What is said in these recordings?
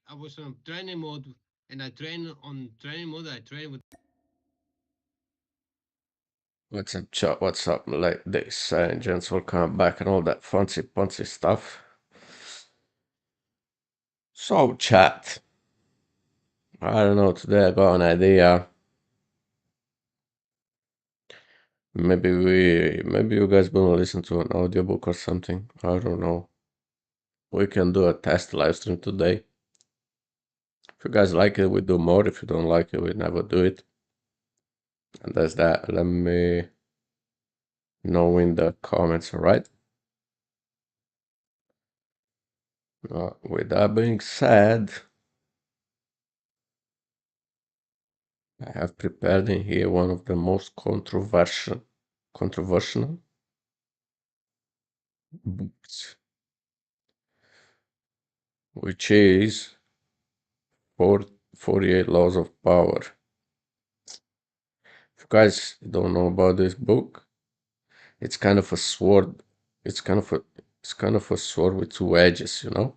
I was on training mode, and I train on training mode. I train with. What's up, chat? What's up, ladies and gents? Welcome back and all that fancy stuff. So, chat. I don't know. Today I got an idea. Maybe you guys wanna listen to an audiobook or something. I don't know. We can do a test live stream today. If you guys like it, we do more. If you don't like it, we never do it. And that's that. Let me know in the comments, alright? With that being said, I have prepared in here one of the most controversial books, which is 48 Laws of Power. If you guys don't know about this book, it's kind of a sword. It's kind of a sword with two edges, you know?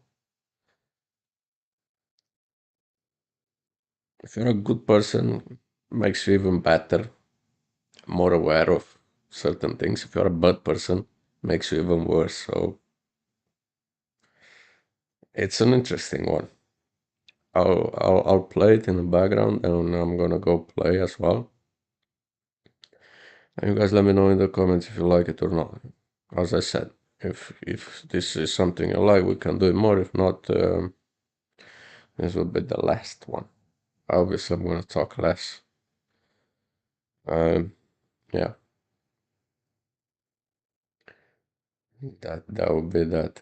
If you're a good person, makes you even better, more aware of certain things. If you're a bad person, makes you even worse. So it's an interesting one. I'll play it in the background, and I'm gonna go play as well. And you guys let me know in the comments if you like it or not. As I said, if this is something you like, we can do it more. If not, this will be the last one. Obviously, I'm gonna talk less. Yeah, that would be that.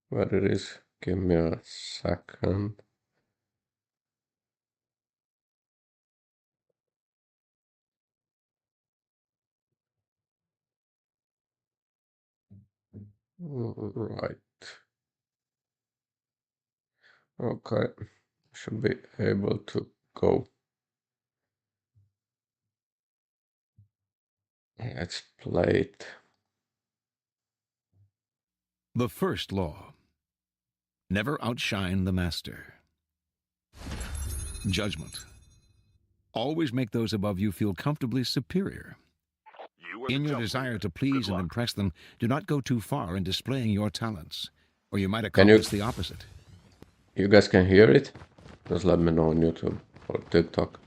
Where it is? Give me a second. Right. Okay. Should be able to go. Let's play it. The first law: never outshine the master. Judgment: always make those above you feel comfortably superior. In your desire to please and impress them, do not go too far in displaying your talents, or you might Can you? accomplish the opposite. You guys can hear it? Just let me know on YouTube or TikTok.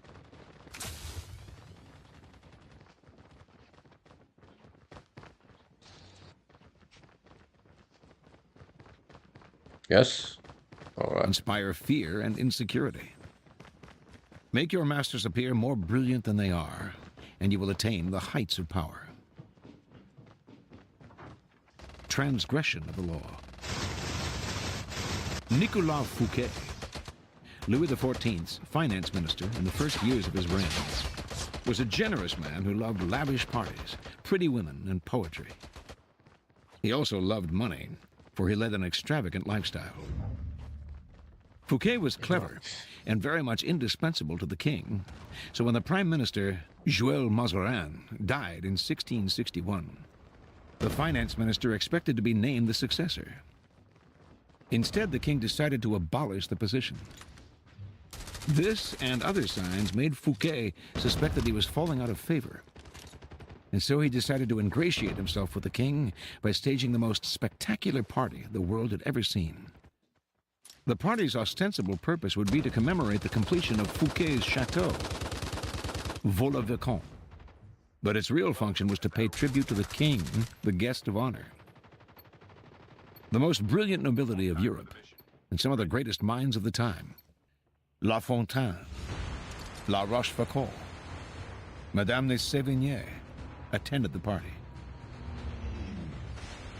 Yes? Alright. Inspire fear and insecurity. Make your masters appear more brilliant than they are, and you will attain the heights of power. Transgression of the law. Nicolas Fouquet, Louis XIV's finance minister in the first years of his reign, was a generous man who loved lavish parties, pretty women, and poetry. He also loved money, for he led an extravagant lifestyle. Fouquet was clever and very much indispensable to the king, so when the prime minister, Jules Mazarin, died in 1661, the finance minister expected to be named the successor. Instead, the king decided to abolish the position. This and other signs made Fouquet suspect that he was falling out of favor, and so he decided to ingratiate himself with the king by staging the most spectacular party the world had ever seen. The party's ostensible purpose would be to commemorate the completion of Fouquet's chateau, Vaux-le-Vicomte. But its real function was to pay tribute to the king, the guest of honor. The most brilliant nobility of Europe, and some of the greatest minds of the time, La Fontaine, La Rochefoucauld, Madame de Sévigné, attended the party.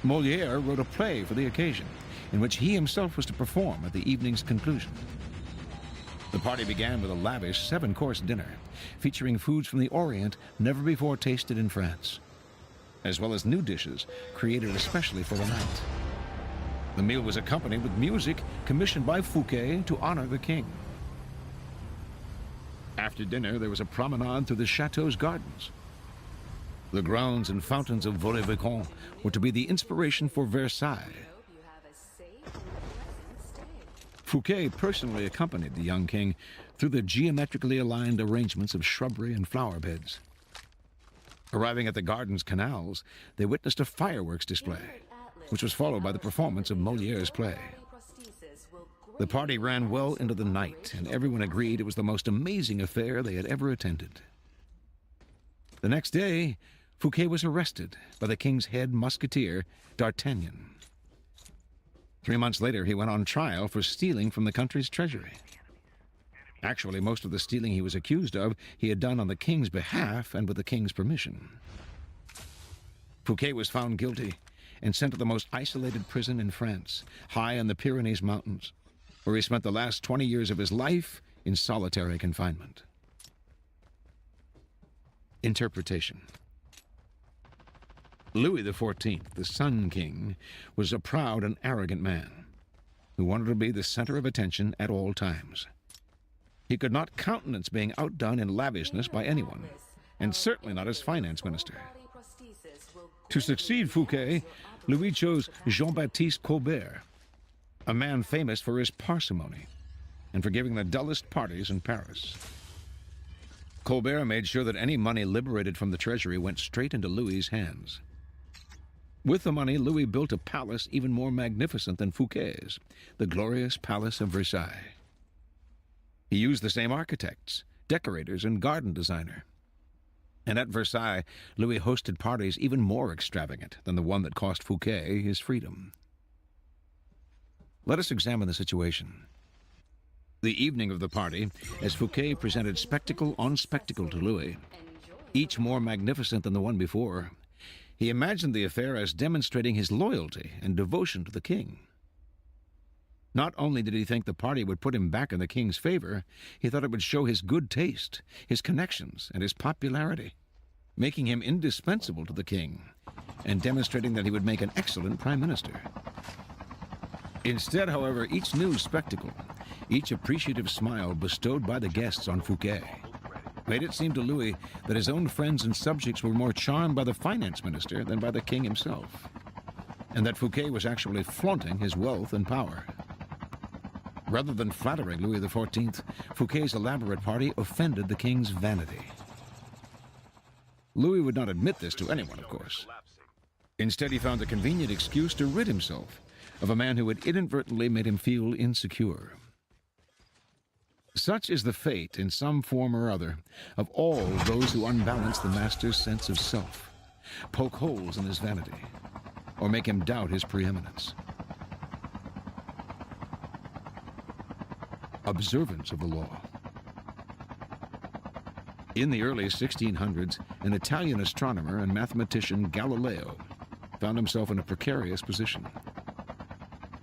Molière wrote a play for the occasion, in which he himself was to perform at the evening's conclusion. The party began with a lavish 7-course dinner, featuring foods from the Orient never before tasted in France, as well as new dishes created especially for the night. The meal was accompanied with music commissioned by Fouquet to honor the king. After dinner, there was a promenade through the chateau's gardens. The grounds and fountains of Vaux-le-Vicomte were to be the inspiration for Versailles. Fouquet personally accompanied the young king through the geometrically aligned arrangements of shrubbery and flower beds. Arriving at the garden's canals, they witnessed a fireworks display, which was followed by the performance of Moliere's play. The party ran well into the night, and everyone agreed it was the most amazing affair they had ever attended. The next day, Fouquet was arrested by the king's head musketeer, D'Artagnan. 3 months later, he went on trial for stealing from the country's treasury. Actually, most of the stealing he was accused of, he had done on the king's behalf and with the king's permission. Fouquet was found guilty and sent to the most isolated prison in France, high in the Pyrenees Mountains, where he spent the last 20 years of his life in solitary confinement. Interpretation. Louis XIV, the Sun King, was a proud and arrogant man who wanted to be the center of attention at all times. He could not countenance being outdone in lavishness by anyone, and certainly not as finance minister. To succeed Fouquet, Louis chose Jean-Baptiste Colbert, a man famous for his parsimony and for giving the dullest parties in Paris. Colbert made sure that any money liberated from the treasury went straight into Louis's hands. With the money, Louis built a palace even more magnificent than Fouquet's, the glorious Palace of Versailles. He used the same architects, decorators, and garden designer. And at Versailles, Louis hosted parties even more extravagant than the one that cost Fouquet his freedom. Let us examine the situation. The evening of the party, as Fouquet presented spectacle on spectacle to Louis, each more magnificent than the one before, he imagined the affair as demonstrating his loyalty and devotion to the king. Not only did he think the party would put him back in the king's favor, he thought it would show his good taste, his connections, and his popularity, making him indispensable to the king, and demonstrating that he would make an excellent prime minister. Instead, however, each new spectacle, each appreciative smile bestowed by the guests on Fouquet, made it seem to Louis that his own friends and subjects were more charmed by the finance minister than by the king himself, and that Fouquet was actually flaunting his wealth and power. Rather than flattering Louis XIV, Fouquet's elaborate party offended the king's vanity. Louis would not admit this to anyone, of course. Instead, he found a convenient excuse to rid himself of a man who had inadvertently made him feel insecure. Such is the fate, in some form or other, of all those who unbalance the master's sense of self, poke holes in his vanity, or make him doubt his preeminence. Observance of the law. In the early 1600s, an Italian astronomer and mathematician, Galileo, found himself in a precarious position.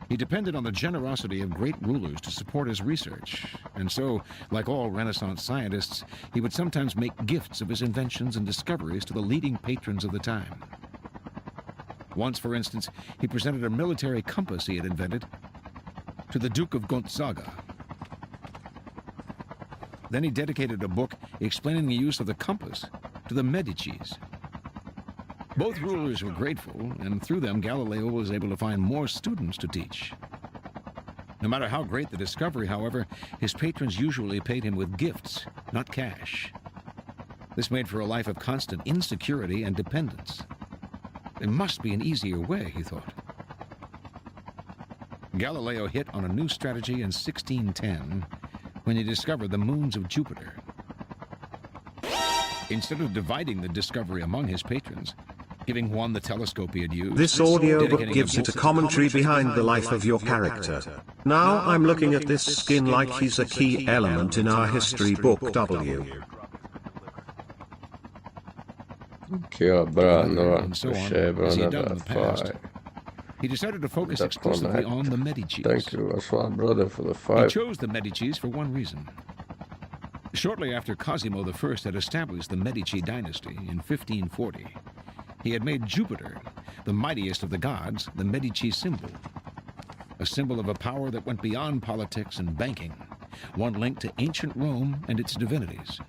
He depended on the generosity of great rulers to support his research, and so, like all Renaissance scientists, he would sometimes make gifts of his inventions and discoveries to the leading patrons of the time. Once, for instance, he presented a military compass he had invented to the Duke of Gonzaga. Then he dedicated a book explaining the use of the compass to the Medicis. Both rulers were grateful, and through them Galileo was able to find more students to teach. No matter how great the discovery, however, his patrons usually paid him with gifts, not cash. This made for a life of constant insecurity and dependence. There must be an easier way, he thought. Galileo hit on a new strategy in 1610 when he discovered the moons of Jupiter. Instead of dividing the discovery among his patrons, giving one the telescope he had used, this audiobook gives it a commentary behind the life of your character. Now I'm looking at this skin like he's a key element in our history book W. Kill brother, and so on, as he had done in the past. He decided to focus exclusively on the Medicis. Thank you as well, brother, for the He five. chose the Medicis for one reason. Shortly after Cosimo I had established the Medici dynasty in 1540, he had made Jupiter, the mightiest of the gods, the Medici symbol, a symbol of a power that went beyond politics and banking, one linked to ancient Rome and its divinities.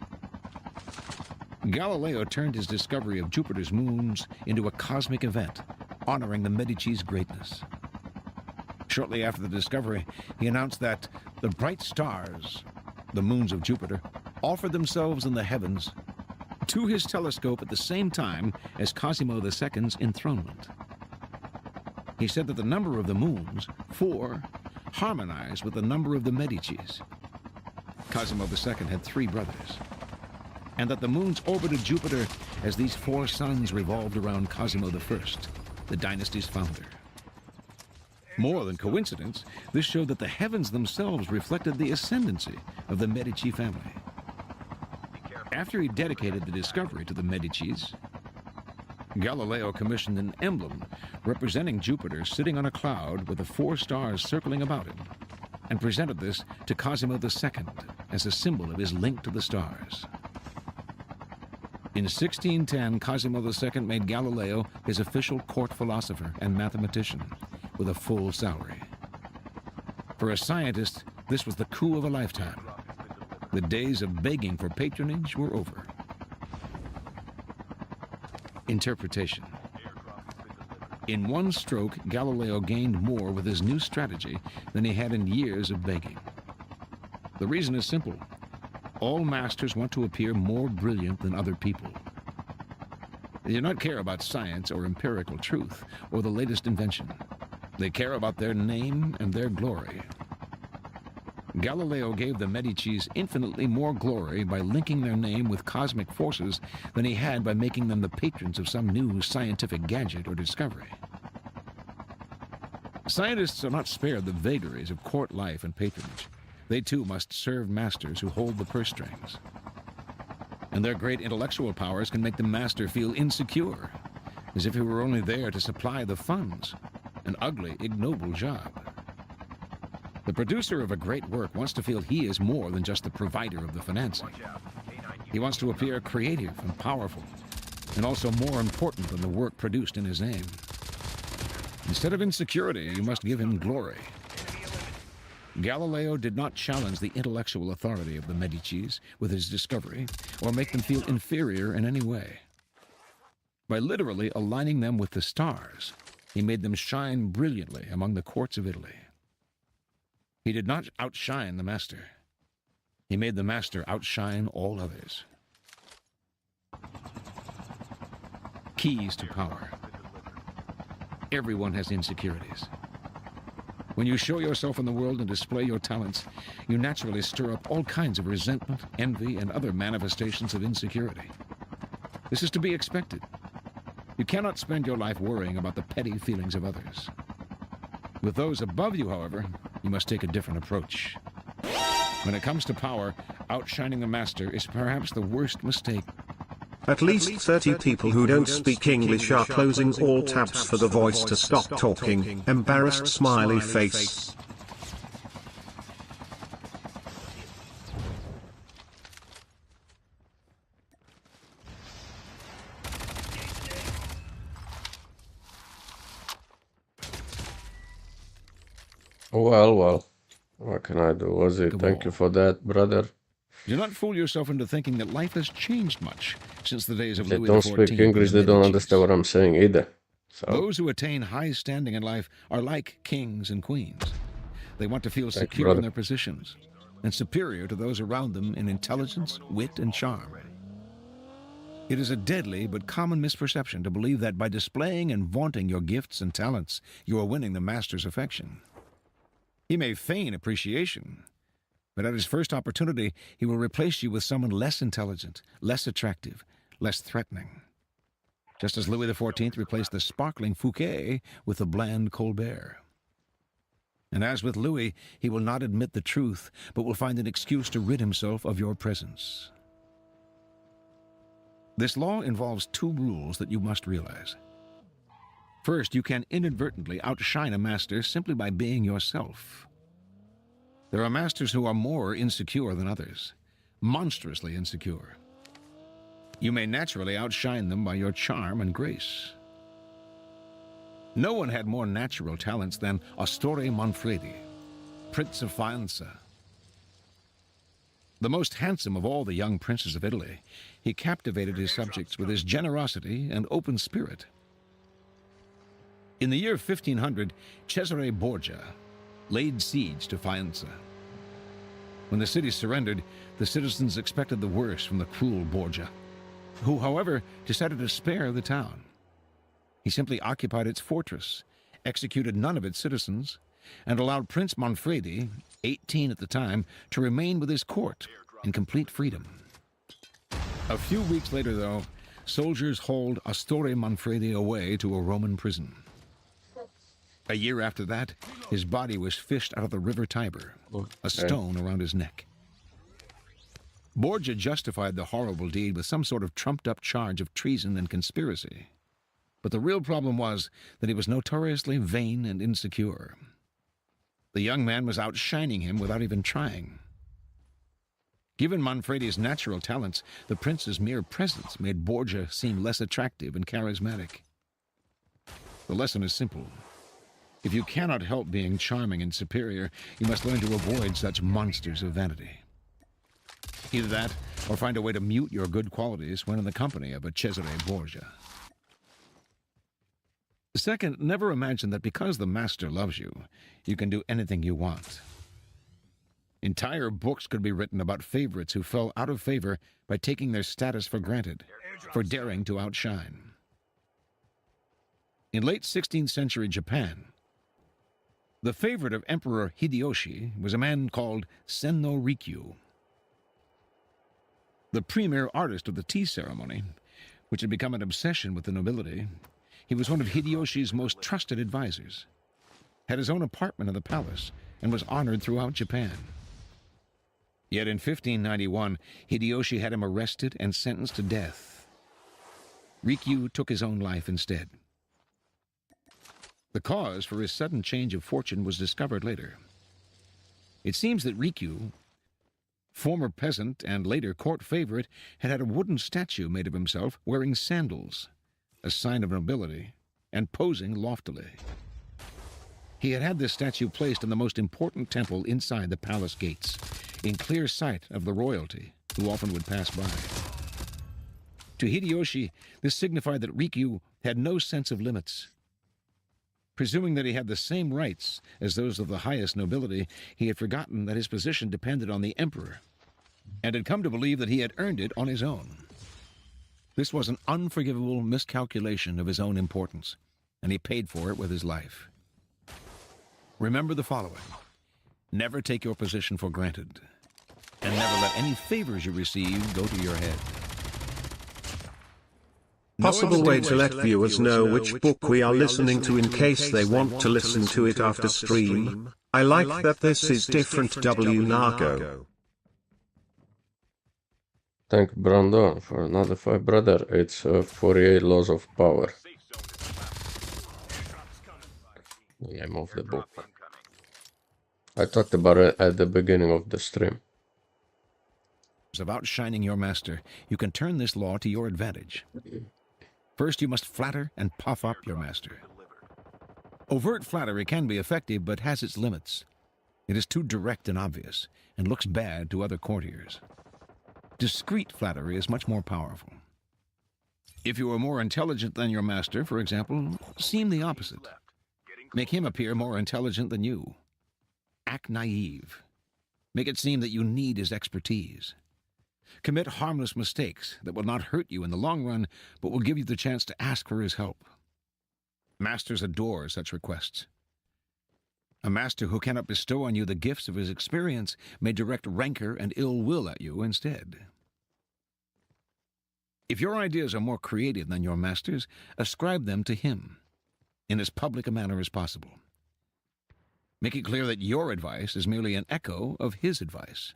Galileo turned his discovery of Jupiter's moons into a cosmic event, honoring the Medici's greatness. Shortly after the discovery, he announced that the bright stars, the moons of Jupiter, offered themselves in the heavens to his telescope at the same time as Cosimo II's enthronement. He said that the number of the moons, 4, harmonized with the number of the Medicis. Cosimo II had 3 brothers, and that the moons orbited Jupiter as these 4 suns revolved around Cosimo I, the dynasty's founder. More than coincidence, this showed that the heavens themselves reflected the ascendancy of the Medici family. After he dedicated the discovery to the Medicis, Galileo commissioned an emblem representing Jupiter sitting on a cloud with the 4 stars circling about him, and presented this to Cosimo II as a symbol of his link to the stars. In 1610, Cosimo II made Galileo his official court philosopher and mathematician, with a full salary. For a scientist, this was the coup of a lifetime. The days of begging for patronage were over. Interpretation. In one stroke, Galileo gained more with his new strategy than he had in years of begging. The reason is simple. All masters want to appear more brilliant than other people. They do not care about science or empirical truth or the latest invention. They care about their name and their glory. Galileo gave the Medicis infinitely more glory by linking their name with cosmic forces than he had by making them the patrons of some new scientific gadget or discovery. Scientists are not spared the vagaries of court life and patronage. They too must serve masters who hold the purse strings. And their great intellectual powers can make the master feel insecure, as if he were only there to supply the funds. An ugly, ignoble job. The producer of a great work wants to feel he is more than just the provider of the financing. He wants to appear creative and powerful, and also more important than the work produced in his name. Instead of insecurity, you must give him glory. Galileo did not challenge the intellectual authority of the Medicis with his discovery, or make them feel inferior in any way. By literally aligning them with the stars, he made them shine brilliantly among the courts of Italy. He did not outshine the master. He made the master outshine all others. Keys to power. Everyone has insecurities. When you show yourself in the world and display your talents, you naturally stir up all kinds of resentment, envy, and other manifestations of insecurity. This is to be expected. You cannot spend your life worrying about the petty feelings of others. With those above you, however, you must take a different approach. When it comes to power, outshining the master is perhaps the worst mistake. At least 30 people who don't speak English are closing all tabs for the voice to stop talking. Embarrassed smiley face. Well, what can I do? Ozzy, thank you for that, brother. Do not fool yourself into thinking that life has changed much since the days of They Louis don't XIV. speak English, they don't understand what I'm saying either. So, Those who attain high standing in life are like kings and queens. They want to feel you, secure brother. in their positions and superior to those around them in intelligence, wit, and charm. It is a deadly but common misperception to believe that by displaying and vaunting your gifts and talents, you are winning the master's affection. He may feign appreciation, but at his first opportunity, he will replace you with someone less intelligent, less attractive, less threatening. Just as Louis XIV replaced the sparkling Fouquet with the bland Colbert. And as with Louis, he will not admit the truth, but will find an excuse to rid himself of your presence. This law involves 2 rules that you must realize. First, you can inadvertently outshine a master simply by being yourself. There are masters who are more insecure than others, monstrously insecure. You may naturally outshine them by your charm and grace. No one had more natural talents than Astore Manfredi, Prince of Faenza. The most handsome of all the young princes of Italy, he captivated his subjects with his generosity and open spirit. In the year 1500, Cesare Borgia laid siege to Faenza. When the city surrendered, the citizens expected the worst from the cruel Borgia, who, however, decided to spare the town. He simply occupied its fortress, executed none of its citizens, and allowed Prince Manfredi, 18 at the time, to remain with his court in complete freedom. A few weeks later, though, soldiers hauled Astore Manfredi away to a Roman prison. A year after that, his body was fished out of the river Tiber, a stone around his neck. Borgia justified the horrible deed with some sort of trumped-up charge of treason and conspiracy. But the real problem was that he was notoriously vain and insecure. The young man was outshining him without even trying. Given Manfredi's natural talents, the prince's mere presence made Borgia seem less attractive and charismatic. The lesson is simple. If you cannot help being charming and superior, you must learn to avoid such monsters of vanity. Either that, or find a way to mute your good qualities when in the company of a Cesare Borgia. Second, never imagine that because the master loves you, you can do anything you want. Entire books could be written about favorites who fell out of favor by taking their status for granted, for daring to outshine. In late 16th century Japan, the favorite of Emperor Hideyoshi was a man called Senno Rikyu. The premier artist of the tea ceremony, which had become an obsession with the nobility, he was one of Hideyoshi's most trusted advisors, had his own apartment in the palace, and was honored throughout Japan. Yet in 1591, Hideyoshi had him arrested and sentenced to death. Rikyu took his own life instead. The cause for his sudden change of fortune was discovered later. It seems that Rikyu, former peasant and later court favorite, had a wooden statue made of himself wearing sandals, a sign of nobility, and posing loftily. He had this statue placed in the most important temple inside the palace gates, in clear sight of the royalty, who often would pass by. To Hideyoshi, this signified that Rikyu had no sense of limits. Presuming that he had the same rights as those of the highest nobility, he had forgotten that his position depended on the emperor, and had come to believe that he had earned it on his own. This was an unforgivable miscalculation of his own importance, and he paid for it with his life. Remember the following. Never take your position for granted, and never let any favors you receive go to your head. Possible way to let viewers know which book we are listening to in case they want to listen to it after stream. I like that this is different. W Narco. Thank Brandon for another 5, brother. It's 48 Laws of Power. The name of the book. I talked about it at the beginning of the stream. Of outshining your master, you can turn this law to your advantage. First, you must flatter and puff up your master. Overt flattery can be effective, but has its limits. It is too direct and obvious, and looks bad to other courtiers. Discreet flattery is much more powerful. If you are more intelligent than your master, for example, seem the opposite. Make him appear more intelligent than you. Act naive. Make it seem that you need his expertise. Commit harmless mistakes that will not hurt you in the long run, but will give you the chance to ask for his help. Masters adore such requests. A master who cannot bestow on you the gifts of his experience may direct rancor and ill will at you instead. If your ideas are more creative than your master's, ascribe them to him, in as public a manner as possible. Make it clear that your advice is merely an echo of his advice.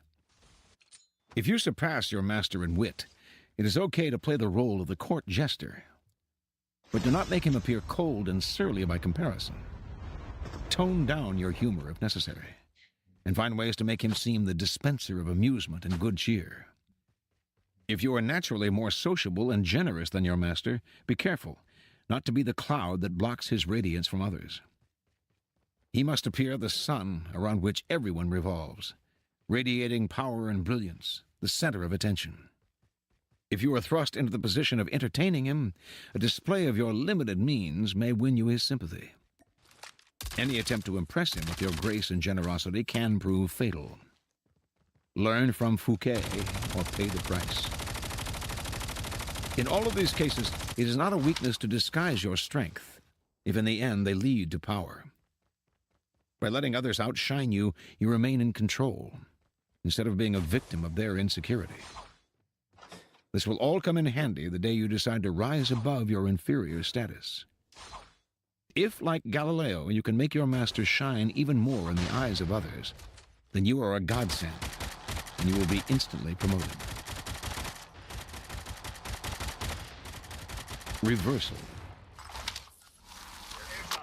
If you surpass your master in wit, it is okay to play the role of the court jester. But do not make him appear cold and surly by comparison. Tone down your humor if necessary, and find ways to make him seem the dispenser of amusement and good cheer. If you are naturally more sociable and generous than your master, be careful not to be the cloud that blocks his radiance from others. He must appear the sun around which everyone revolves, radiating power and brilliance, the center of attention. If you are thrust into the position of entertaining him, a display of your limited means may win you his sympathy. Any attempt to impress him with your grace and generosity can prove fatal. Learn from Fouquet or pay the price. In all of these cases, it is not a weakness to disguise your strength, if in the end they lead to power. By letting others outshine you, you remain in control, instead of being a victim of their insecurity. This will all come in handy the day you decide to rise above your inferior status. If, like Galileo, you can make your master shine even more in the eyes of others, then you are a godsend, and you will be instantly promoted. Reversal.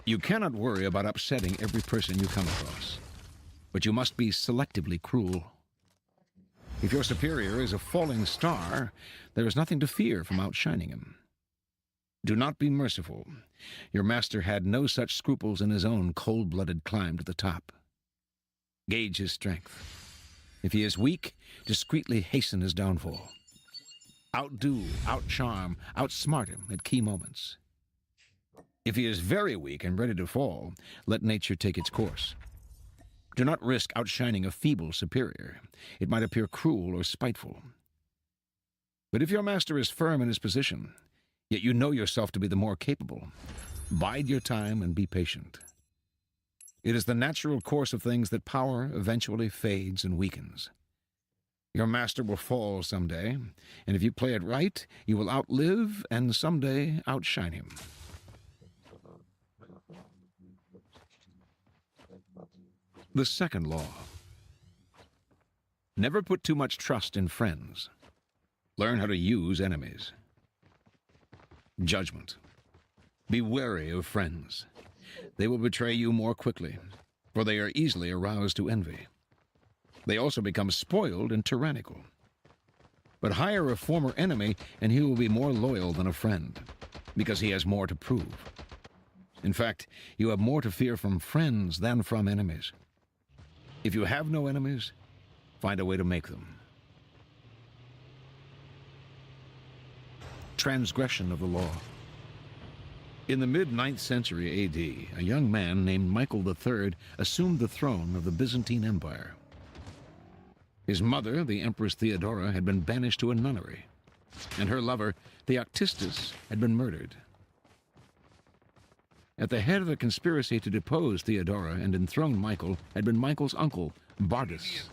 You cannot worry about upsetting every person you come across, but you must be selectively cruel. If your superior is a falling star, there is nothing to fear from outshining him. Do not be merciful. Your master had no such scruples in his own cold-blooded climb to the top. Gauge his strength. If he is weak, discreetly hasten his downfall. Outdo, outcharm, outsmart him at key moments. If he is very weak and ready to fall, let nature take its course. Do not risk outshining a feeble superior. It might appear cruel or spiteful. But if your master is firm in his position, yet you know yourself to be the more capable, bide your time and be patient. It is the natural course of things that power eventually fades and weakens. Your master will fall someday, and if you play it right, you will outlive and someday outshine him. The second law. Never put too much trust in friends. Learn how to use enemies. Judgment. Be wary of friends. They will betray you more quickly, for they are easily aroused to envy. They also become spoiled and tyrannical. But hire a former enemy, and he will be more loyal than a friend, because he has more to prove. In fact, you have more to fear from friends than from enemies. If you have no enemies, find a way to make them. Transgression of the law. In the mid-9th century AD, a young man named Michael III assumed the throne of the Byzantine Empire. His mother, the Empress Theodora, had been banished to a nunnery, and her lover, Theoctistus, had been murdered. At the head of the conspiracy to depose Theodora and enthrone Michael had been Michael's uncle, Bardus,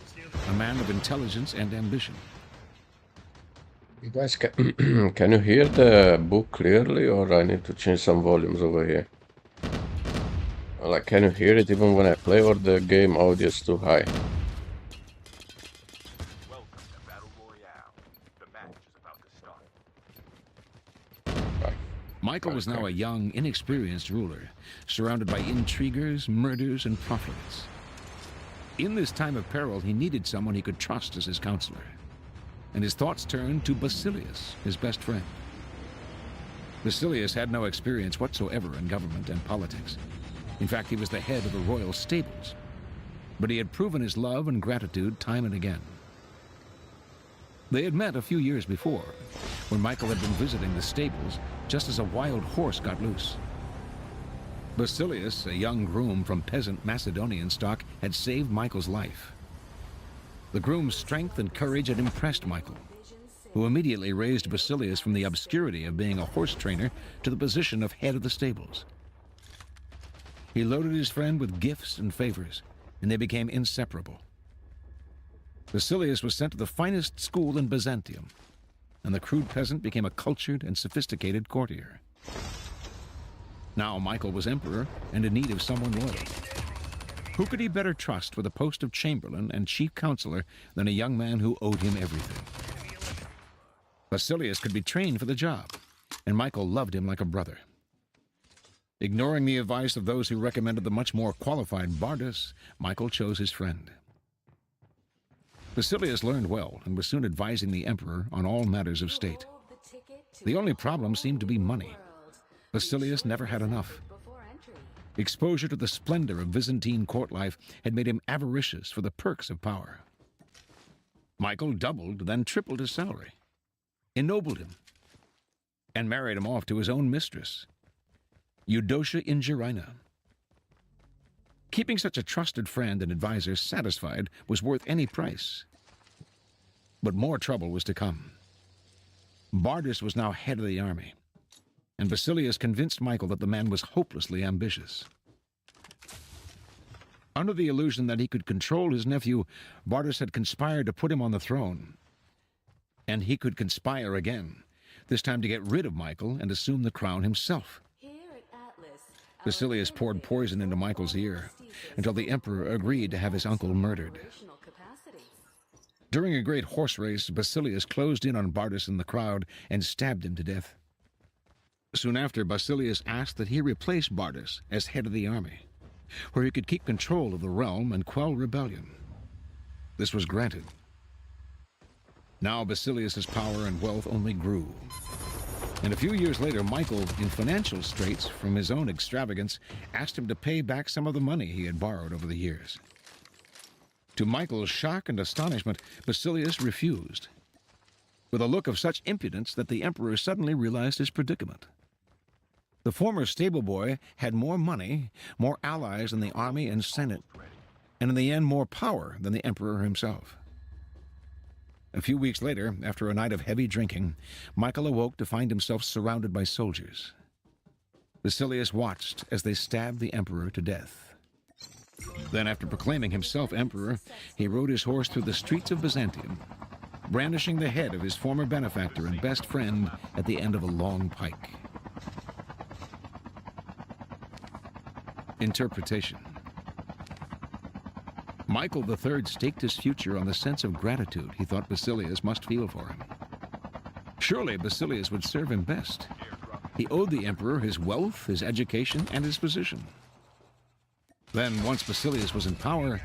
a man of intelligence and ambition. You guys, can you hear the book clearly, or I need to change some volumes over here? Like, can you hear it even when I play, or the game audio is too high? Welcome to Battle Royale. The match is about to start. Right. Michael was now a young, inexperienced ruler, surrounded by intriguers, murders, and profligates. In this time of peril, he needed someone he could trust as his counselor. And his thoughts turned to Basilius, his best friend. Basilius had no experience whatsoever in government and politics. In fact, he was the head of the royal stables. But he had proven his love and gratitude time and again. They had met a few years before, when Michael had been visiting the stables just as a wild horse got loose. Basilius, a young groom from peasant Macedonian stock, had saved Michael's life. The groom's strength and courage had impressed Michael, who immediately raised Basilius from the obscurity of being a horse trainer to the position of head of the stables. He loaded his friend with gifts and favors, and they became inseparable. Basilius was sent to the finest school in Byzantium, and the crude peasant became a cultured and sophisticated courtier. Now Michael was emperor and in need of someone loyal. Who could he better trust with a post of chamberlain and chief counselor than a young man who owed him everything? Basilius could be trained for the job, and Michael loved him like a brother. Ignoring the advice of those who recommended the much more qualified Bardus, Michael chose his friend. Basilius learned well and was soon advising the emperor on all matters of state. The only problem seemed to be money. Basilius never had enough. Exposure to the splendor of Byzantine court life had made him avaricious for the perks of power. Michael doubled, then tripled his salary. ennobled him, and married him off to his own mistress, Eudocia Ingerina. Keeping such a trusted friend and advisor satisfied was worth any price. But more trouble was to come. Bardas was now head of the army, and Basilius convinced Michael that the man was hopelessly ambitious. Under the illusion that he could control his nephew, Bardas had conspired to put him on the throne. And he could conspire again, this time to get rid of Michael and assume the crown himself. Basilius poured poison into Michael's ear until the emperor agreed to have his uncle murdered. During a great horse race, Basilius closed in on Bardas in the crowd and stabbed him to death. Soon after, Basilius asked that he replace Bardas as head of the army, where he could keep control of the realm and quell rebellion. This was granted. Now Basilius's power and wealth only grew. And a few years later, Michael, in financial straits from his own extravagance, asked him to pay back some of the money he had borrowed over the years. To Michael's shock and astonishment, Basilius refused, with a look of such impudence that the emperor suddenly realized his predicament. The former stable boy had more money, more allies in the army and senate, and in the end more power than the emperor himself. A few weeks later, after a night of heavy drinking, Michael awoke to find himself surrounded by soldiers. Basilius watched as they stabbed the emperor to death. Then, after proclaiming himself emperor, he rode his horse through the streets of Byzantium, brandishing the head of his former benefactor and best friend at the end of a long pike. Interpretation. Michael III staked his future on the sense of gratitude he thought Basilius must feel for him. Surely Basilius would serve him best. He owed the emperor his wealth, his education, and his position. Then, once Basilius was in power,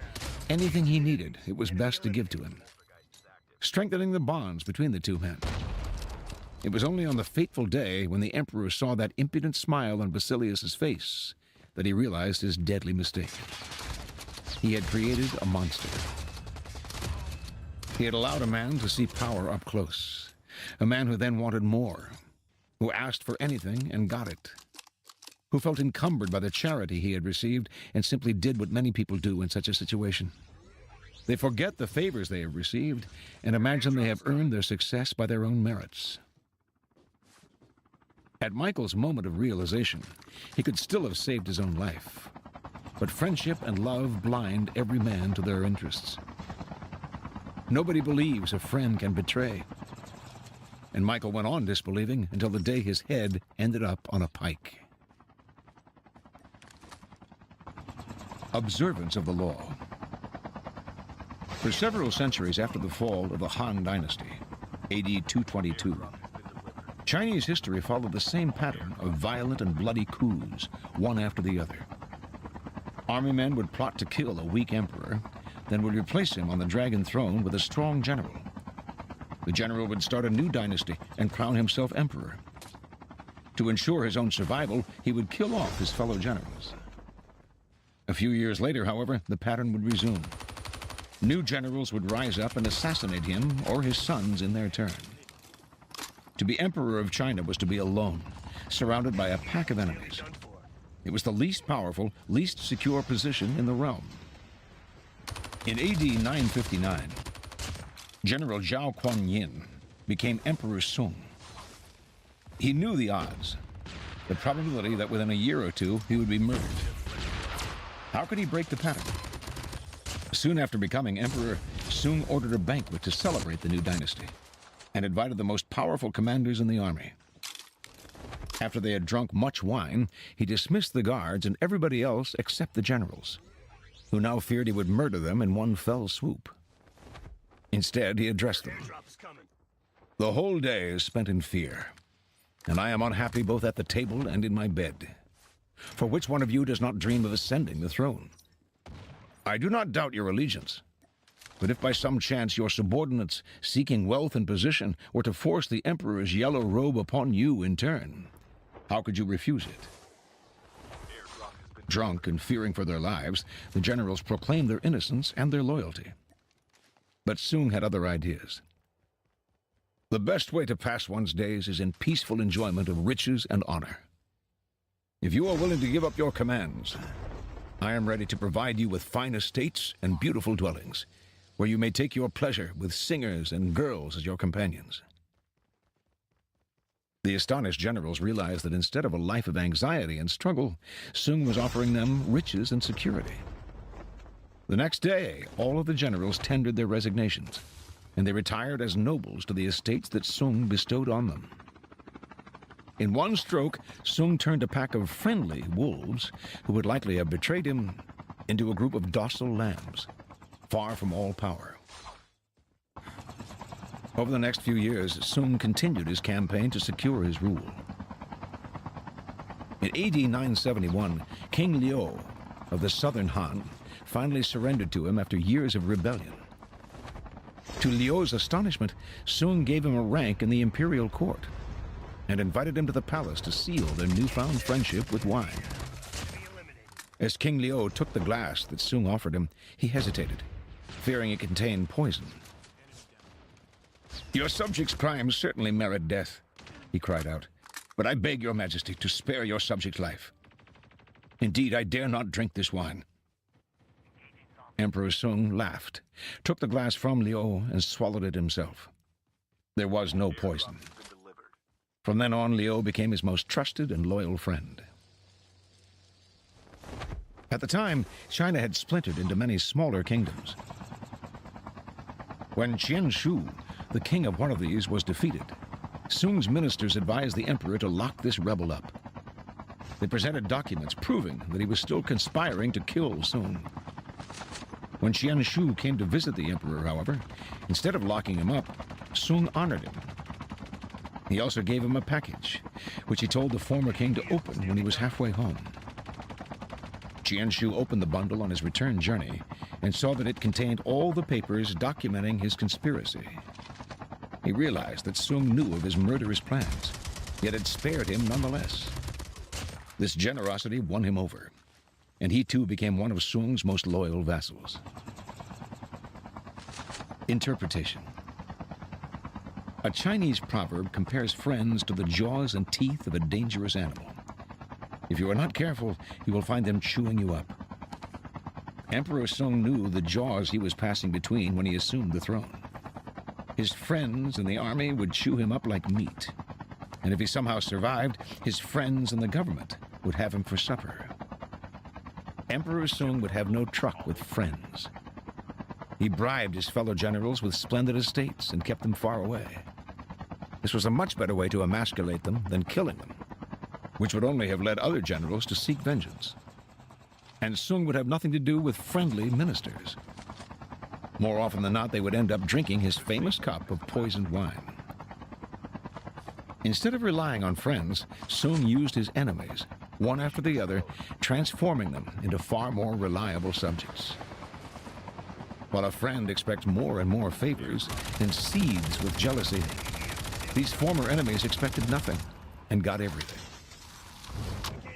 anything he needed, it was best to give to him, strengthening the bonds between the two men. It was only on the fateful day when the emperor saw that impudent smile on Basilius's face that he realized his deadly mistake. He had created a monster. He had allowed a man to see power up close, a man who then wanted more, who asked for anything and got it, who felt encumbered by the charity he had received and simply did what many people do in such a situation. They forget the favors they have received and imagine they have earned their success by their own merits. At Michael's moment of realization, he could still have saved his own life. But friendship and love blind every man to their interests. Nobody believes a friend can betray. And Michael went on disbelieving until the day his head ended up on a pike. Observance of the law. For several centuries after the fall of the Han Dynasty, AD 222, Chinese history followed the same pattern of violent and bloody coups, one after the other. Army men would plot to kill a weak emperor, then would replace him on the dragon throne with a strong general. The general would start a new dynasty and crown himself emperor. To ensure his own survival, he would kill off his fellow generals. A few years later, however, the pattern would resume. New generals would rise up and assassinate him or his sons in their turn. To be emperor of China was to be alone, surrounded by a pack of enemies. It was the least powerful, least secure position in the realm. In AD 959, General Zhao Kuan-yin became Emperor Sung. He knew the odds, the probability that within a year or two he would be murdered. How could he break the pattern? Soon after becoming emperor, Sung ordered a banquet to celebrate the new dynasty and invited the most powerful commanders in the army. After they had drunk much wine, he dismissed the guards and everybody else except the generals, who now feared he would murder them in one fell swoop. Instead, he addressed them. The whole day is spent in fear, and I am unhappy both at the table and in my bed. For which one of you does not dream of ascending the throne? I do not doubt your allegiance, but if by some chance your subordinates, seeking wealth and position, were to force the emperor's yellow robe upon you in turn, how could you refuse it? Drunk and fearing for their lives, the generals proclaimed their innocence and their loyalty. But Sung had other ideas. The best way to pass one's days is in peaceful enjoyment of riches and honor. If you are willing to give up your commands, I am ready to provide you with fine estates and beautiful dwellings, where you may take your pleasure with singers and girls as your companions. The astonished generals realized that instead of a life of anxiety and struggle, Sung was offering them riches and security. The next day, all of the generals tendered their resignations, and they retired as nobles to the estates that Sung bestowed on them. In one stroke, Sung turned a pack of friendly wolves, who would likely have betrayed him, into a group of docile lambs, far from all power. Over the next few years, Sung continued his campaign to secure his rule. In AD 971, King Liu of the southern Han finally surrendered to him after years of rebellion. To Liu's astonishment, Sung gave him a rank in the imperial court and invited him to the palace to seal their newfound friendship with wine. As King Liu took the glass that Sung offered him, he hesitated, fearing it contained poison. "Your subjects' crimes certainly merit death," he cried out, "but I beg your majesty to spare your subject's life. Indeed, I dare not drink this wine." Emperor Sung laughed, took the glass from Liu, and swallowed it himself. There was no poison. From then on, Liu became his most trusted and loyal friend. At the time, China had splintered into many smaller kingdoms. When Qianshu, the king of one of these, was defeated, Sung's ministers advised the emperor to lock this rebel up. They presented documents proving that he was still conspiring to kill Sung. When Qianshu came to visit the emperor, however, instead of locking him up, Sung honored him. He also gave him a package, which he told the former king to open when he was halfway home. Qianshu opened the bundle on his return journey and saw that it contained all the papers documenting his conspiracy. He realized that Sung knew of his murderous plans, yet had spared him nonetheless. This generosity won him over, and he too became one of Sung's most loyal vassals. Interpretation. A Chinese proverb compares friends to the jaws and teeth of a dangerous animal. If you are not careful, you will find them chewing you up. Emperor Sung knew the jaws he was passing between when he assumed the throne. His friends in the army would chew him up like meat, and if he somehow survived, his friends in the government would have him for supper. Emperor Sung would have no truck with friends. He bribed his fellow generals with splendid estates and kept them far away. This was a much better way to emasculate them than killing them, which would only have led other generals to seek vengeance. And Sung would have nothing to do with friendly ministers. More often than not, they would end up drinking his famous cup of poisoned wine. Instead of relying on friends, Sung used his enemies, one after the other, transforming them into far more reliable subjects. While a friend expects more and more favors and seethes with jealousy, these former enemies expected nothing and got everything.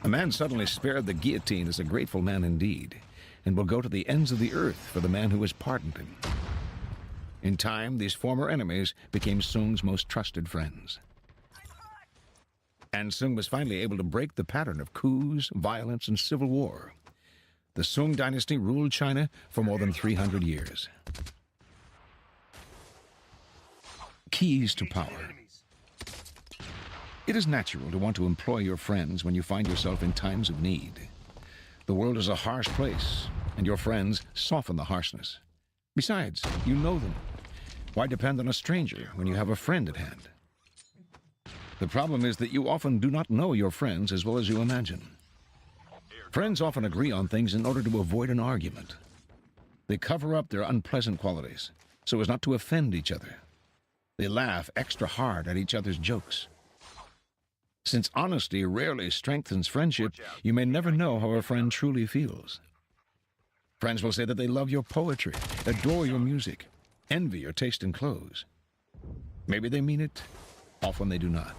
A man suddenly spared the guillotine is a grateful man indeed, and will go to the ends of the earth for the man who has pardoned him. In time, these former enemies became Sung's most trusted friends. And Sung was finally able to break the pattern of coups, violence, and civil war. The Sung dynasty ruled China for more than 300 years. Keys to power. It is natural to want to employ your friends when you find yourself in times of need. The world is a harsh place, and your friends soften the harshness. Besides, you know them. Why depend on a stranger when you have a friend at hand? The problem is that you often do not know your friends as well as you imagine. Friends often agree on things in order to avoid an argument. They cover up their unpleasant qualities so as not to offend each other. They laugh extra hard at each other's jokes. Since honesty rarely strengthens friendship, you may never know how a friend truly feels. Friends will say that they love your poetry, adore your music, envy your taste in clothes. Maybe they mean it, often they do not.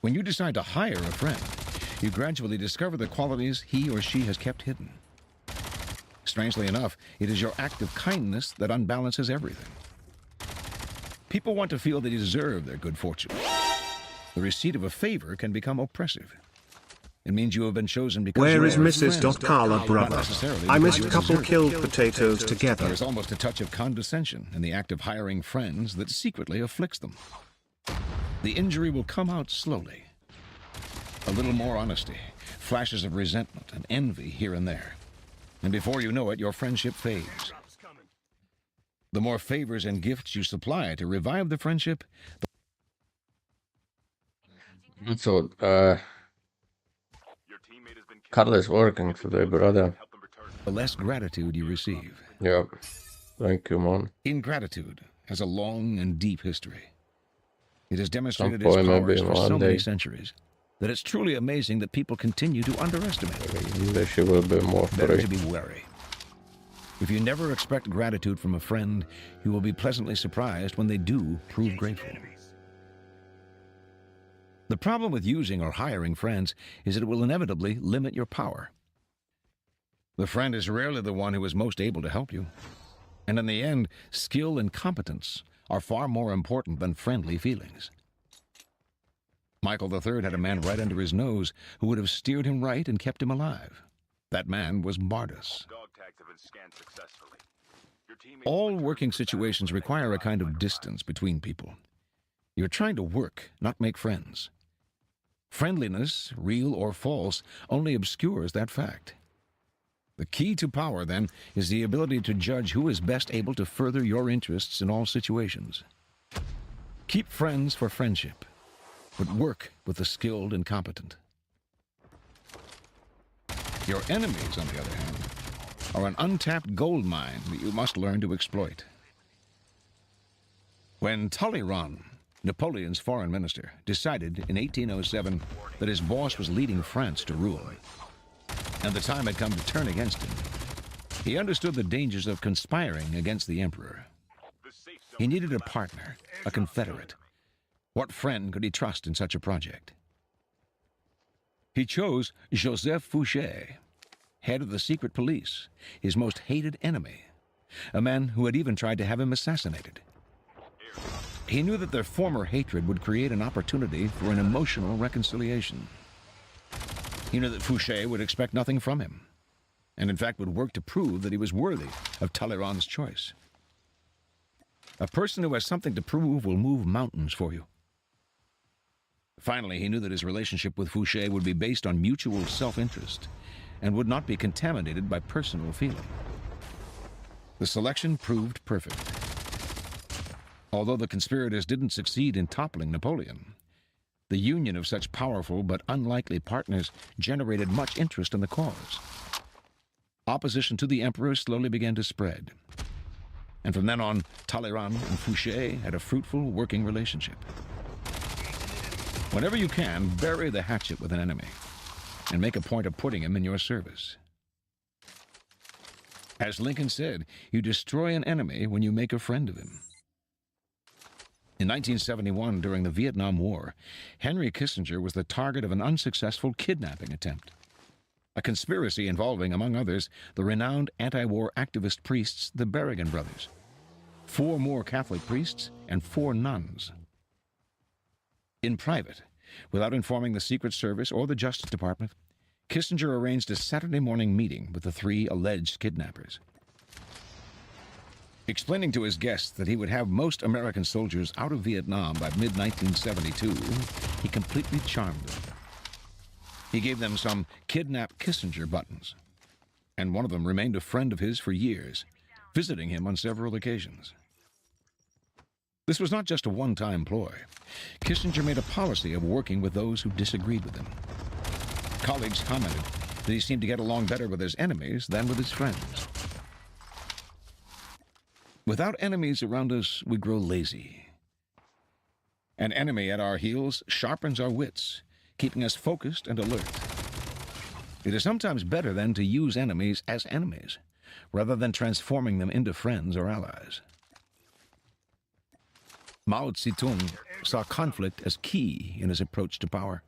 When you decide to hire a friend, you gradually discover the qualities he or she has kept hidden. Strangely enough, it is your act of kindness that unbalances everything. People want to feel they deserve their good fortune. The receipt of a favor can become oppressive. It means you have been chosen because Where you is are Mrs. friends, Carla, not brother? necessarily I because missed you couple deserve it. killed potatoes There together. is almost a touch of condescension in the act of hiring friends that secretly afflicts them. The injury will come out slowly. A little more honesty, flashes of resentment and envy here and there. And before you know it, your friendship fades. The more favors and gifts you supply to revive the friendship, So, Your teammate has been killed. Carla is working today, brother. Help them return. the less gratitude you receive. Yeah. Thank you, man. Ingratitude has a long and deep history. It has demonstrated Some its point powers maybe for so one many day. centuries that it's truly amazing that people continue to underestimate it. English will be more Better free. to be wary. If you never expect gratitude from a friend, you will be pleasantly surprised when they do prove grateful. The problem with using or hiring friends is that it will inevitably limit your power. The friend is rarely the one who is most able to help you. And in the end, skill and competence are far more important than friendly feelings. Michael III had a man right under his nose who would have steered him right and kept him alive. That man was Bardus. Dog tags have been scanned successfully. Your teammate All will return working to the situations battle require a kind of like distance between people. You're trying to work, not make friends. Friendliness, real or false, only obscures that fact. The key to power, then, is the ability to judge who is best able to further your interests in all situations. Keep friends for friendship, but work with the skilled and competent. Your enemies, on the other hand, are an untapped gold mine that you must learn to exploit. When Talleyrand, Napoleon's foreign minister, decided in 1807 that his boss was leading France to ruin, and the time had come to turn against him, he understood the dangers of conspiring against the emperor. He needed a partner, a confederate. What friend could he trust in such a project? He chose Joseph Fouché, head of the secret police, his most hated enemy, a man who had even tried to have him assassinated. He knew that their former hatred would create an opportunity for an emotional reconciliation. He knew that Fouché would expect nothing from him, and in fact would work to prove that he was worthy of Talleyrand's choice. A person who has something to prove will move mountains for you. Finally, he knew that his relationship with Fouché would be based on mutual self-interest and would not be contaminated by personal feeling. The selection proved perfect. Although the conspirators didn't succeed in toppling Napoleon, the union of such powerful but unlikely partners generated much interest in the cause. Opposition to the emperor slowly began to spread. And from then on, Talleyrand and Fouché had a fruitful working relationship. Whenever you can, bury the hatchet with an enemy and make a point of putting him in your service. As Lincoln said, you destroy an enemy when you make a friend of him. In 1971, during the Vietnam War, Henry Kissinger was the target of an unsuccessful kidnapping attempt. A conspiracy involving, among others, the renowned anti-war activist priests, the Berrigan brothers, 4 more Catholic priests, and 4 nuns. In private, without informing the Secret Service or the Justice Department, Kissinger arranged a Saturday morning meeting with the 3 alleged kidnappers. Explaining to his guests that he would have most American soldiers out of Vietnam by mid-1972, he completely charmed them. He gave them some Kidnap Kissinger buttons, and one of them remained a friend of his for years, visiting him on several occasions. This was not just a one-time ploy. Kissinger made a policy of working with those who disagreed with him. Colleagues commented that he seemed to get along better with his enemies than with his friends. Without enemies around us, we grow lazy. An enemy at our heels sharpens our wits, keeping us focused and alert. It is sometimes better then to use enemies as enemies, rather than transforming them into friends or allies. Mao Zedong saw conflict as key in his approach to power.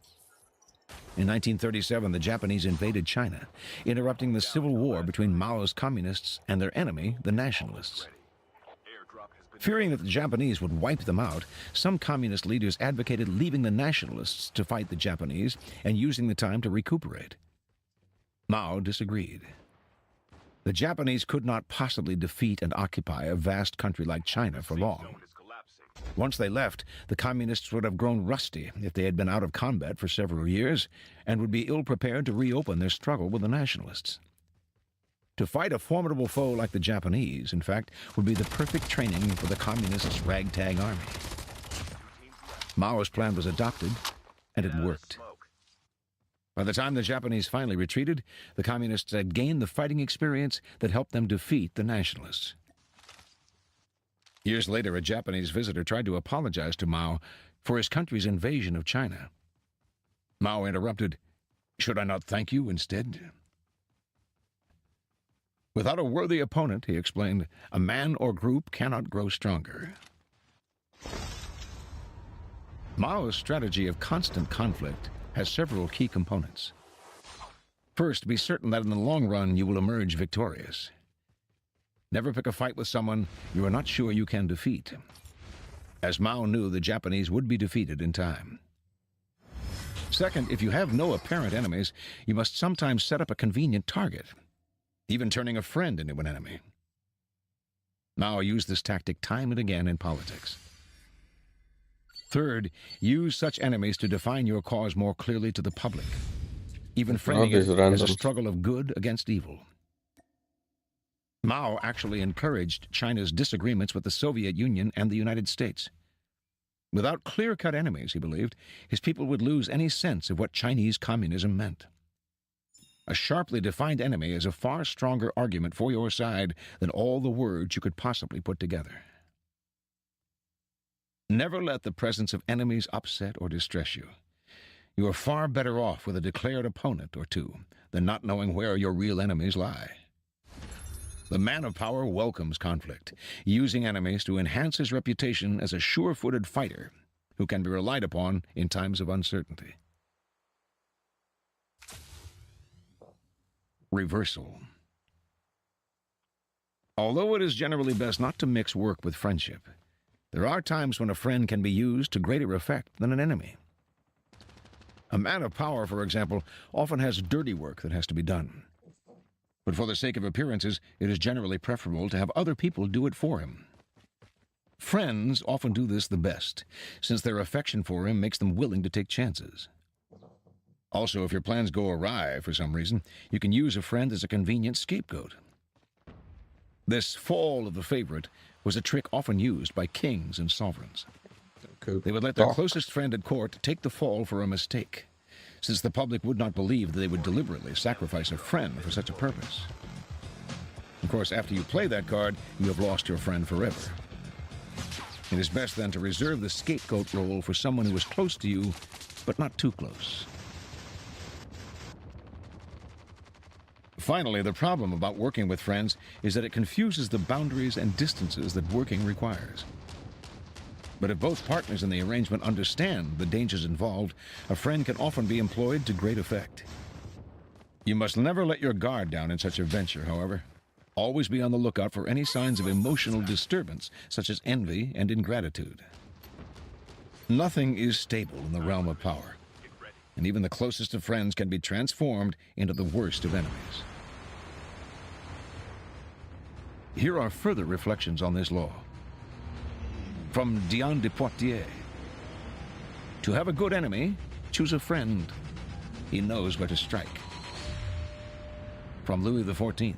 In 1937, the Japanese invaded China, interrupting the civil war between Mao's communists and their enemy, the nationalists. Fearing that the Japanese would wipe them out, some communist leaders advocated leaving the nationalists to fight the Japanese and using the time to recuperate. Mao disagreed. The Japanese could not possibly defeat and occupy a vast country like China for long. Once they left, the communists would have grown rusty if they had been out of combat for several years and would be ill-prepared to reopen their struggle with the nationalists. To fight a formidable foe like the Japanese, in fact, would be the perfect training for the communists' ragtag army. Mao's plan was adopted, and it worked. By the time the Japanese finally retreated, the communists had gained the fighting experience that helped them defeat the nationalists. Years later, a Japanese visitor tried to apologize to Mao for his country's invasion of China. Mao interrupted, "Should I not thank you instead?" Without a worthy opponent, he explained, a man or group cannot grow stronger. Mao's strategy of constant conflict has several key components. First, be certain that in the long run you will emerge victorious. Never pick a fight with someone you are not sure you can defeat. As Mao knew, the Japanese would be defeated in time. Second, if you have no apparent enemies, you must sometimes set up a convenient target, even turning a friend into an enemy. Mao used this tactic time and again in politics. Third, use such enemies to define your cause more clearly to the public, even framing it as a struggle of good against evil. Mao actually encouraged China's disagreements with the Soviet Union and the United States. Without clear-cut enemies, he believed, his people would lose any sense of what Chinese communism meant. A sharply defined enemy is a far stronger argument for your side than all the words you could possibly put together. Never let the presence of enemies upset or distress you. You are far better off with a declared opponent or two than not knowing where your real enemies lie. The man of power welcomes conflict, using enemies to enhance his reputation as a sure-footed fighter who can be relied upon in times of uncertainty. Reversal. Although it is generally best not to mix work with friendship, there are times when a friend can be used to greater effect than an enemy. A man of power, for example, often has dirty work that has to be done. But for the sake of appearances, it is generally preferable to have other people do it for him. Friends often do this the best, since their affection for him makes them willing to take chances. Also, if your plans go awry for some reason, you can use a friend as a convenient scapegoat. This fall of the favorite was a trick often used by kings and sovereigns. They would let their closest friend at court take the fall for a mistake, since the public would not believe that they would deliberately sacrifice a friend for such a purpose. Of course, after you play that card, you have lost your friend forever. It is best then to reserve the scapegoat role for someone who is close to you, but not too close. Finally, the problem about working with friends is that it confuses the boundaries and distances that working requires. But if both partners in the arrangement understand the dangers involved, a friend can often be employed to great effect. You must never let your guard down in such a venture, however. Always be on the lookout for any signs of emotional disturbance, such as envy and ingratitude. Nothing is stable in the realm of power, and even the closest of friends can be transformed into the worst of enemies. Here are further reflections on this law. From Diane de Poitiers. To have a good enemy, choose a friend. He knows where to strike. From Louis XIV.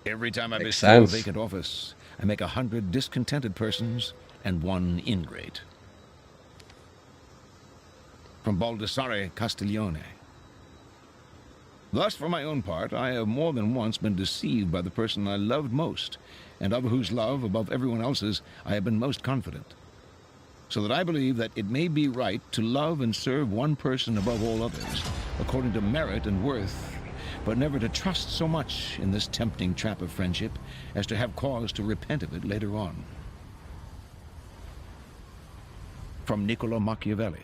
Every time I bestow a vacant office, I make 100 discontented persons and 1 ingrate. From Baldassare Castiglione. Thus, for my own part, I have more than once been deceived by the person I loved most, and of whose love, above everyone else's, I have been most confident. So that I believe that it may be right to love and serve one person above all others, according to merit and worth, but never to trust so much in this tempting trap of friendship as to have cause to repent of it later on. From Niccolo Machiavelli.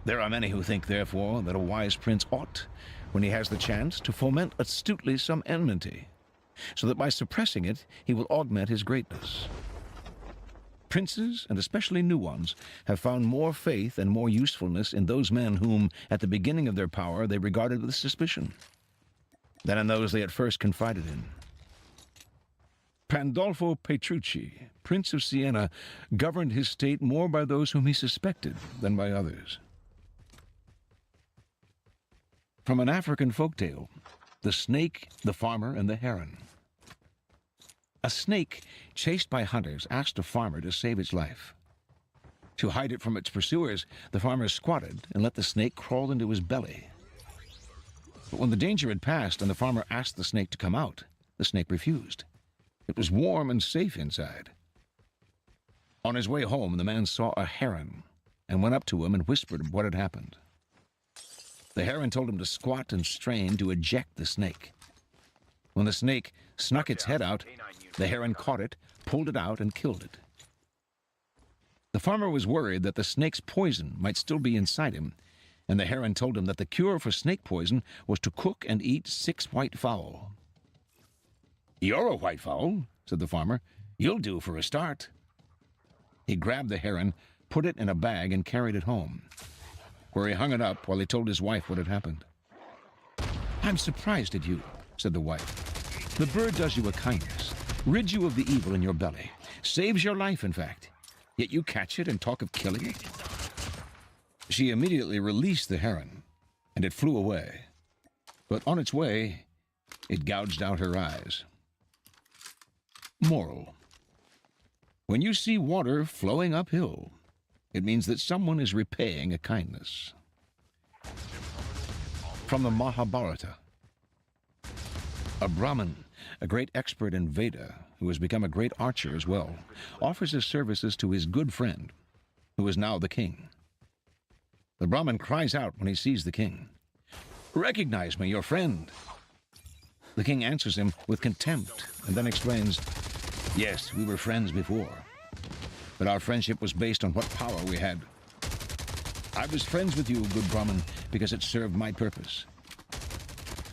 There are many who think, therefore, that a wise prince ought, when he has the chance, to foment astutely some enmity, so that by suppressing it, he will augment his greatness. Princes, and especially new ones, have found more faith and more usefulness in those men whom, at the beginning of their power, they regarded with suspicion, than in those they at first confided in. Pandolfo Petrucci, Prince of Siena, governed his state more by those whom he suspected than by others. From an African folktale, the snake, the farmer, and the heron. A snake, chased by hunters, asked a farmer to save its life. To hide it from its pursuers, the farmer squatted and let the snake crawl into his belly. But when the danger had passed and the farmer asked the snake to come out, the snake refused. It was warm and safe inside. On his way home, the man saw a heron and went up to him and whispered what had happened. The heron told him to squat and strain to eject the snake. When the snake snuck its head out, the heron caught it, pulled it out, and killed it. The farmer was worried that the snake's poison might still be inside him, and the heron told him that the cure for snake poison was to cook and eat 6 white fowl. "You're a white fowl," said the farmer. "You'll do for a start." He grabbed the heron, put it in a bag, and carried it home, where he hung it up while he told his wife what had happened. "I'm surprised at you," said the wife. "The bird does you a kindness, rids you of the evil in your belly, saves your life, in fact, yet you catch it and talk of killing it." She immediately released the heron, and it flew away. But on its way, it gouged out her eyes. Moral: when you see water flowing uphill, it means that someone is repaying a kindness. From the Mahabharata. A Brahmin, a great expert in Veda, who has become a great archer as well, offers his services to his good friend, who is now the king. The Brahmin cries out when he sees the king, "Recognize me, your friend." The king answers him with contempt and then explains, "Yes, we were friends before, but our friendship was based on what power we had. I was friends with you, good Brahmin, because it served my purpose.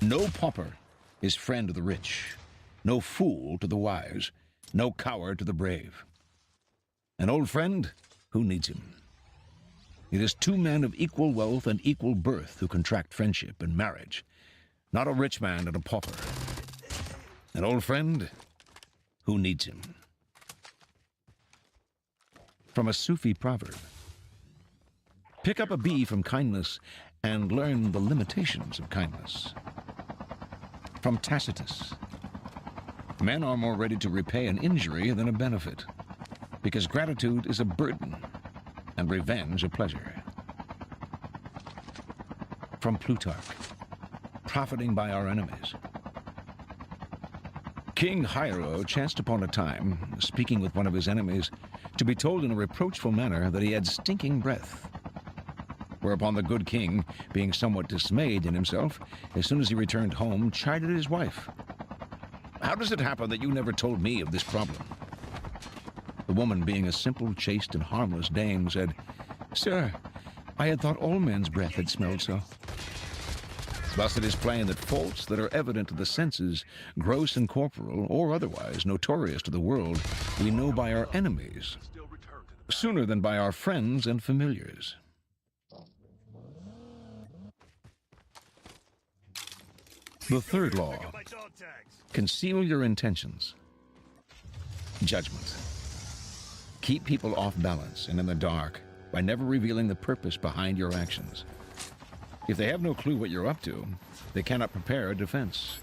No pauper is friend of the rich, no fool to the wise, no coward to the brave. An old friend, who needs him? It is 2 men of equal wealth and equal birth who contract friendship and marriage, not a rich man and a pauper. An old friend, who needs him?" From a Sufi proverb. Pick up a bee from kindness and learn the limitations of kindness. From Tacitus. Men are more ready to repay an injury than a benefit, because gratitude is a burden and revenge a pleasure. From Plutarch. Profiting by our enemies. King Hiero chanced upon a time, speaking with one of his enemies, to be told in a reproachful manner that he had stinking breath. Whereupon the good king, being somewhat dismayed in himself, as soon as he returned home, chided his wife. "How does it happen that you never told me of this problem?" The woman, being a simple, chaste, and harmless dame, said, "Sir, I had thought all men's breath had smelled so." Thus it is plain that faults that are evident to the senses, gross and corporal, or otherwise notorious to the world, we know by our enemies sooner than by our friends and familiars. The third law: conceal your intentions. Judgment. Keep people off balance and in the dark by never revealing the purpose behind your actions. If they have no clue what you're up to, they cannot prepare a defense.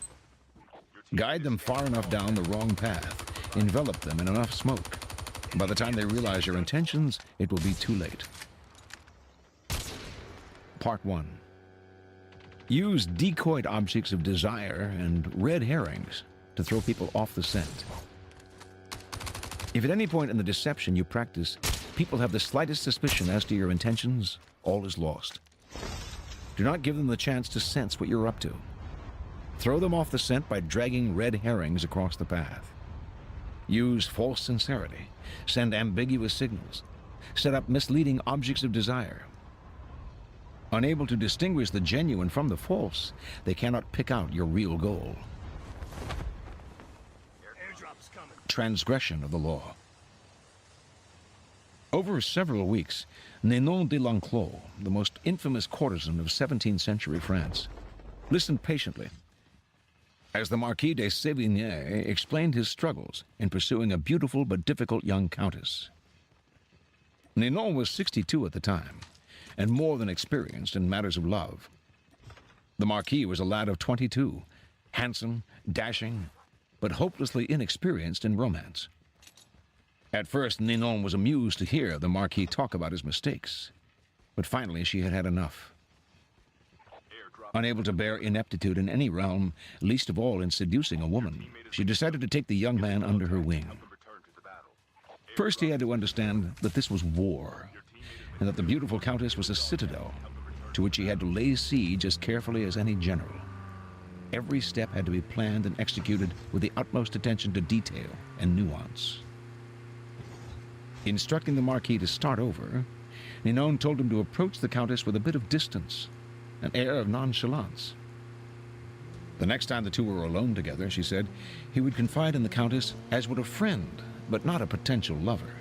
Guide them far enough down the wrong path, envelop them in enough smoke. By the time they realize your intentions, it will be too late. Part 1. Use decoyed objects of desire and red herrings to throw people off the scent. If at any point in the deception you practice, people have the slightest suspicion as to your intentions, all is lost. Do not give them the chance to sense what you're up to. Throw them off the scent by dragging red herrings across the path. Use false sincerity. Send ambiguous signals. Set up misleading objects of desire. Unable to distinguish the genuine from the false, they cannot pick out your real goal. transgression of the law. Over several weeks, Ninon de L'Enclos, the most infamous courtesan of 17th century France, listened patiently as the Marquis de Sévigné explained his struggles in pursuing a beautiful but difficult young countess. Ninon was 62 at the time, and more than experienced in matters of love. The Marquis was a lad of 22, handsome, dashing, but hopelessly inexperienced in romance. At first, Ninon was amused to hear the Marquis talk about his mistakes, but finally she had had enough. Unable to bear ineptitude in any realm, least of all in seducing a woman, she decided to take the young man under her wing. First, he had to understand that this was war, and that the beautiful countess was a citadel to which he had to lay siege as carefully as any general. Every step had to be planned and executed with the utmost attention to detail and nuance. Instructing the Marquis to start over, Ninon told him to approach the countess with a bit of distance, an air of nonchalance. The next time the two were alone together, she said, he would confide in the countess as would a friend, but not a potential lover.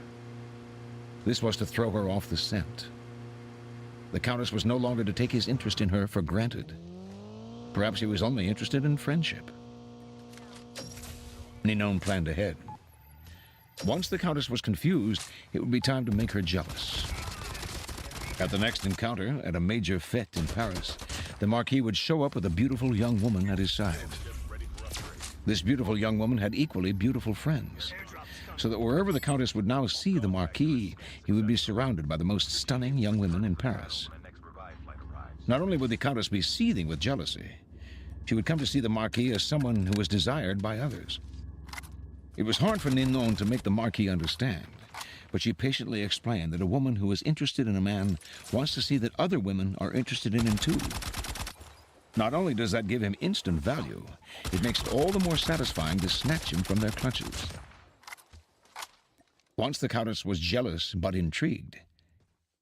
This was to throw her off the scent. The countess was no longer to take his interest in her for granted. Perhaps he was only interested in friendship. Ninon planned ahead. Once the countess was confused, it would be time to make her jealous. At the next encounter, at a major fête in Paris, the Marquis would show up with a beautiful young woman at his side. This beautiful young woman had equally beautiful friends, so that wherever the countess would now see the Marquis, he would be surrounded by the most stunning young women in Paris. Not only would the countess be seething with jealousy, she would come to see the Marquis as someone who was desired by others. It was hard for Ninon to make the Marquis understand, but she patiently explained that a woman who is interested in a man wants to see that other women are interested in him too. Not only does that give him instant value, it makes it all the more satisfying to snatch him from their clutches. Once the countess was jealous but intrigued,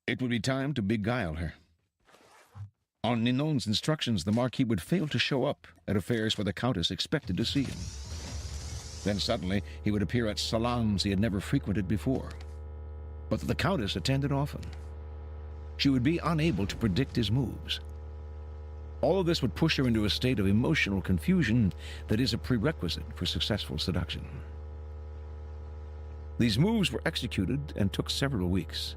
it would be time to beguile her. On Ninon's instructions, the Marquis would fail to show up at affairs where the countess expected to see him. Then suddenly he would appear at salons he had never frequented before, but that the countess attended often. She would be unable to predict his moves. All of this would push her into a state of emotional confusion that is a prerequisite for successful seduction. These moves were executed and took several weeks.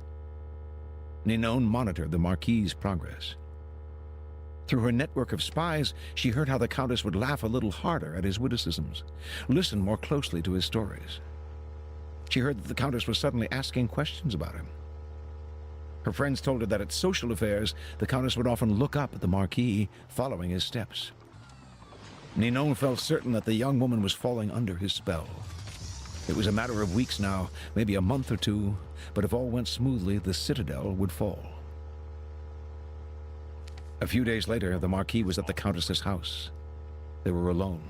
Ninon monitored the Marquis's progress. Through her network of spies, she heard how the countess would laugh a little harder at his witticisms, listen more closely to his stories. She heard that the countess was suddenly asking questions about him. Her friends told her that at social affairs, the countess would often look up at the Marquis, following his steps. Ninon felt certain that the young woman was falling under his spell. It was a matter of weeks now, maybe a month or two, but if all went smoothly, the citadel would fall. A few days later, the Marquis was at the countess's house. They were alone.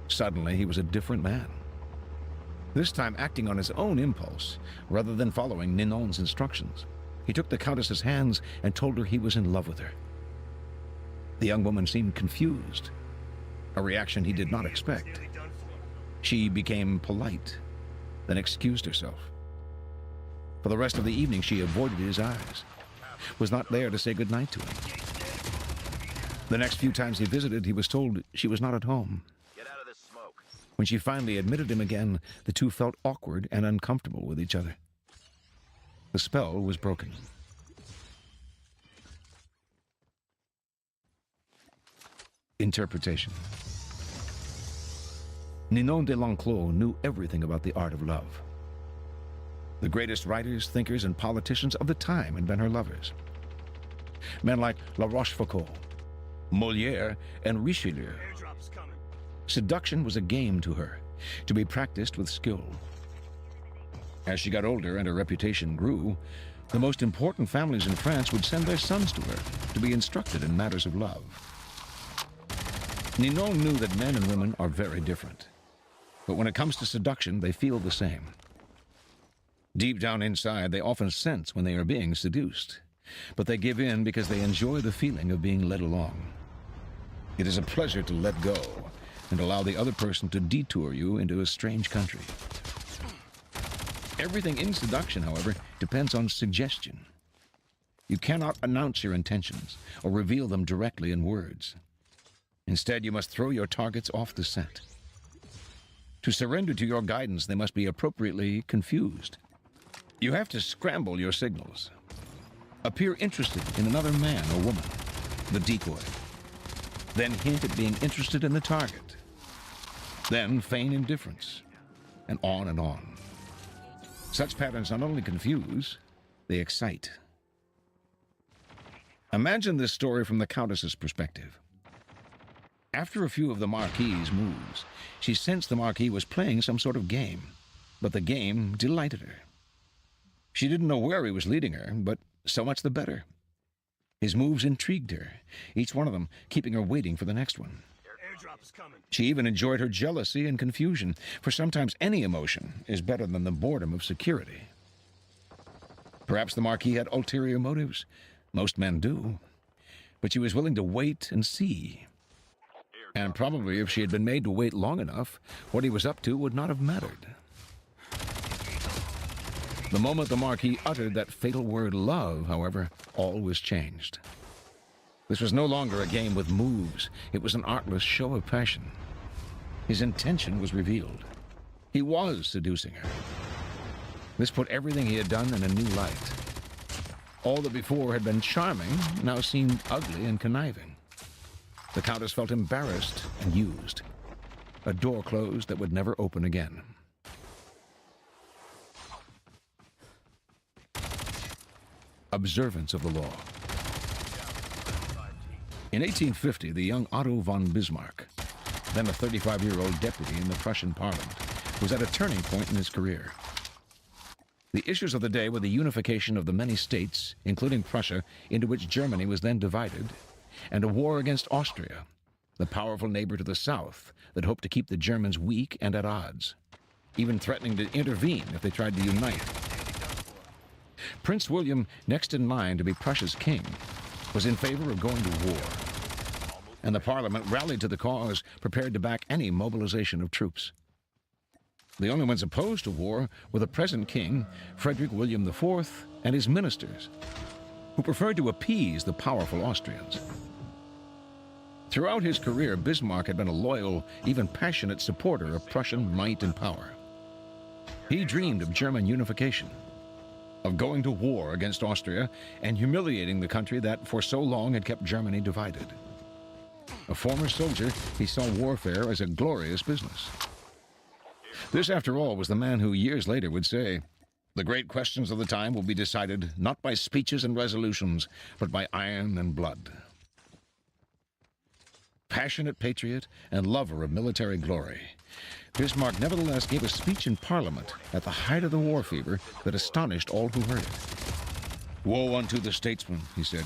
Suddenly, he was a different man. This time acting on his own impulse, rather than following Ninon's instructions. He took the countess's hands and told her he was in love with her. The young woman seemed confused, a reaction he did not expect. She became polite, then excused herself. For the rest of the evening, she avoided his eyes, was not there to say goodnight to him. The next few times he visited, he was told she was not at home. Get out of this smoke. When she finally admitted him again, the two felt awkward and uncomfortable with each other. The spell was broken. Interpretation. Ninon de L'Enclos knew everything about the art of love. The greatest writers, thinkers, and politicians of the time had been her lovers. Men like La Rochefoucauld, Molière, and Richelieu. Seduction was a game to her, to be practiced with skill. As she got older and her reputation grew, the most important families in France would send their sons to her to be instructed in matters of love. Ninon knew that men and women are very different, but when it comes to seduction, they feel the same. Deep down inside, they often sense when they are being seduced, but they give in because they enjoy the feeling of being led along. It is a pleasure to let go and allow the other person to detour you into a strange country. Everything in seduction, however, depends on suggestion. You cannot announce your intentions or reveal them directly in words. Instead, you must throw your targets off the scent. To surrender to your guidance, they must be appropriately confused. You have to scramble your signals. Appear interested in another man or woman, the decoy. Then hint at being interested in the target. Then feign indifference, and on and on. Such patterns not only confuse, they excite. Imagine this story from the Countess's perspective. After a few of the Marquis's moves, she sensed the Marquis was playing some sort of game, but the game delighted her. She didn't know where he was leading her, but so much the better. His moves intrigued her, each one of them keeping her waiting for the next one. Airdrop is coming. She even enjoyed her jealousy and confusion, for sometimes any emotion is better than the boredom of security. Perhaps the Marquis had ulterior motives. Most men do. But she was willing to wait and see. And probably if she had been made to wait long enough, what he was up to would not have mattered. The moment the Marquis uttered that fatal word love, however, all was changed. This was no longer a game with moves. It was an artless show of passion. His intention was revealed. He was seducing her. This put everything he had done in a new light. All that before had been charming now seemed ugly and conniving. The Countess felt embarrassed and used. A door closed that would never open again. Observance of the law. In 1850, the young Otto von Bismarck, then a 35-year-old deputy in the Prussian parliament, was at a turning point in his career. The issues of the day were the unification of the many states, including Prussia, into which Germany was then divided, and a war against Austria, the powerful neighbor to the south that hoped to keep the Germans weak and at odds, even threatening to intervene if they tried to unite. Prince William, next in line to be Prussia's king, was in favor of going to war, and the Parliament rallied to the cause, prepared to back any mobilization of troops. The only ones opposed to war were the present king, Frederick William IV, and his ministers, who preferred to appease the powerful Austrians. Throughout his career, Bismarck had been a loyal, even passionate supporter of Prussian might and power. He dreamed of German unification, of going to war against Austria and humiliating the country that for so long had kept Germany divided. A former soldier, he saw warfare as a glorious business. This, after all, was the man who years later would say, "The great questions of the time will be decided not by speeches and resolutions, but by iron and blood." Passionate patriot and lover of military glory, Bismarck nevertheless gave a speech in Parliament at the height of the war fever that astonished all who heard it. "Woe unto the statesman," he said,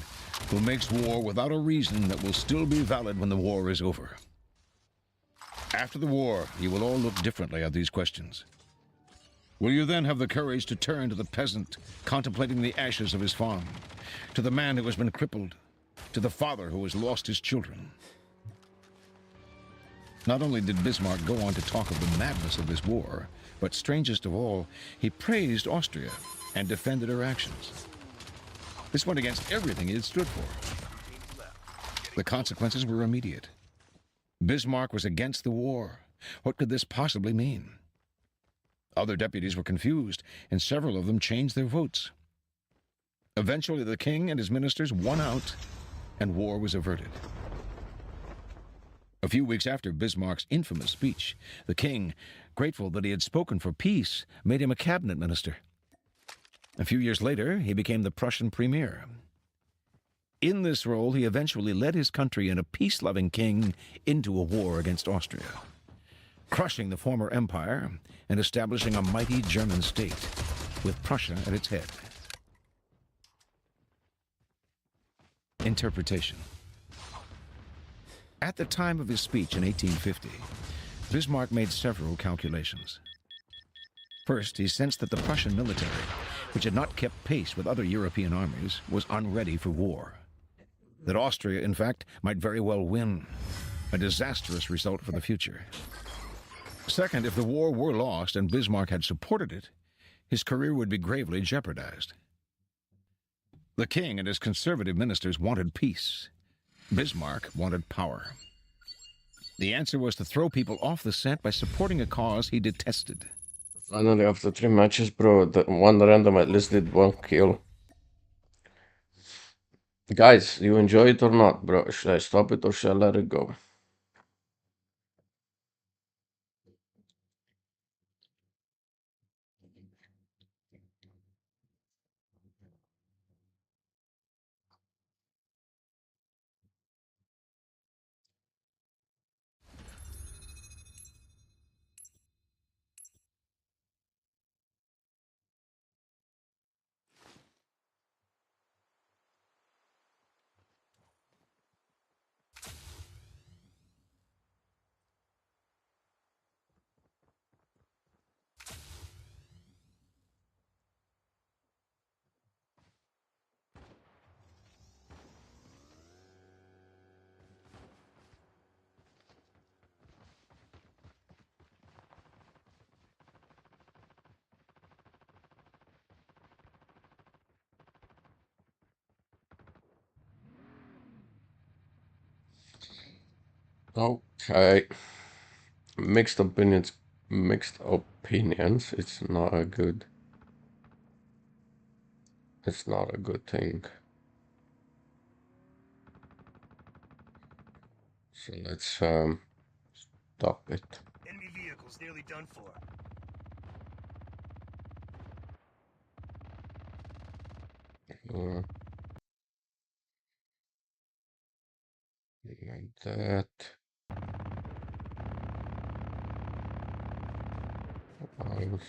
"who makes war without a reason that will still be valid when the war is over. After the war, you will all look differently at these questions. Will you then have the courage to turn to the peasant contemplating the ashes of his farm, to the man who has been crippled, to the father who has lost his children?" Not only did Bismarck go on to talk of the madness of this war, but strangest of all, he praised Austria and defended her actions. This went against everything he had stood for. The consequences were immediate. Bismarck was against the war. What could this possibly mean? Other deputies were confused, and several of them changed their votes. Eventually, the king and his ministers won out, and war was averted. A few weeks after Bismarck's infamous speech, the king, grateful that he had spoken for peace, made him a cabinet minister. A few years later, he became the Prussian premier. In this role, he eventually led his country and a peace-loving king into a war against Austria, crushing the former empire and establishing a mighty German state, with Prussia at its head. Interpretation. At the time of his speech in 1850, Bismarck made several calculations. First, he sensed that the Prussian military, which had not kept pace with other European armies, was unready for war. That Austria, in fact, might very well win. a disastrous result for the future. Second, if the war were lost and Bismarck had supported it, his career would be gravely jeopardized. The king and his conservative ministers wanted peace. Bismarck wanted power. The answer was to throw people off the scent by supporting a cause he detested. Finally, after 3 matches, bro, the one random at least did 1 kill. Guys, you enjoy it or not, bro? Should I stop it or should I let it go? Okay. Mixed opinions. It's not a good. It's not a good thing. So let's stop it. Enemy vehicle's nearly done for. Like that. Mouse.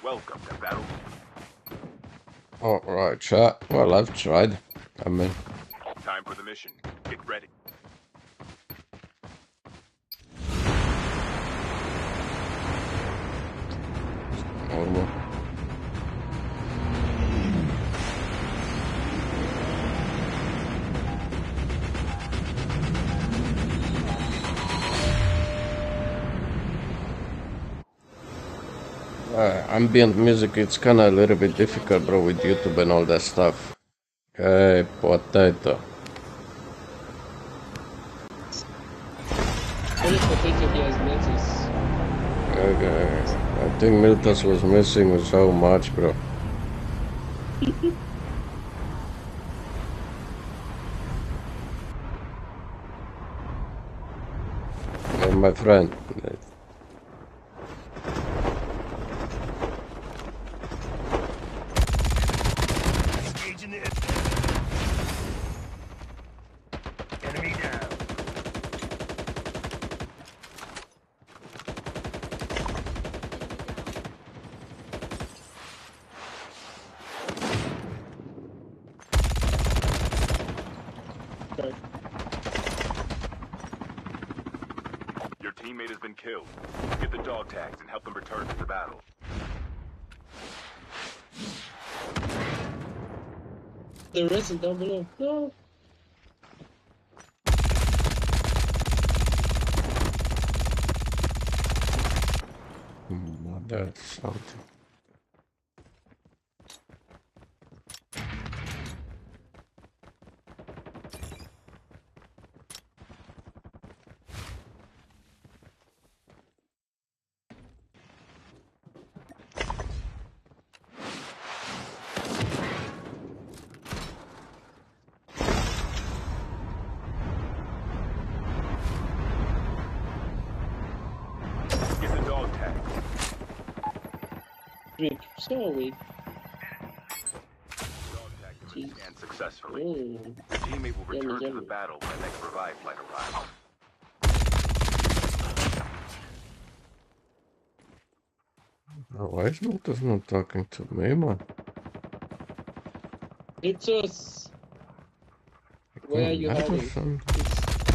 Welcome to battle. Alright, chat. Well, I've tried. I mean, Time for the mission. Get ready. normal. Ambient music, it's kinda a little bit difficult, bro, with YouTube and all that stuff. Hey, potato. Only potato guys matches. Okay. I think Miltos was missing so much, bro. Hey, my friend. Engaging the enemy down. Okay. Your teammate has been killed. Get the dog tags and help them return to the battle. The rest is down below. No. That's something. Get the dog tags. Weak. So weak. Dog tag can Jeez. scan successfully. Oh. Your teammate will Yummy, return to the yummy. battle when the next revive flight arrives. Why is Miltos not talking to me, man? It's us. Where are you Mad or hiding? something? It's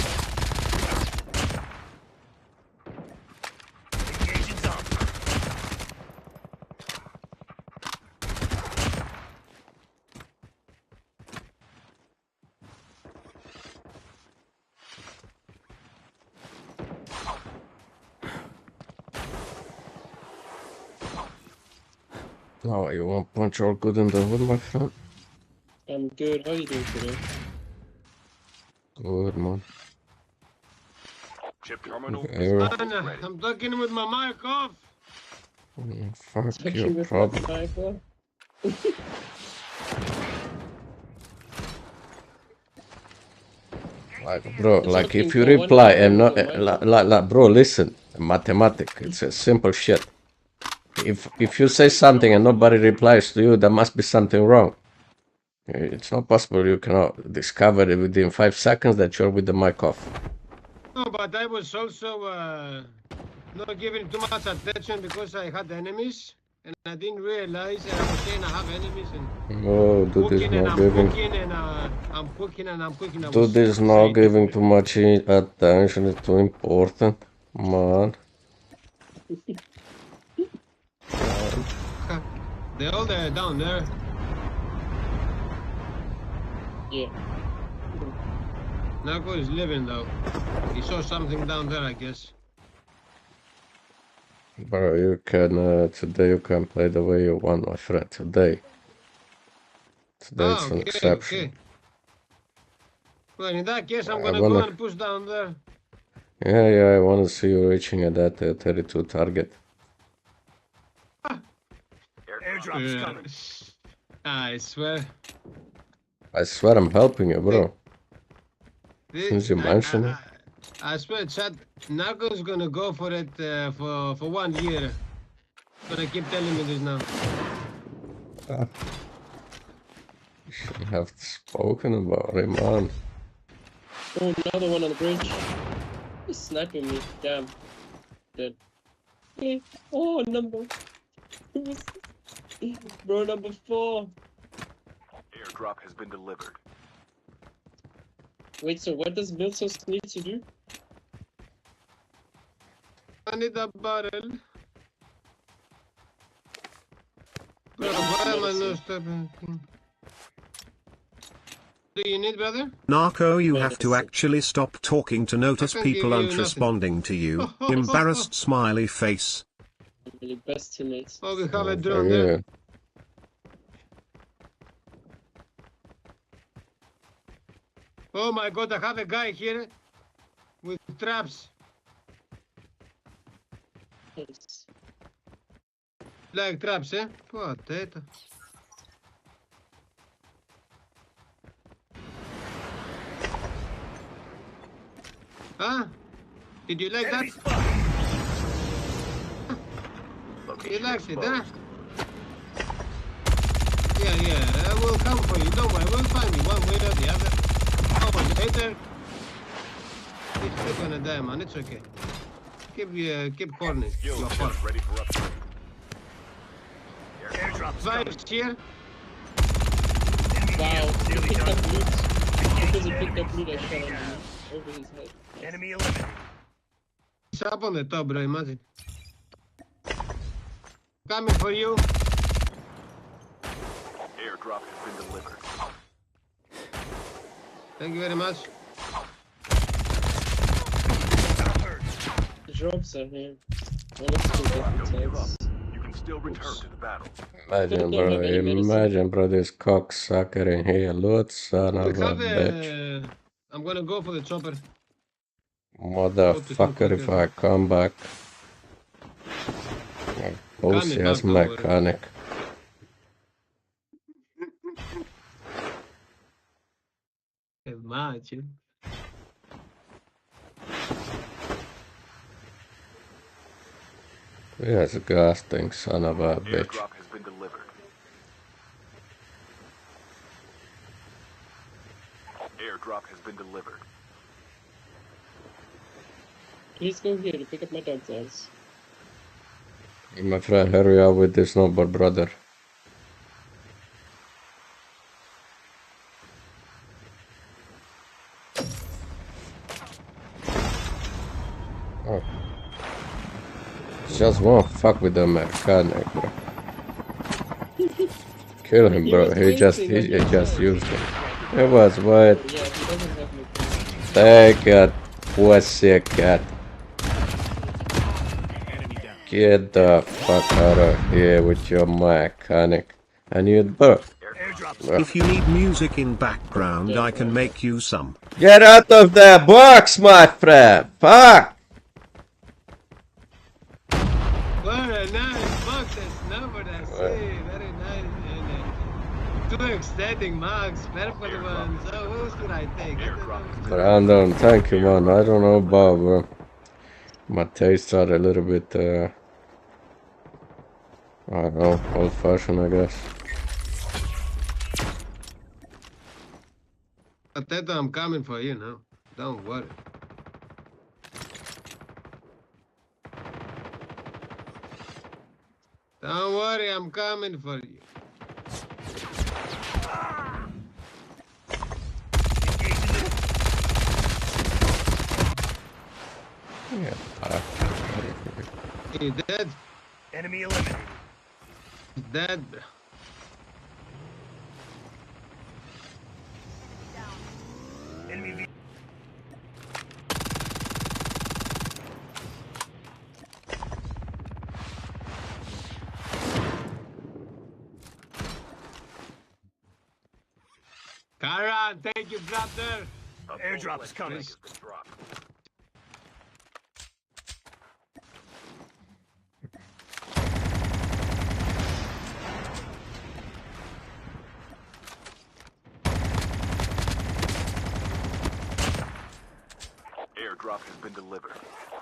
Oh, you want punch all good in the hood, my friend? I'm good. How you doing today? Good, man. Chip terminal is Very. almost ready. I'm talking with my mic off. Fuck Touching your with problem. my mic. Like, bro, It's like something if you for one reply ear and with not, a mic. like, bro, listen, mathematics, it's a simple shit. If you say something and nobody replies to you, there must be something wrong. It's not possible you cannot discover it within 5 seconds that you're with the mic off. No, but I was also not giving too much attention because I had enemies, and I didn't realize. And I was saying I have enemies, and Oh, dude is cooking, and not I'm giving. cooking, and I'm cooking, and I'm cooking. I Dude was is not saying giving too much attention. It's too important, man. they're all there down there. Yeah. Narco is living though. He saw something down there, I guess. Bro, you can today you can play the way you want, my friend. Today it's an exception. Okay. Well, in that case, I'm I gonna wanna- go and push down there. Yeah, I wanna see you reaching at that 32 target. Airdrop is coming. I swear. I swear I'm helping you, bro. Since you mentioned it. I swear, Chad, Narco's gonna go for it for 1 year. Gonna keep telling me this now. You should have spoken about it, man. Oh, another one on the bridge. He's sniping me. Damn. Dead. Yeah. Oh, number. Bro, number 4. Airdrop has been delivered. Wait, so what does Milsos need to do? I need a barrel. Bro, why am I not stopping? Do you need, brother? Narco, you have to actually stop talking to notice I can people give you aren't nothing. responding to you. Embarrassed smiley face. The best teammates. Oh, we have a drone there. Yeah. Oh my god, I have a guy here with traps. Nice. Like traps, eh? Potato. Huh? Did you like that? Enemy spotted. You Location liked it, exposed. huh? Yeah, I will come for you. Don't worry, we'll find you one way or the other. Oh, later. He's still gonna die, man. It's okay. Keep cornering. Skill Your chip horse. ready for upgrade. Airdrop is coming. Vibes here. Enemy Wow, vehicle he nearly picked done up for. loot. Because he Engaging picked the up loot, I enemies. shot Enemy him down. over his head. Enemy eliminated. He's up on the top, bro. Imagine. Coming for you. Airdrop has been delivered. Thank you very much. The drops are here. Well, let's go get Don't the give up. tanks. You can still return to the battle. Imagine, Don't bro. have any medicine. Imagine, bro. This cocksucker in here. Loot, son We of a have bitch. I'm gonna go for the chopper. Motherfucker, if I come back. Pussy back, ass don't worry. mechanic. Imagine. Disgusting son of a bitch. Airdrop has been delivered. Airdrop has been delivered. Please go here to pick up my dog tags. My friend, hurry up with this snowboard, brother. Oh. Just won't fuck with the mechanic, bro. Kill him, bro. He just used it. It was what? Yeah, he doesn't have me. Take it, pussy cat. Get the fuck out of here with your mechanic. I need book. Airdrop's If you need music in background, I can make you some. Get out of the box, my friend! Fuck! What a nice box, that's number, that's it. Very nice. And, two extending marks, purple ones. So who should I take? I don't know. Brandon, thank you, man. I don't know, Bob. My tastes are a little bit, I don't know, old-fashioned, I guess. But that I'm coming for you now. Don't worry. Don't worry, I'm coming for you. Yeah. He dead. enemy eliminated. Dead. Enemy vehicle. Karan, thank you, brother. Airdrop is coming. Airdrop has been delivered.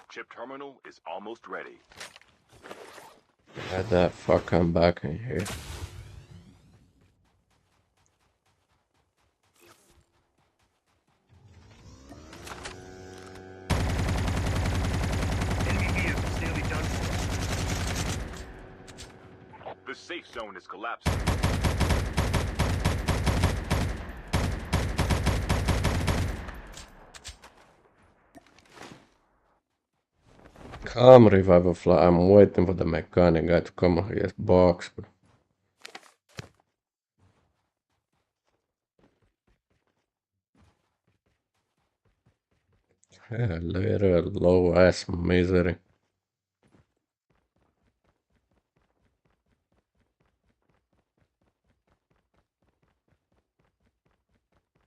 Chip terminal is almost ready. Get that fucking back in here. Enemy vehicles nearly done for. The safe zone is collapsing. Come, revival fly. I'm waiting for the mechanic guy to come here. Box. Yeah, little low ass misery.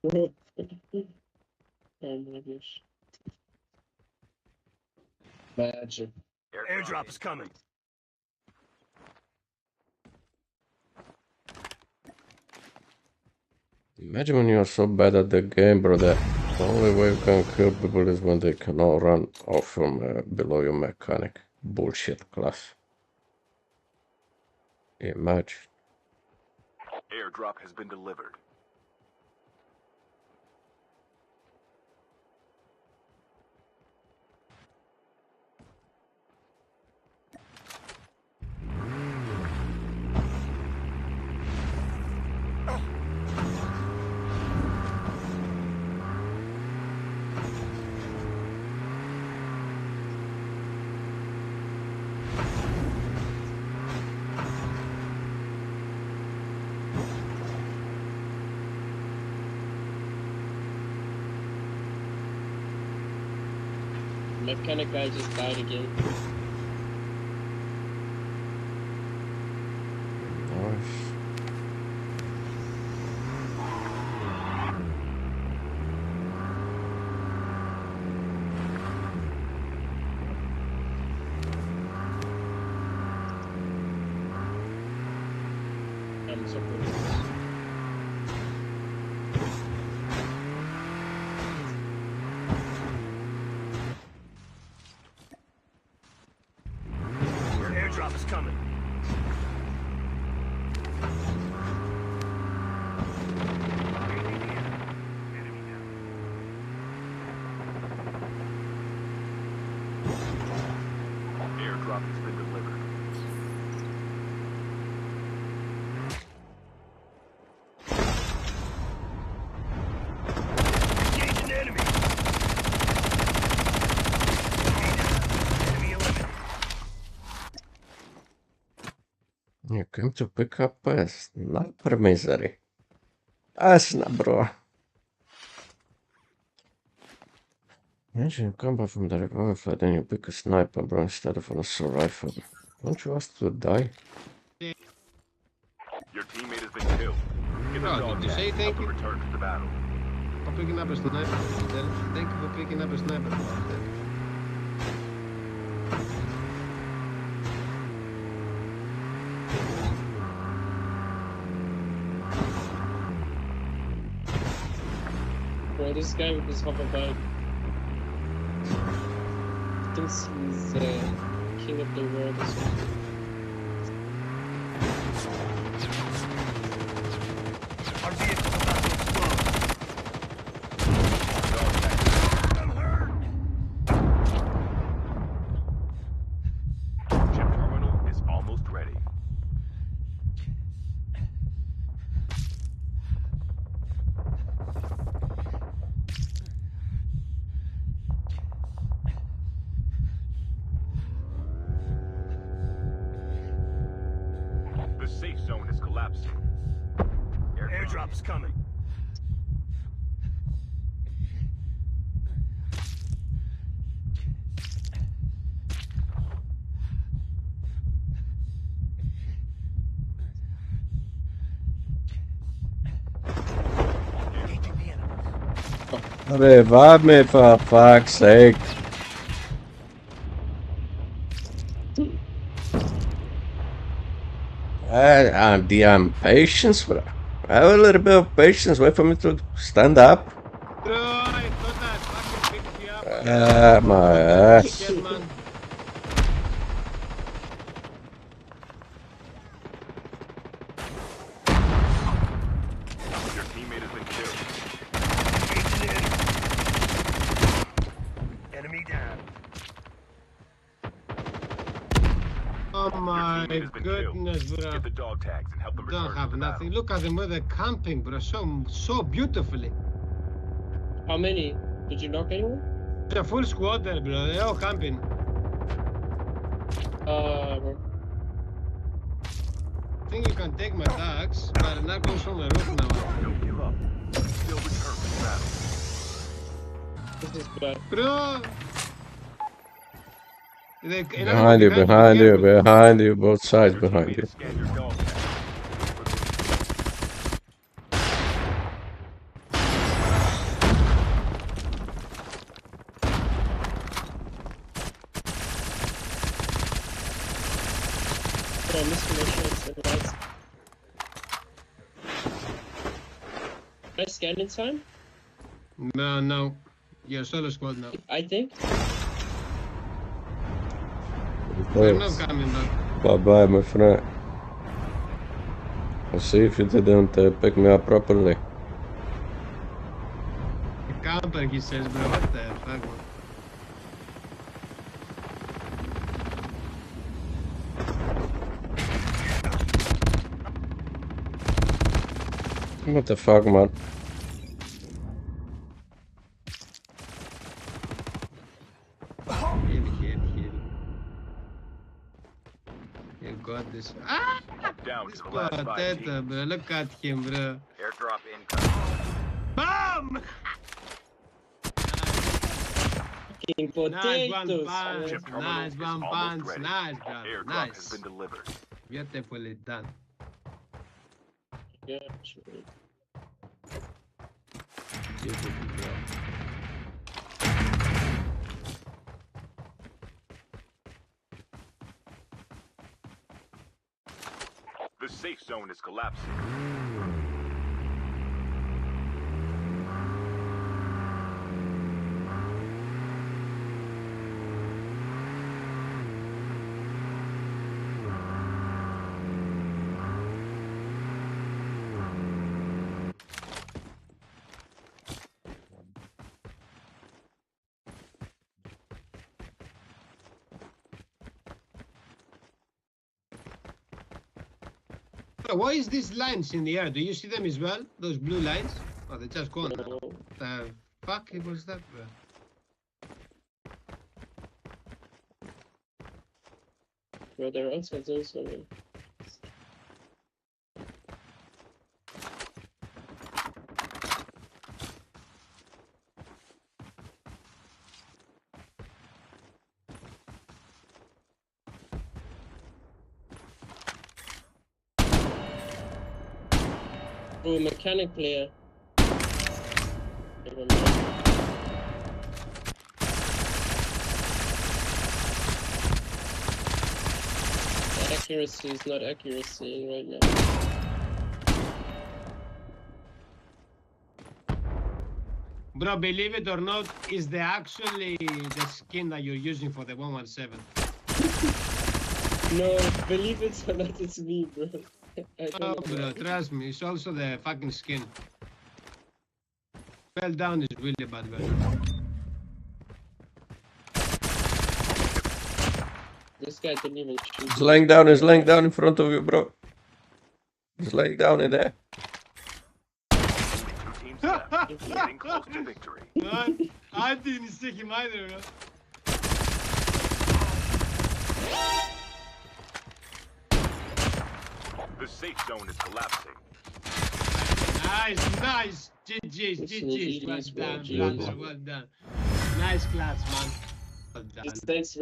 Oh my gosh. Magic. Airdrop is coming. Imagine when you're so bad at the game, bro, that the only way you can kill people is when they can all run off from below your mechanic. Bullshit class. Imagine. Airdrop has been delivered. Mechanic guy just died again. Nice. I'm so good. Airdrop is coming. Airdrop has been delivered. Engage an enemy. Enemy eliminated. You came to pick up a sniper misery. Asna, bro. Imagine you come back from the revival, then you pick a sniper, bro, instead of an assault rifle. Don't you ask to die? Your teammate has been killed. Get the Bro, dog did you tags say and thank help them you? return to the battle. For picking up a sniper. Thank you for picking up a sniper. Bro, this guy with his hoverbike thinks he's king of the world or something. Our vehicle's about to explode. Dog tags. I'm hurt. Chip terminal is almost ready. The safe zone is collapsing. Airdrop is coming. Engaging the enemy. Revive me for fuck's sake. The patience, bro. Have a little bit of patience. Wait for me to stand up. Bro, I thought I fucking picked you up. My ass. Shit, man. Your teammate has been killed. Engaging the enemy. Enemy down. Oh my teammate has been goodness, bro. Get the dog tags and help them return Don't to have the nothing. battle. Look at them where they're camping, bro. So beautifully. How many? Did you knock anyone? It's a full squad there, bro. They're all camping. Bro. I think you can take my dogs, but Narco's on the roof now. Don't give up. Still return to the battle. This is bad. Bro! Behind you, both sides Your behind teammate you. has scanned your dog tags. Oh, I missed my shots and lights. Can I scan in time? No. You're solo squad now. I think. They're not coming back. Bye bye, my friend. I'll see if you didn't pick me up properly. The camper, he says, bro. What the fuck, man? What the fuck, man? Heal. You got this. Ah! Down This to the last 5 potato, teams. bro. Look at him, bro. Airdrop incoming. BAM! Fucking Nice one, potatoes. punch. Chip terminal Nice is one, almost punch. ready. Nice, brother. Airdrop has Nice. been delivered. Beautifully done. Yeah, sure. Beautifully done. The safe zone is collapsing. Bro, why is these lines in the air? Do you see them as well? Those blue lines? Oh, they just gone now. No. The fuck was that, bro? Bro, there are outside also. Man. Oh, mechanic player. Never mind. Accuracy is not accuracy right now. Bro, believe it or not, is the actually the skin that you're using for the 117. No, believe it or not, it's me, bro. I don't Oh, know bro, why. trust me, it's also the fucking skin. Fell down is really bad, bro. This guy didn't even shoot. He's laying down in front of you, bro. He's laying down in there. Two teams left. Getting close to victory. I didn't see him either, bro. The safe zone is collapsing. Nice. GG's. Well done, GG's. brother, well done. Nice class, man. Well done. Thanks,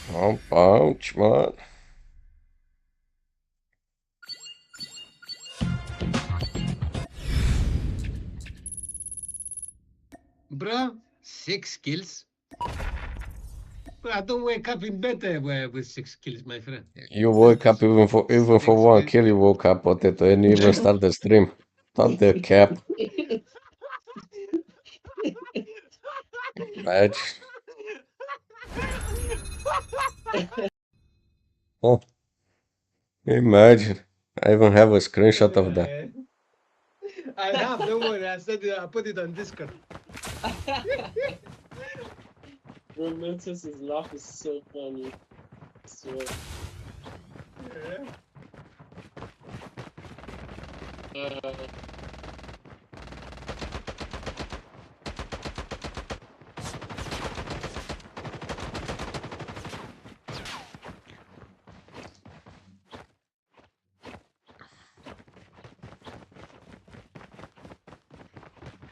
bro. Ouch, man. Bro, 6 kills? Bro, I don't wake up in bed with 6 kills, my friend. You woke up even for one kill. You woke up, Potato, and you even start the stream. Not the cap. Imagine. Oh, imagine. I even have a screenshot of that. I have, don't worry. I said I put it on Discord. Bro, Mentos' laugh is so funny. I swear.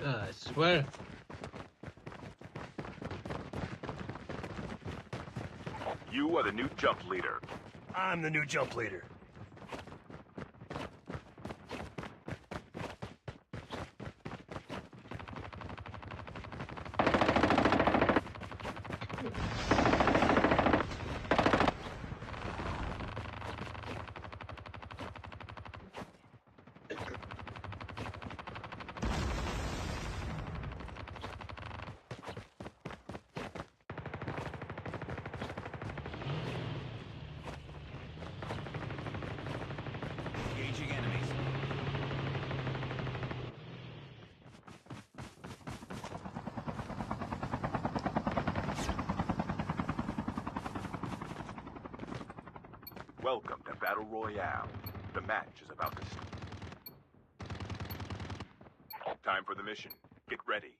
I swear. You are the new jump leader. I'm the new jump leader. Engaging enemies. Welcome to Battle Royale. The match is about to start. Time for the mission. Get ready.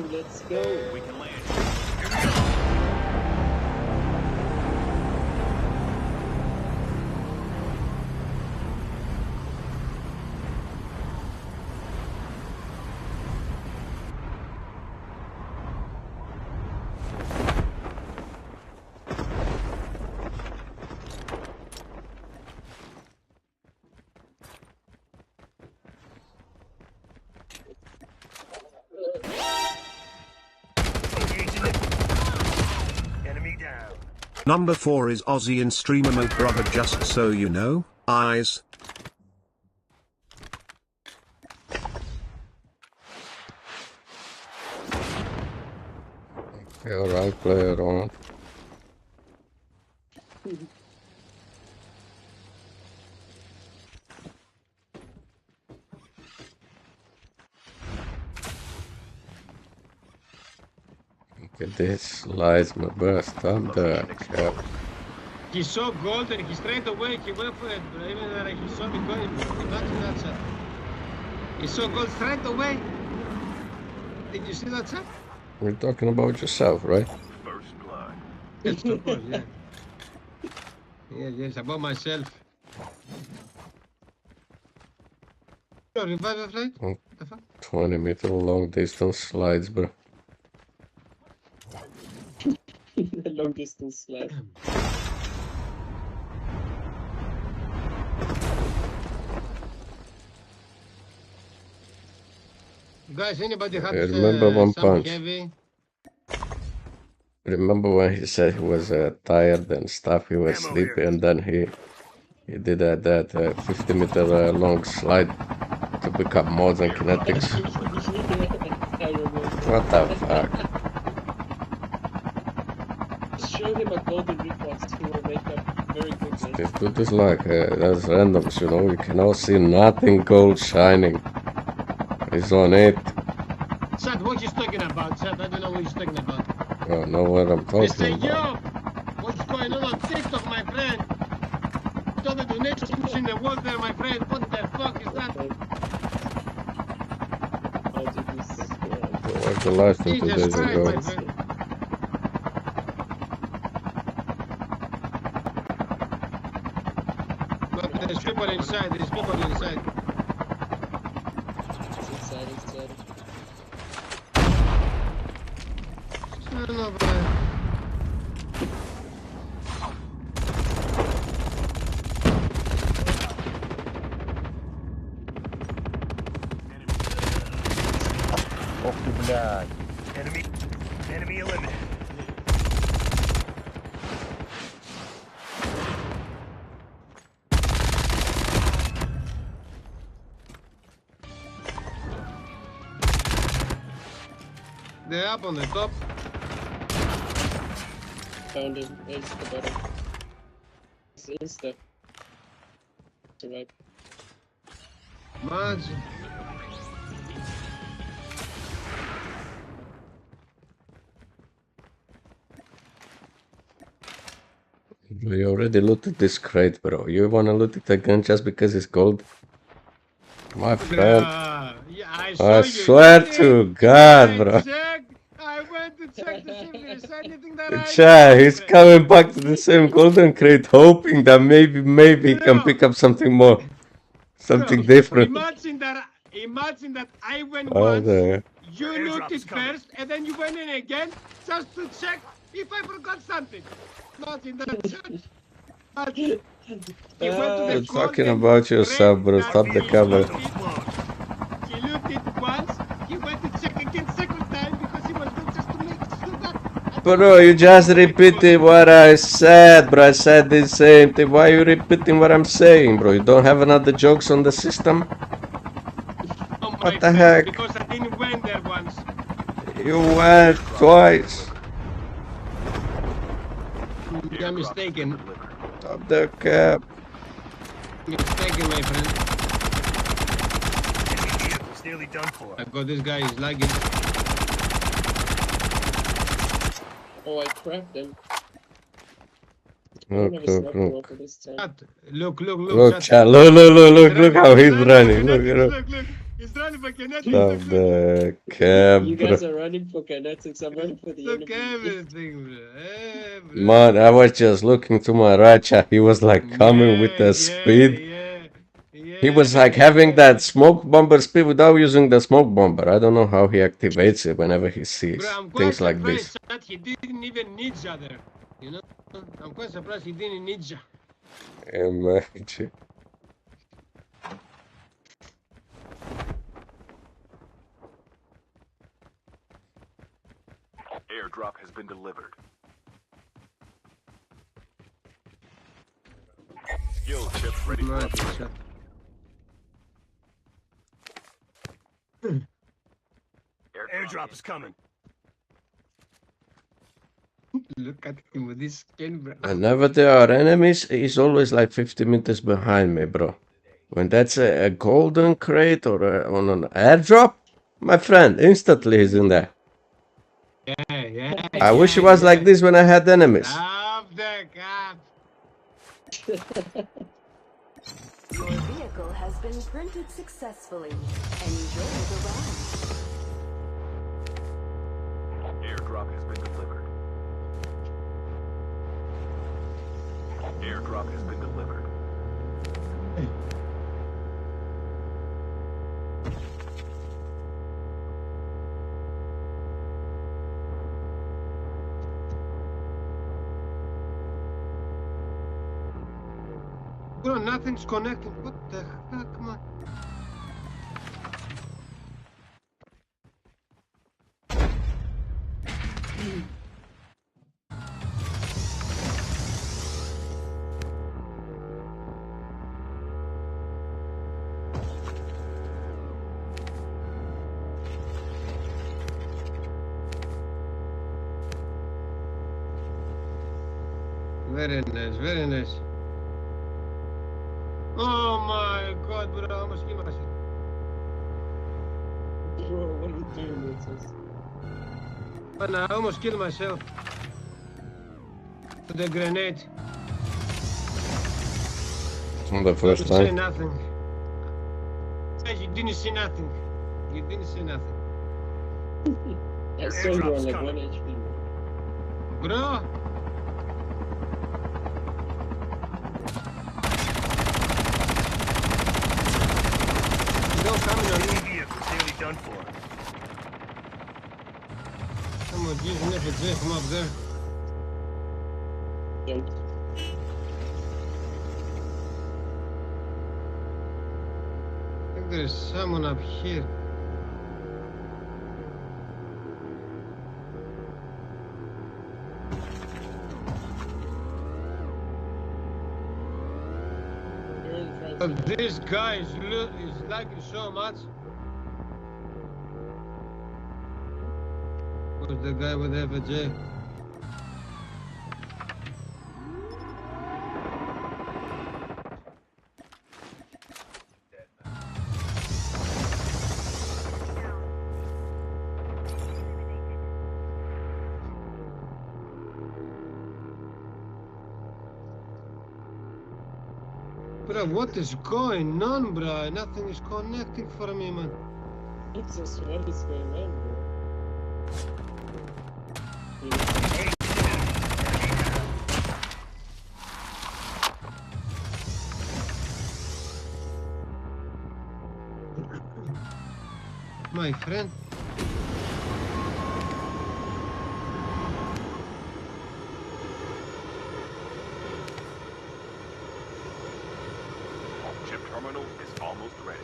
Let's go. We can land. Enemy down. Number 4 is Aussie in streamer mode, brother, just so you know. Eyes. Alright, play around. Look at this, lies my best thunder cap. He saw gold and he straight away, he went for it. Even though he saw me going, imagine that shot. He saw gold straight away. Did you see that, sir? You're talking about yourself, right? First blood. Yes, of course, yeah. Yes, about myself. Revive a flight? Oh. What the fuck? 20-meter long distance slides, bro. Long distance slide. Guys, anybody had I remember one some punch. heavy? Remember when he said he was tired and stuff, he was Ammo sleepy, here. and then he did that 50-meter long slide to pick up mods and kinetics. I remember. What the fuck? Show him a golden reflex, he will wake up very quickly. This dude is like, that's randoms, you know, you cannot see nothing gold shining. He's on it. Chad, what you talking about, Chad? I don't know what you're talking about. I don't know what I'm They say, talking about. yo, what's going on TikTok, my friend? All the donations in the world there, my friend. What the fuck is that? I'll do this. Like the last 2 Jesus days Christ, ago. my friend. But there's people inside, there's people inside. It's inside. Son of a... Enemy eliminated. They're up on the top. Found him. It's the bottom. It's insta. Survive. Marge. We already looted this crate, bro. You wanna loot it again just because it's gold? My friend, Yeah, I saw you. swear You to did. God, I bro. checked. I went to check to see if there's anything that I Chad, did, he's my friend. coming back to the same golden crate, hoping that maybe he can pick up something more, something different. Imagine that I went Oh, once, the- you Airdrop looked is it coming. first, and then you went in again just to check if I forgot something. Imagine that. Imagine. He went to the You're talking golden about yourself, crate bro. that Stop the he camera. looked it. He looked it once. He went to check again second time because he was good just to make sure that. Bro, you just repeated what I said, bro. I said the same thing. Why are you repeating what I'm saying, bro? You don't have another jokes on the system? Oh, my What the friend, heck? because I didn't went there once. You went twice. You're mistaken. Stop the cap. Mistaken, my friend. Enemy vehicle's nearly done for. I got this guy is lagging. Oh, I cracked him. Look, I don't have a look, sniper look. rifle this time. Chat, look, Look, chat. Chad. Look how he's running. Look at him. Look. He's running for kinetics. Stop the cap, You bro. guys are running for kinetics. I'm running for the Look enemy. everything, bro. Man, I was just looking to my right, Chad. He was like coming with the speed. He was like having that smoke bomber speed without using the smoke bomber. I don't know how he activates it whenever he sees Bro, I'm quite things like this. surprised that he didn't even ninja there. You know? I'm quite surprised he didn't ninja. Imagine. Airdrop has been delivered. Skill chips ready for upgrade. Airdrop is coming. Look at him with this skin, bro. Whenever there are enemies, he's always like 50 meters behind me, bro. When that's a golden crate or on an airdrop, my friend, instantly he's in there. Yeah. I wish it was like this when I had enemies. Stop the cap. Your vehicle has been printed successfully. Enjoy the ride. Airdrop has been delivered. Airdrop has been delivered. Bro, nothing's connecting. What the heck, man? Very nice, very nice. Oh my god, bro, I almost killed myself. Bro, what are you doing, Princess? Man, I almost killed myself. With the grenade. It's not the first You say time. nothing. Says you didn't see nothing. You didn't see nothing. I saw you on Airdrop's like coming. 1 HP. Bro! You don't come in on me. Enemy vehicle's nearly done for. Come on, Jesus, never take him up there. Don't. I think there's someone up here. You're in front. But this guy is lagging so much. Where's the guy with FJ? Bro, what is going on, bro? Nothing is connecting for me, man. It's just what is going on, bro? My friend. Chip terminal is almost ready.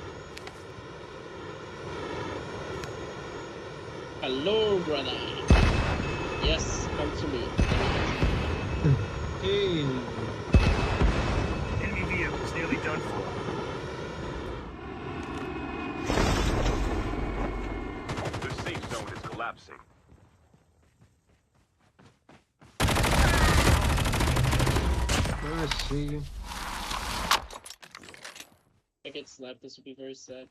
Hello, brother. Yes, come to me. Hey, Enemy vehicle's nearly done for. The safe zone is collapsing. I see you. If I get sniped, this would be very sad.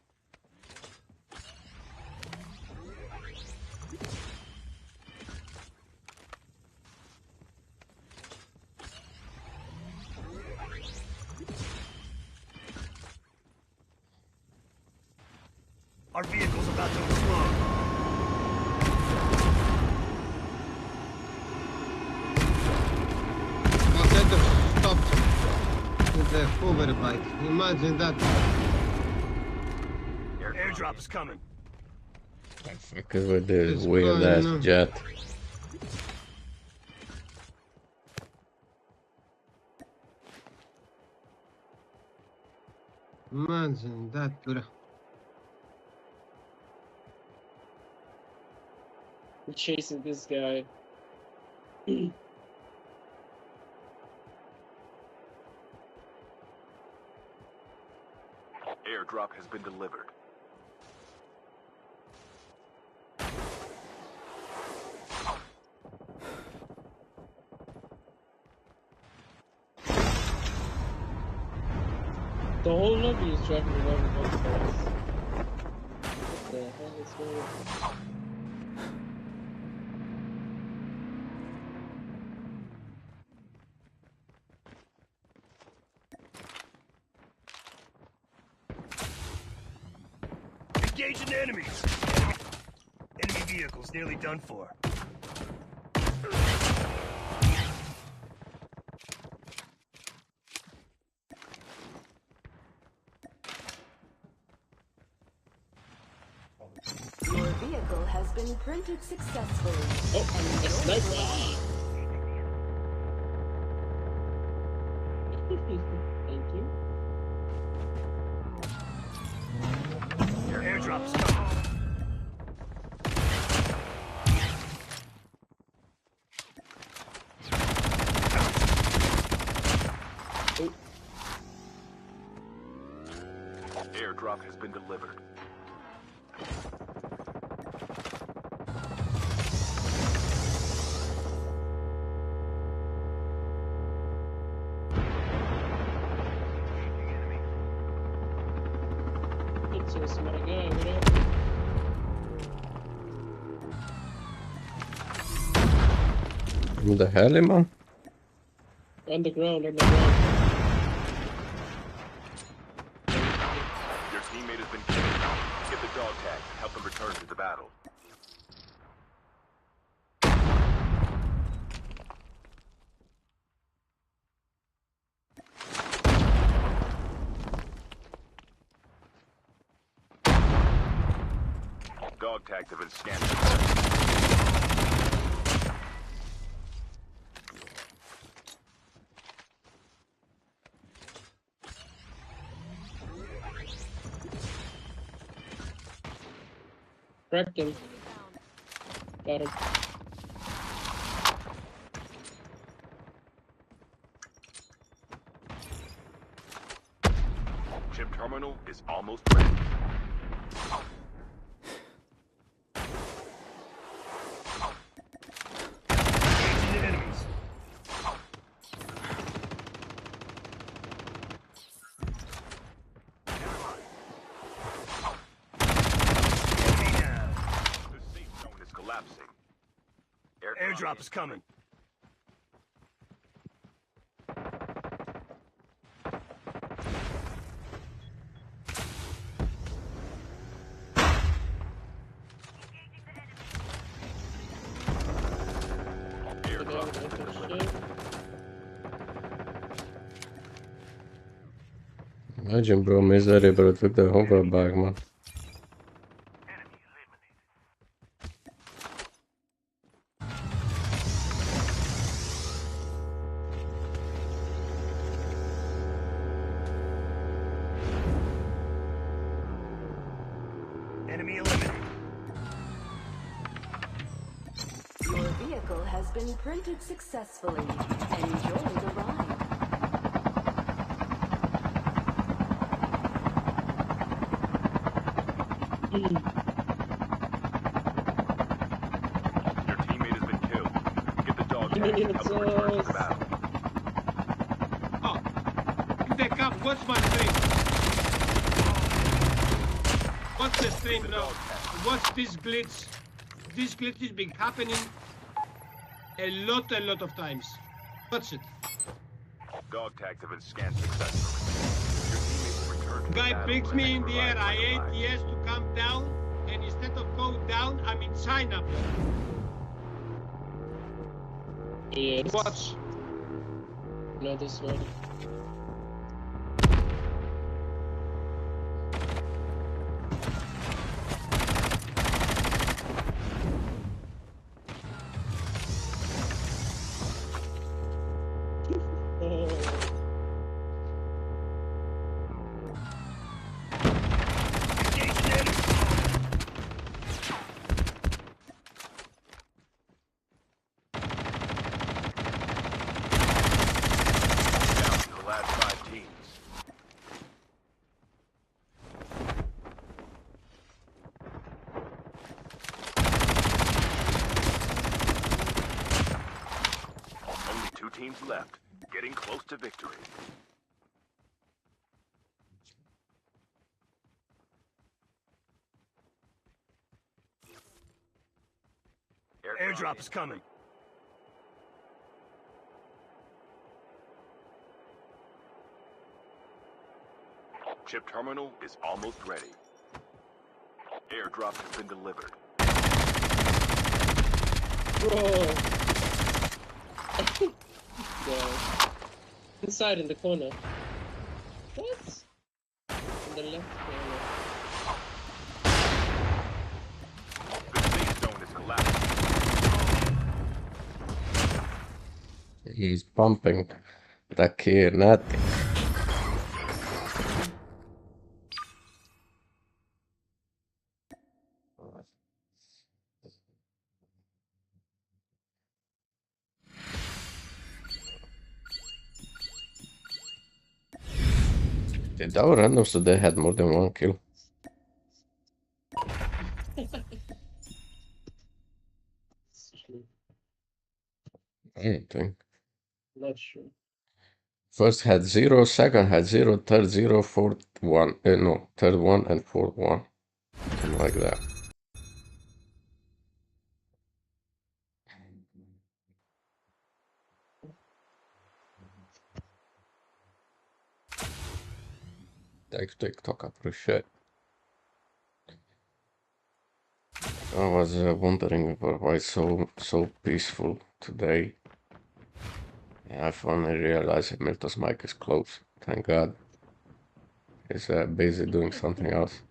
Our vehicle's about to explode. Well, that just stopped with the hover bike. Imagine that. Airdrop is coming. Fuck is with this It's weird going ass on. jet. Imagine that, bro. We're chasing this guy. Airdrop has been delivered. The whole lobby is driving around with both cars. What the hell is going on? Engaging enemies. Enemy vehicle's nearly done for. vehicle has been printed successfully. Oh, a sniper. Thank you. Your airdrop's coming. Airdrop has been delivered. It's just my guy, what up? What the hell, man? On the ground. Your teammate has been killed. Get the dog tags and help them return to the battle. Dog tags have been scanned. Cracked him. Got him. Chip terminal is almost ready. Engaging the enemies. Enemy down. The safe zone is collapsing. Airdrop is coming. Airdrop has been delivered. Imagine, bro, misery, bro, took the hover bag, man. Enemy eliminated. Your vehicle has been printed successfully. Enjoy the ride. Your teammate has been killed. Get the dog tags and help them return to the battle. Oh, if they come, watch my stream. Watch the stream, bro. Watch this glitch. This glitch has been happening a lot of times. Watch it. Dog tags have been scanned successfully. Your teammate will return to the Guy battle picks when me they in the provide air. I further ate lives. yes to come down, and instead of go down, I'm in China, bro. Yes. Watch. No, this one. Oh. Engaging the enemies. Down to the last 5 teams. Only 2 teams left, getting close to victory. Airdrop is coming. Chip terminal is almost ready. Airdrop has been delivered. Bro. No. Inside in the corner. What? In the left corner. He's pumping the kinetic. Did our randoms today had more than one kill? I don't think. Not sure. First had 0, second had 0, third 0, fourth 1. No, third 1 and fourth 1. Something like that. Thanks, TikTok, I appreciate. I was wondering why it's so peaceful today. I finally realized Milton's mic is closed. Thank God. He's busy doing something else.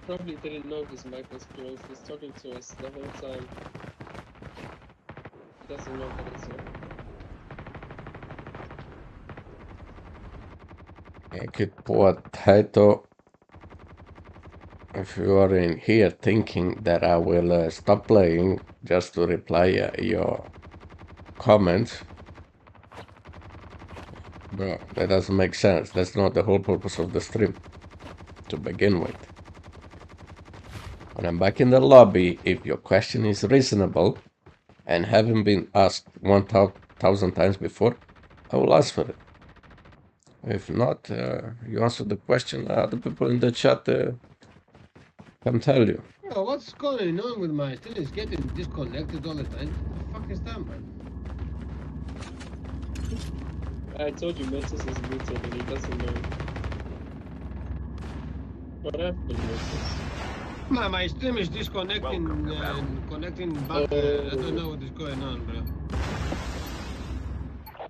Probably didn't know his mic was closed. He's talking to us the whole time. He doesn't know that it's on. Good potato. If you are in here thinking that I will stop playing just to reply your comments, bro, that doesn't make sense. That's not the whole purpose of the stream to begin with. When I'm back in the lobby, if your question is reasonable and haven't been asked 1,000 times before, I will answer it. If not, you answer the question, the people in the chat can tell you. Yo, what's going on with my thing? It's getting disconnected all the time. What the fuck is that, man? I told you Mentos is muted and he doesn't know. What happened, Mentos? Man, my stream is disconnecting and connecting back. I don't know what is going on, bro.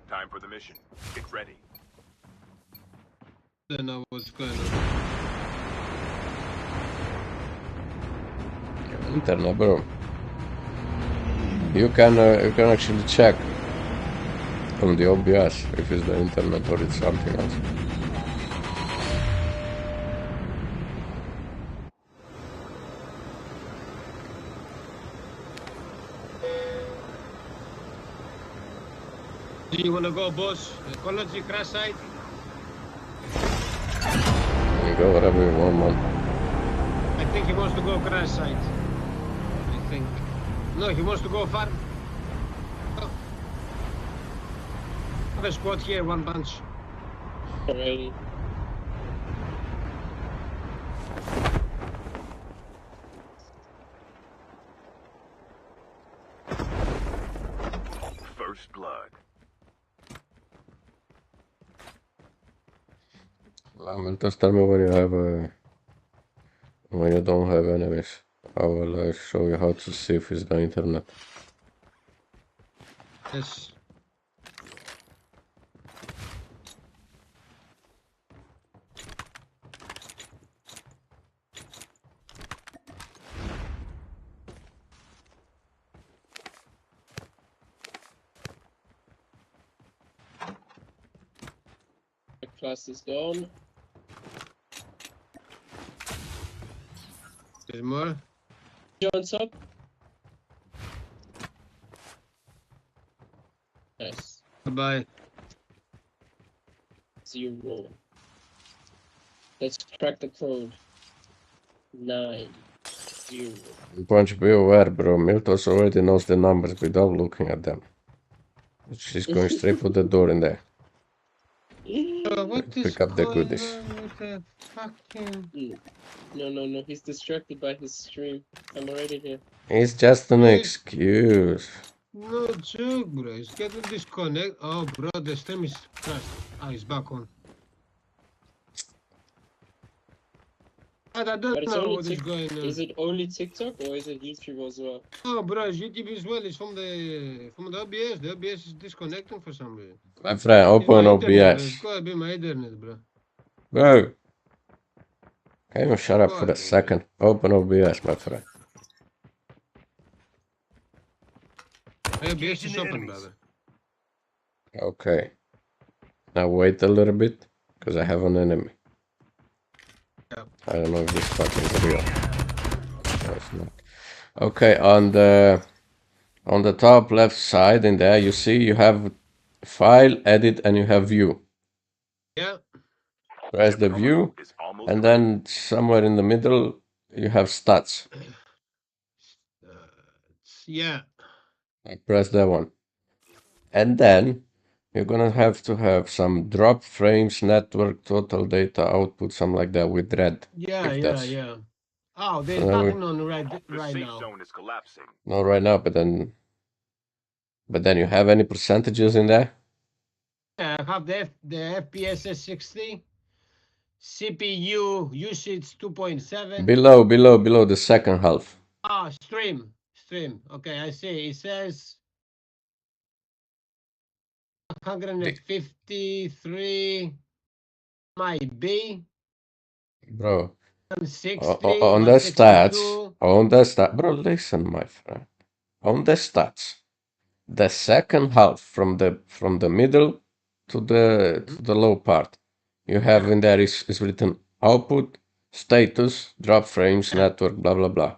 Time for the mission. Get ready. I don't know what's going on. Internet, bro. You can actually check on the OBS if it's the internet or it's something else. Do you wanna go, boss? Ecology crash site? You go wherever you want, man. I think he wants to go crash site. I think. No, he wants to go farm. Oh. Have a squad here, one bunch. Alrighty. First blood. Just tell me when you have when you don't have enemies. I will show you how to see if it's the internet. Yes. The class is gone. There's more. John's up. Nice. Goodbye. 0. Let's crack the code. 9 0. Bunch, be aware, bro. Miltos already knows the numbers without looking at them. She's going straight for the door in there. What is Pick up the going goodies. on with the fucking... No. He's distracted by his stream. I'm already here. It's just an excuse. No joke, bro. It's getting disconnected. Oh, bro, the stream is crashed. Ah, it's back on. I don't But it's know only what is going on. Is it only TikTok or is it YouTube as well? Oh, bro, it's YouTube as well. It's from the OBS. The OBS is disconnecting for some reason. My friend, open It's my internet, bro. It's OBS. gotta be my internet, bro. Bro, can you shut up for God, a second? Open OBS, my friend. ABS Engaging is the open, enemies. brother. Okay. Now wait a little bit, because I have an enemy. Yeah. I don't know if this fucking real. No, it's not. Okay, on the top left side in there, you see you have file, edit, and you have view. Yeah. Press the Chip terminal view, is almost and ready. then somewhere in the middle you have stats. Yeah. I press that one. And then you're gonna have to have some drop frames, network, total data output, something like that with red. Yeah, If yeah, that's yeah. Oh, so there's now nothing on right The right safe now. zone is collapsing. not right now, but then you have any percentages in there? Yeah, I have the FPS is 60. CPU usage 2.7. Below the second half. Ah, stream. Okay, I see. It says 153 might be Bro, 160, on the stats, 162. bro, listen, my friend. On the stats, the second half from the middle to the low part, you have Yeah. in there is written output, status, drop frames, Yeah. network, blah blah blah,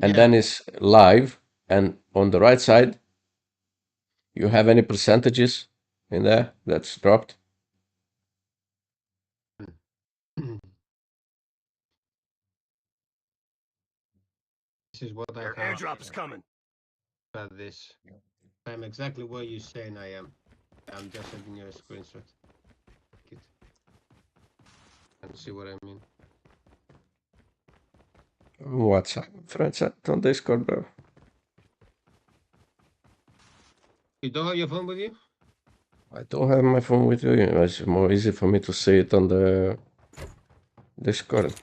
and Yeah. then it's live. And on the right side, you have any percentages in there that's dropped? This is what I have. Airdrop is coming. At this. I'm exactly where you're saying I am. I'm just sending you a screenshot. It. And see what I mean. WhatsApp, friend chat on Discord, bro. You don't have your phone with you? I don't have my phone with you. It's more easy for me to see it on the Discord.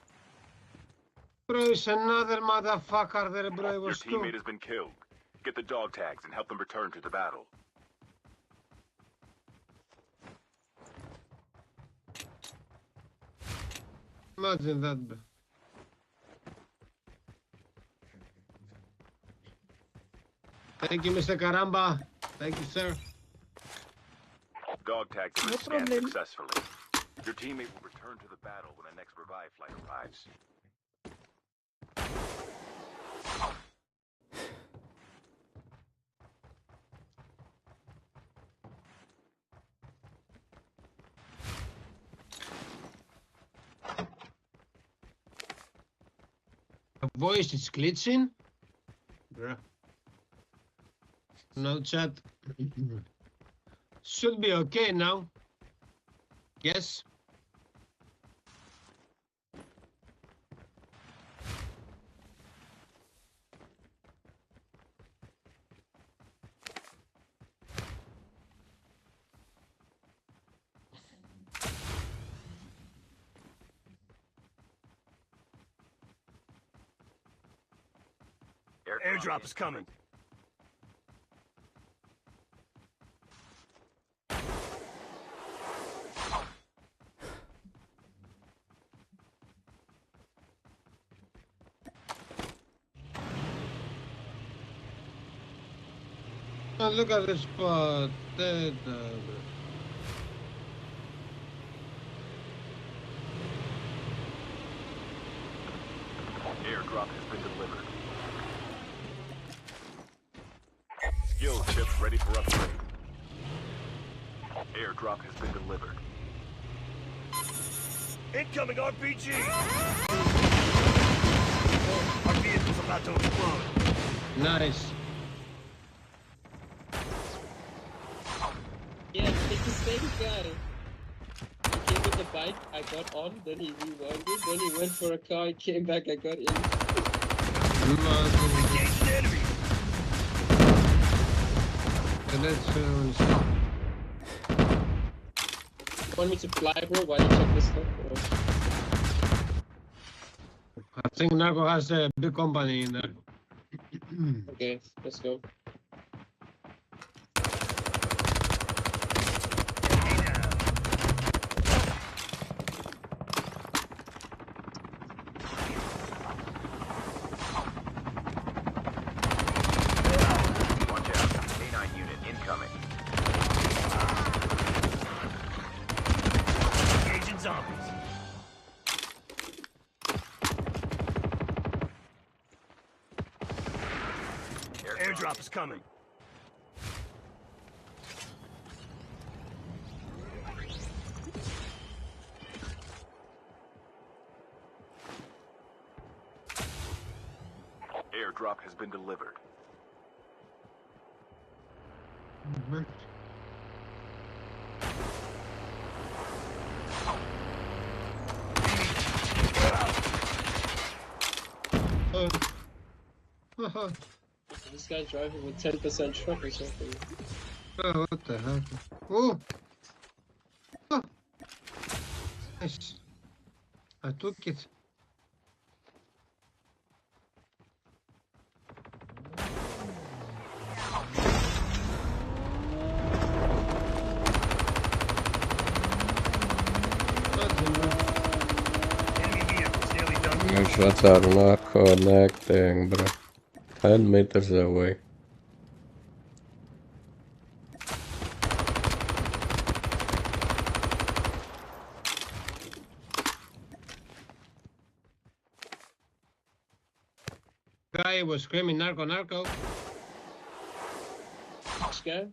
Bro, it's another motherfucker there, bro. It Your was two. teammate has been killed. Get the dog tags and help them return to the battle. Imagine that, bro. Thank you, Mr. Caramba. Thank you, sir. Dog tags have No been scanned problem. successfully. Your teammate will return to the battle when the next revive flight arrives. The voice is glitching? Bruh. No chat. Should be okay now. Yes. Airdrop is coming. Oh, look at this spot. That, Airdrop has been delivered. Skill chips ready for upgrade. Airdrop has been delivered. Incoming RPG! Our vehicle's about to explode. nice. Yeah, it's the same guy. He came with the bike, I got on, then he rewinded, then he went for a car, he came back, I got in. Engage the enemy! Want me to fly, bro? Why don't you check this stuff? I think Narco has a big company in there. Okay, let's go. Watch out. K9 Airdrop is coming. Airdrop has been delivered. Oh. This guy driving with 10% truck or something. Oh, what the heck? Oh! Oh! Nice. I took it. Enemy vehicle's nearly done. Gunshots are not connecting, bro. 10 meters away. Guy was screaming narco, narco. Which guy?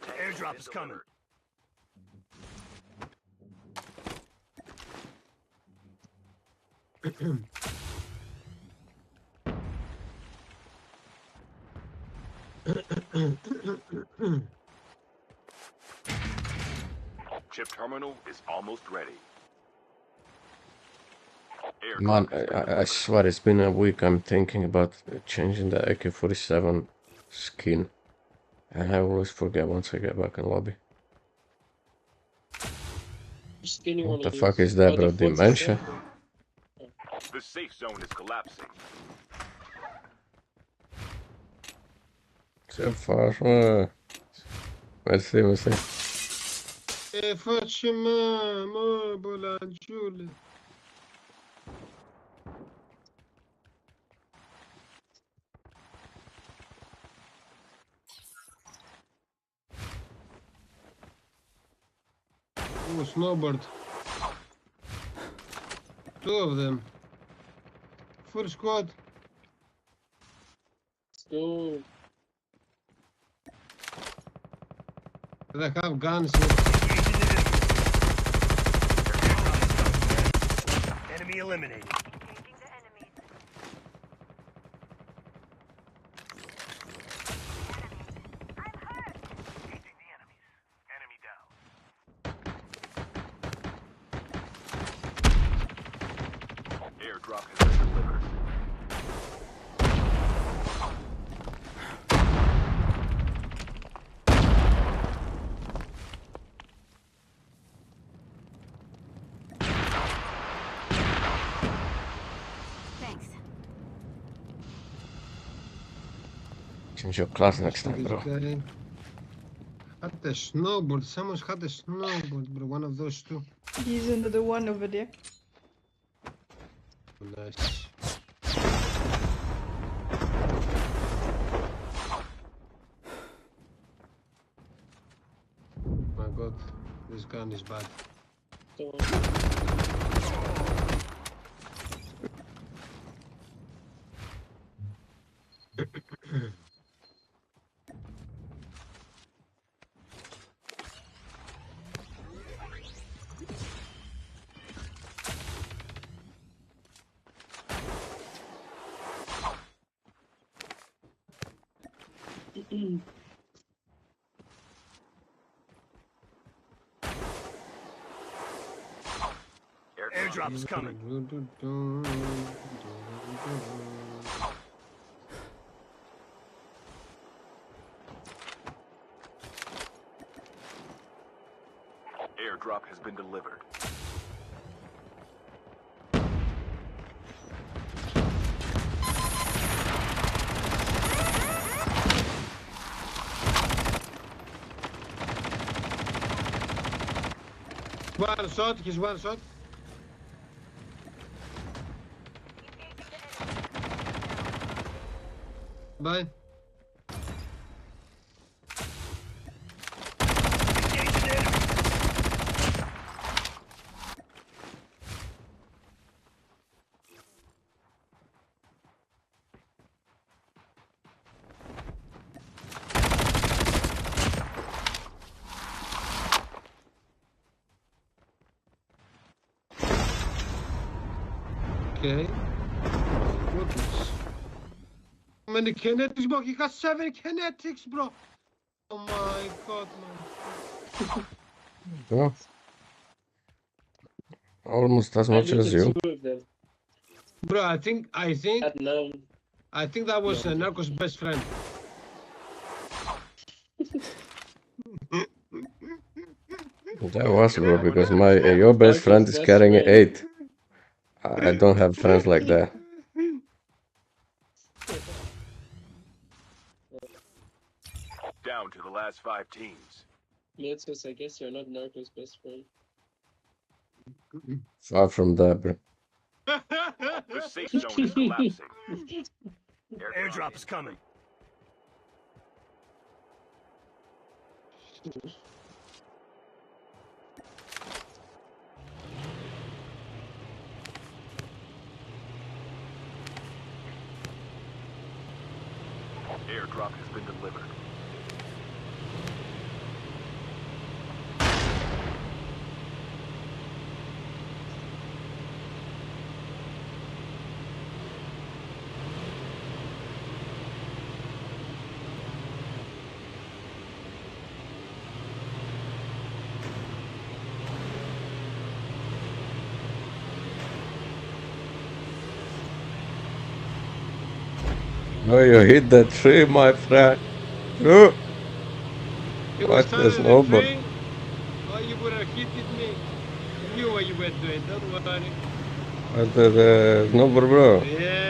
Airdrop is coming. Chip terminal is almost ready. Man, Airdrop has been I delivered. swear it's been a week. I'm thinking about changing the AK-47 skin. And I always forget once I get back in lobby. Which skin you What wanna the fuck use? is that, Oh, bro? the Forza Dementia? skin? The safe zone is collapsing. So far. Merci, merci. Fatima, Mobola, Julie. Oh, snowboard. 2 of them. Full squad. Let's go. They have guns. Enemy eliminated. Airdrop has been delivered. Thanks. Change your class next time, This bro. guy had the snowboard. Someone's had the snowboard, bro. One of those two. He's under the one over there. Nice. My god, this gun is bad. So, Airdrop is coming. Airdrop has been delivered. One shot, he's one shot. Bye. Engage an enemy. Okay. Goodness. How many kinetics, bro? You got 7 kinetics, bro. Oh my god, man. Yeah. Almost as I much as looted you. 2 of them. Bro, I think At 9. that was No. Narco's best friend. That was, bro, because your best friend Narco's is best carrying friend. 8. I don't have friends like that. Down to the last 5 teams. Miltos, I guess you're not Narco's best friend. Far from that, bro. The safe zone is collapsing. Airdrop is coming. Airdrop has been delivered. Oh, you hit the tree, my friend. Oh, It was what the standing in the snowball? tree. Oh, you would have hit me. You knew what you were doing, don't worry. What the snowball, bro? Yeah.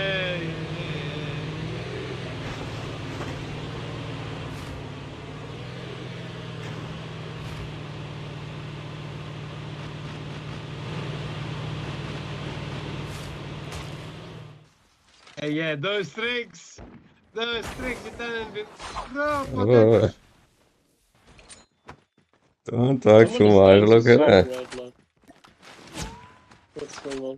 Hey, yeah, those tricks you done it. Bro, what that Oh, was? don't talk Someone too is much, dying to look at song that. right now. What's going on?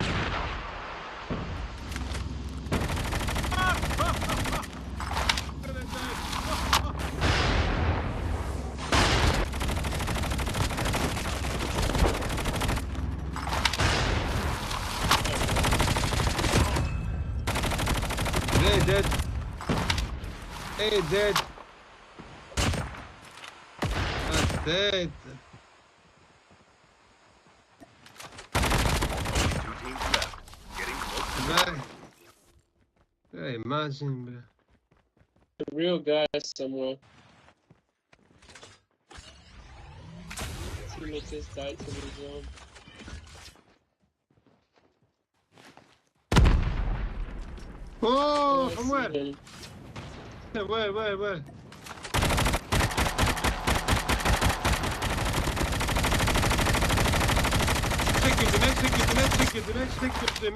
Hey, dead. Hey, dead. That's dead. Only 2 teams left. Getting close to Right. Hey, imagine, bro. The real guy somewhere. Teammate just died to his own. Oh, I from see where? him. Where?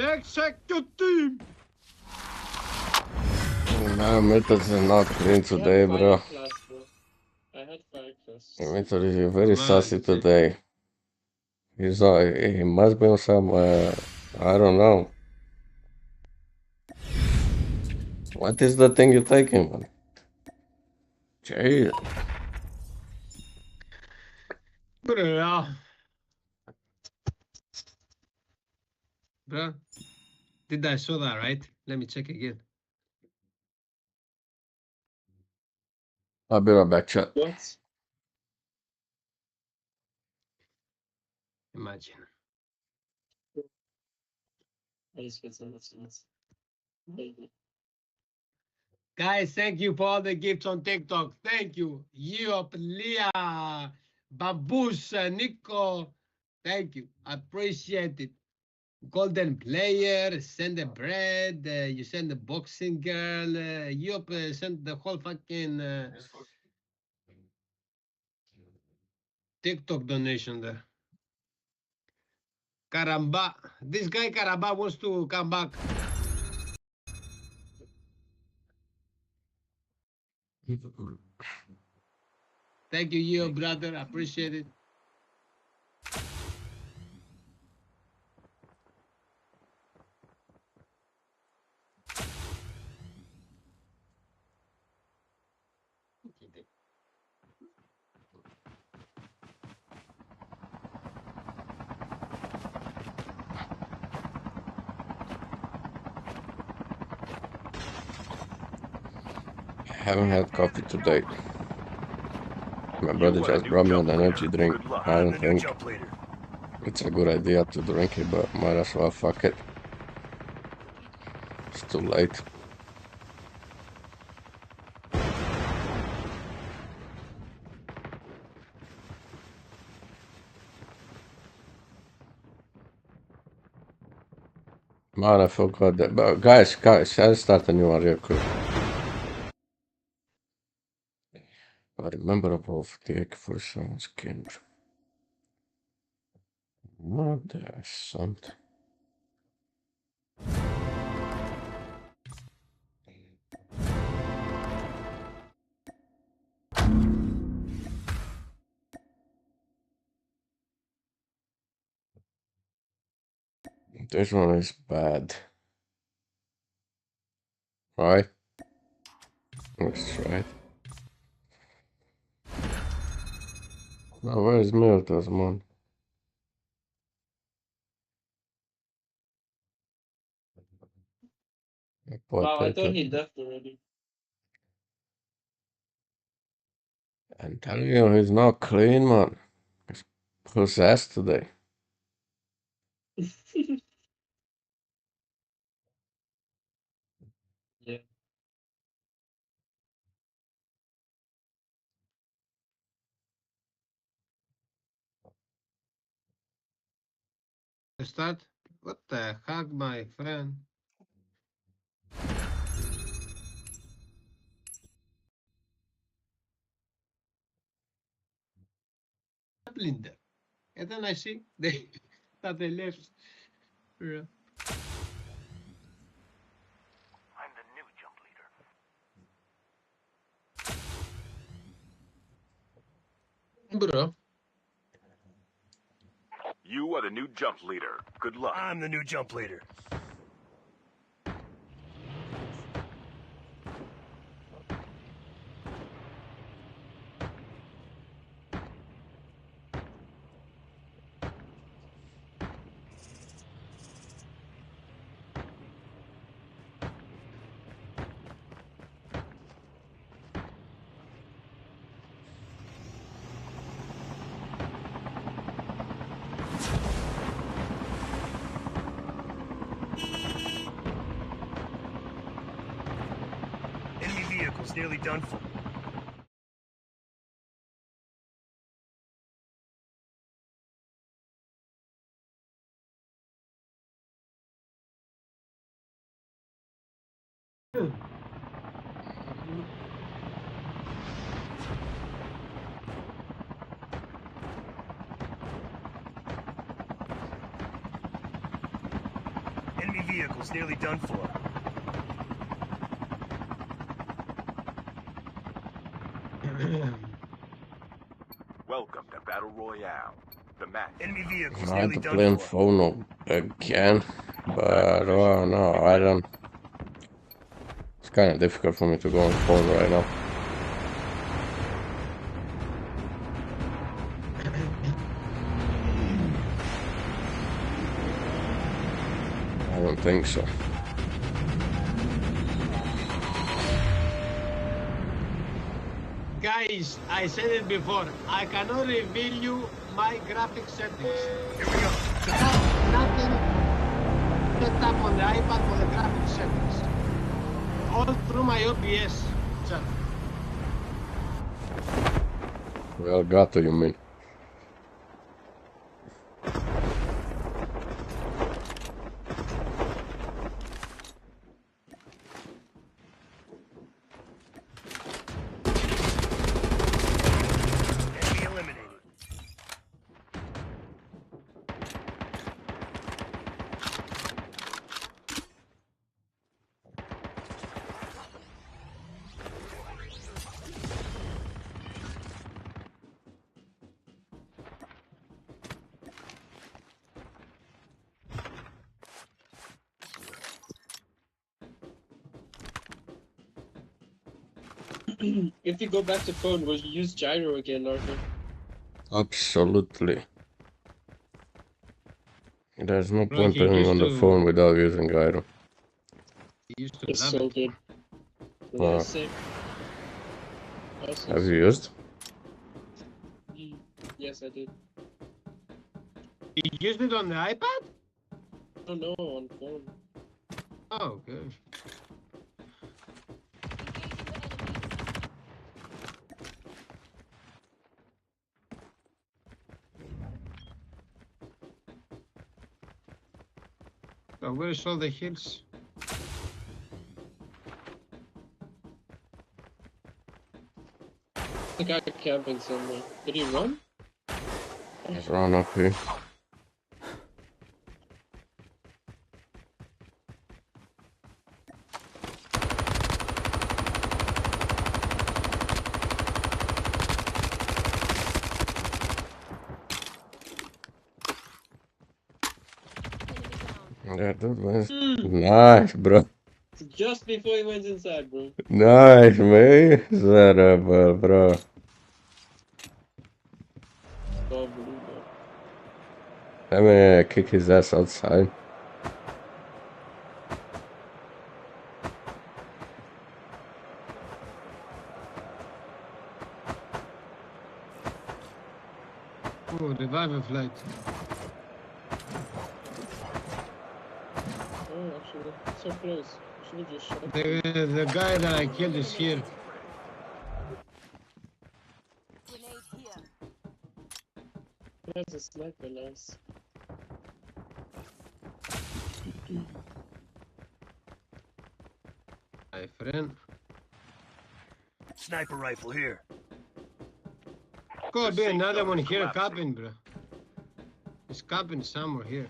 Execute team. Nah, Mythos is not clean I had today, fire bro. class, bro. I had fire class. Mythos is very sassy Man, today. He must be on some, I don't know. What is the thing you're taking, man? Jeez. bro. Bro, did I saw that right? Let me check again. I'll be right back, chat. What? Imagine. I just get some sense. Maybe. Guys, thank you for all the gifts on TikTok. Thank you. Yop, Leah, Babush, Nico. Thank you. Appreciate it. Golden player, send the bread. You send the boxing girl. Yop, send the whole fucking TikTok donation there. Caramba. This guy Caramba wants to come back. Thank you, Yo, brother. Appreciate it. Haven't had coffee today. My You brother are the just new brought me jump an energy leader. drink. Good luck. I I'm don't the new think jump leader. it's a good idea to drink it, but might as well fuck it. It's too late. Man, I forgot that. But guys, I'll start a new one real quick. I remember of the AK-47 skin. What there's something. This one is bad. Right? Let's try it. Now, where's Miltos, man? Wow, I thought he Potato. left already. I'm telling you, he's not clean, man. He's possessed today. Yeah. Start. What the heck, my friend? Blinder. And then I see they that they left. Yeah. I'm the new jump leader. Bro. You are the new jump leader. Good luck. I'm the new jump leader. Enemy vehicle's nearly done for. Enemy vehicle's nearly done for. Welcome to Battle Royale. The match. Enemy vehicle's I had nearly to done play on for. phone again, but no, I don't. It's kind of difficult for me to go on phone right now. I don't think so. Guys, I said it before. I cannot reveal you my graphic settings. Here we go. I have nothing set up on the iPad for the graphic settings. All through my OBS channel. Well, Gato, you mean? Enemy eliminated. If you go back to phone, will you use gyro again, Narco? Absolutely. There's no Bro, point he playing used on the to- phone without using gyro. He used to It's love so it. good. Wow. Yes, same. Have you used? Yes, I did. You used it on the iPad? Oh no, on phone. Oh, good. So where's all the hills? The guy camping somewhere. Did he run? Let's run up here. Yeah, that was nice, bro. Just before he went inside, bro. Nice, man. Shut up, bro. Oh, believe that. I'm gonna kick his ass outside. Oh, revival flight. Oh, actually, so close. Should have just shot. The guy that I killed is here. That's a sniper, nice. My friend. Sniper rifle here. Could be another one here camping, bro. He's camping somewhere here.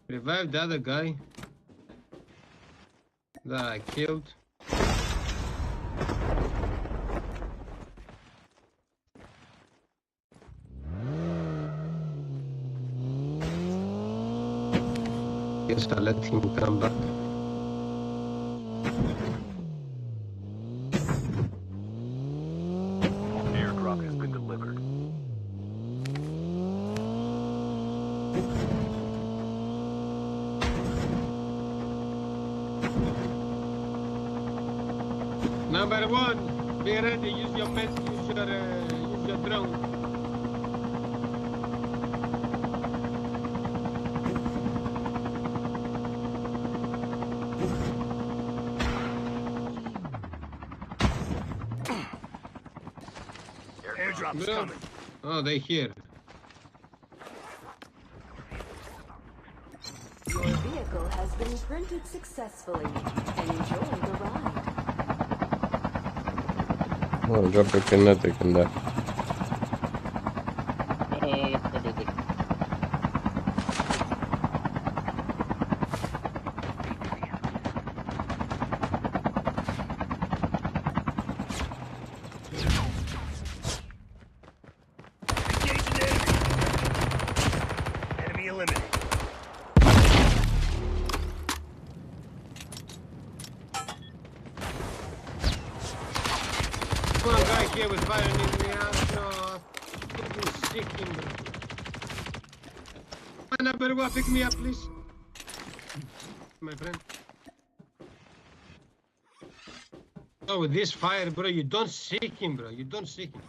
Revive the other guy that I killed. Guess I'll let him come back. Airdrop has been delivered. Number one, be ready. Use your use your drone. Airdrop's Bro. coming. Oh, they here. Your vehicle has been printed successfully. Enjoy the ride. Oh, drop your kinetic in there. Probably. Engaging enemy. Enemy eliminated. One guy here was firing in the ass. No, fucking sick him, bro. Number one, pick me up, please. My friend. Oh, with this fire, bro, you don't seek him, bro. You don't seek him.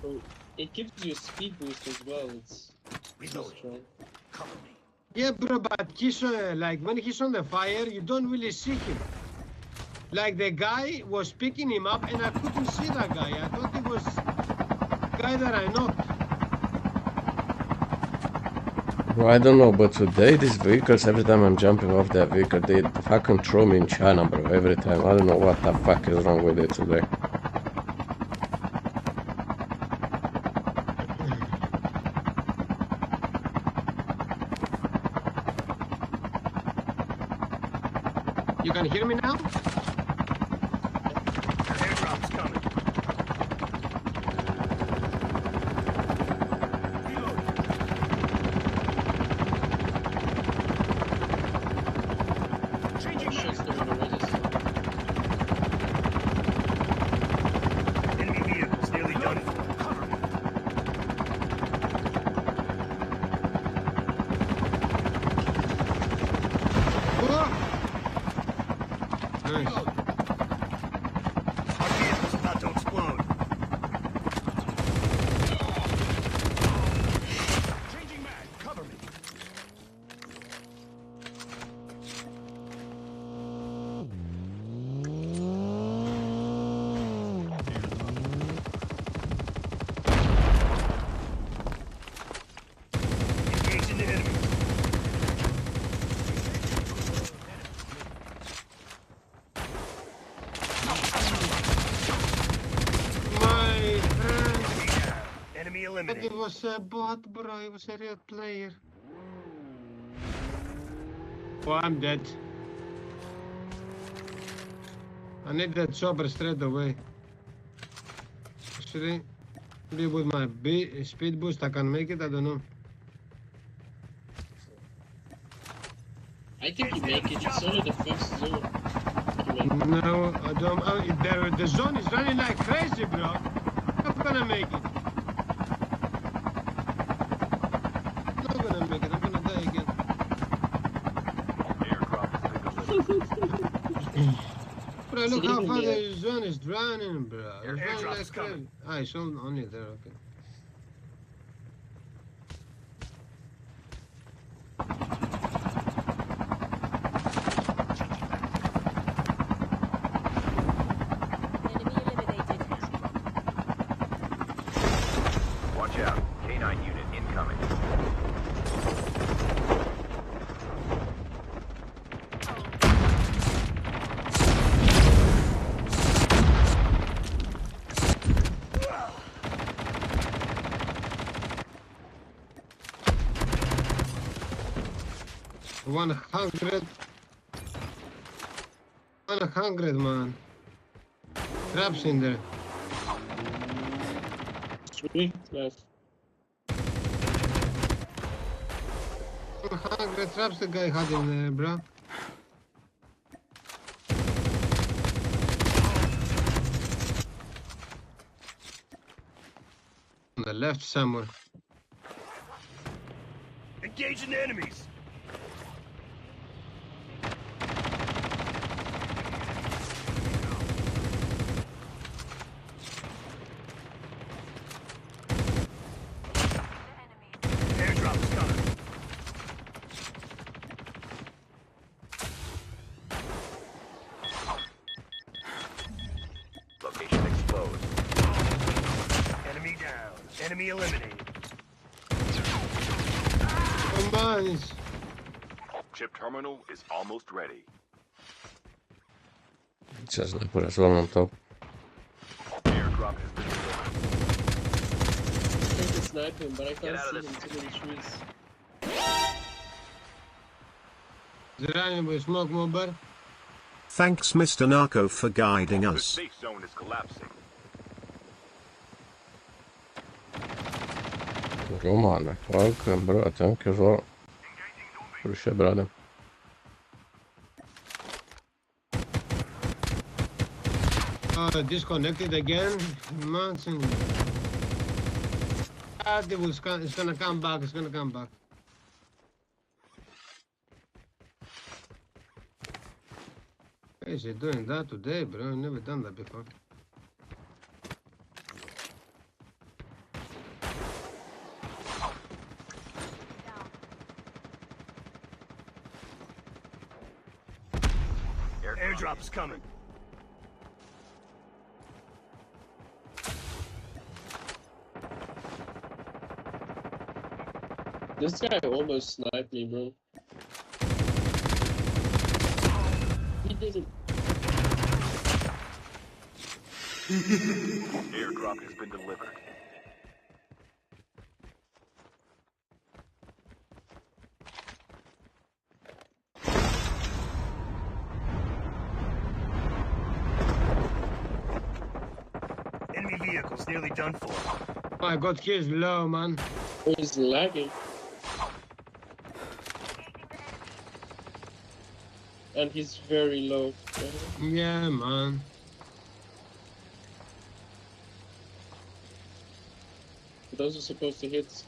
Oh, it gives you a speed boost as well. It's so strong. Cover me. Yeah, bro, but he's like when he's on the fire, you don't really see him. Like the guy was picking him up, and I couldn't see that guy. I thought it was the guy that I knocked. Well, I don't know, but today these vehicles, every time I'm jumping off that vehicle, they fucking throw me in China, bro. Every time. I don't know what the fuck is wrong with it today. You can hear me now? Airdrop's coming. Changing Shit's doing already. enemy vehicle's nearly done for. Cover me. Oh! eliminated. it was a bot, bro. It was a real player. Oh, I'm dead. I need that chopper straight away. Actually, maybe with my speed boost I can make it. I don't know. I think you make it. It's only the first zone. You make it. No, I don't. The zone is running like crazy, bro. I'm not gonna make it. I'm not gonna make it. I'm gonna die again. Airdrop has been delivered. Bro, look how Sleeping far there. the zone is running, bro. It's running Airdrop's like coming. crazy. Ah, it's only there. Okay. Enemy eliminated. Watch out. K9 unit incoming. One hundred, man. Traps in there. Sweet. Nice. 100 traps the guy had in there, bro. On the left somewhere. Engaging the enemies. Airdrop is coming. Location exposed. Enemy down. Enemy eliminated. Come on. Chip terminal is almost ready. Itse asiassa lepuudessa sulla on top. Airdrop has been delivered. I think it's sniping, but I Get can't out see of him this. through the trees. He's running with smoke mober. Thanks Mr. Narco for guiding The us. safe zone is collapsing. Romane, hvalka, bra, tänker så. Får du köra bra det. Disconnected again. Mountain. Ah, it's gonna come back. It's gonna come back. Hey, is he doing that today, bro? I've never done that before. Airdrop is coming. This guy almost sniped me, bro. He didn't. Airdrop has been delivered. Enemy vehicle's nearly done for. Oh, I got kills low, man. He's lagging. And he's very low. Yeah, man. Those are supposed to hit.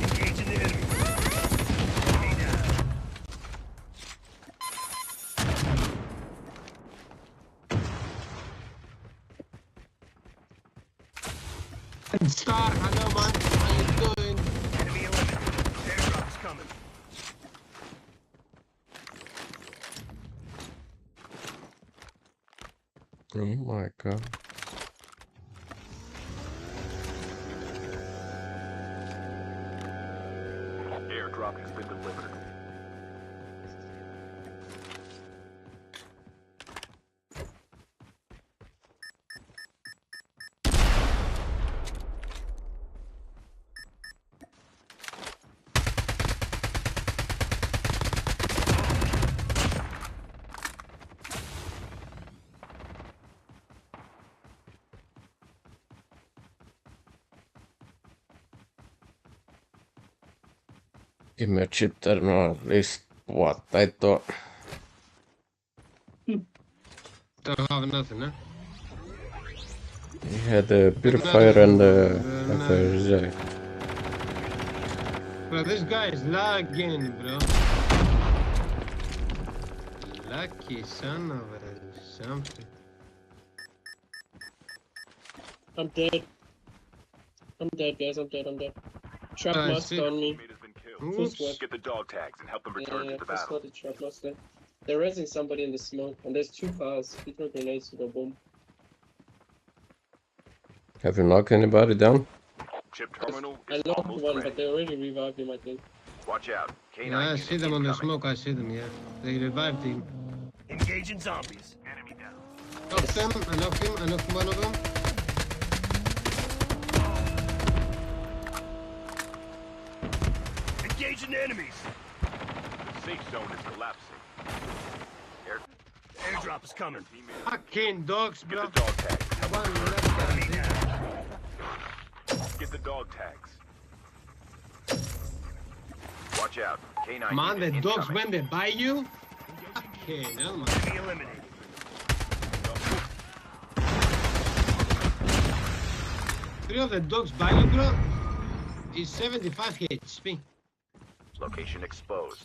Engaging the enemy. Enemy down. Star, hello, man. How you doing? Enemy eliminated. Airdrop's coming. Oh my god. Airdrop has been delivered. Give me a chip terminal at least. What I thought. Don't have nothing, huh? He had the purifier and the FRZ. Bro, this guy is lagging, bro. Lucky son of a something. I'm dead. I'm dead, guys. I'm dead. Trap I master see. on me. Teammate has been killed. Full Oops. squad. Get the dog tags and help them return Yeah, to the full battle. squad to trap master. They're resing somebody in the smoke, and there's 2 cars. He throw grenades to the bomb. Have you knocked anybody down? Chip terminal I is knocked almost one, ready. but they already revived him, I think. Watch out. K9 Yeah, I unit see them on the incoming. smoke. I see them, yeah. They revived him. Engaging zombies. Enemy down. Knocked them. I knocked him. I knocked one of them. Engaging enemies. The safe zone is collapsing. Airdrop is coming. Teammate, Fucking dogs, get bro. the dog tags. Help them One return to left the guy. battle. Get the dog tags. Watch out. K9 Man, the unit dogs incoming. when they buy you. Fucking hell, man. Enemy eliminated. 3 of the dogs by you, bro. Is 75 HP. Location exposed.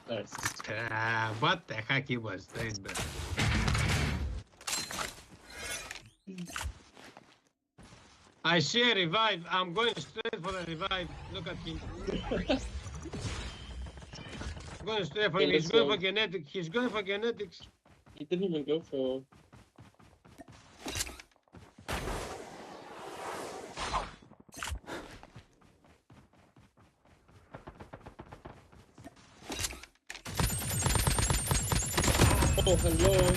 Nice. What the heck he was doing, bro? I see a revive. I'm going straight for the revive. Look at him. I'm going straight for him. Okay, He's let's going go. for genetic. He's going for genetics. He didn't even go for... Oh, hello.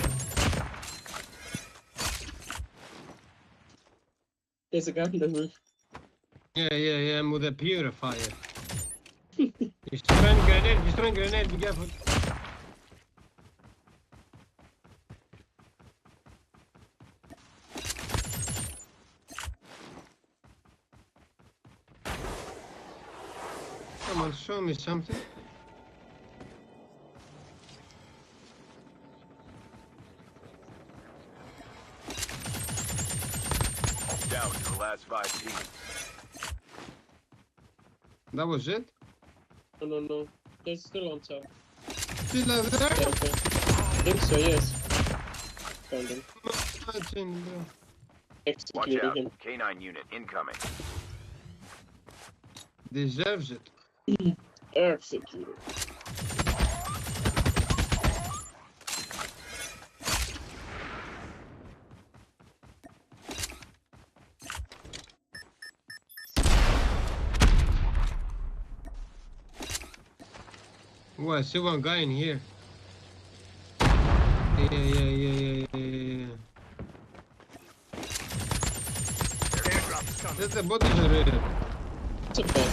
There's a guy on the roof. Yeah, I'm with a purifier. He's throwing grenade, be careful. Come on, show me something. Down to the last 5 teams. That was it? No. They're still on top. Still over there? Yeah, okay. I think so, yes. Found him. Imagine, bro. Watch Executed out. him. K9 unit incoming. Deserves it. Executed. Oh, I see one guy in here. Yeah. Airdrop is coming. That's the bodies are ready. It's a bot.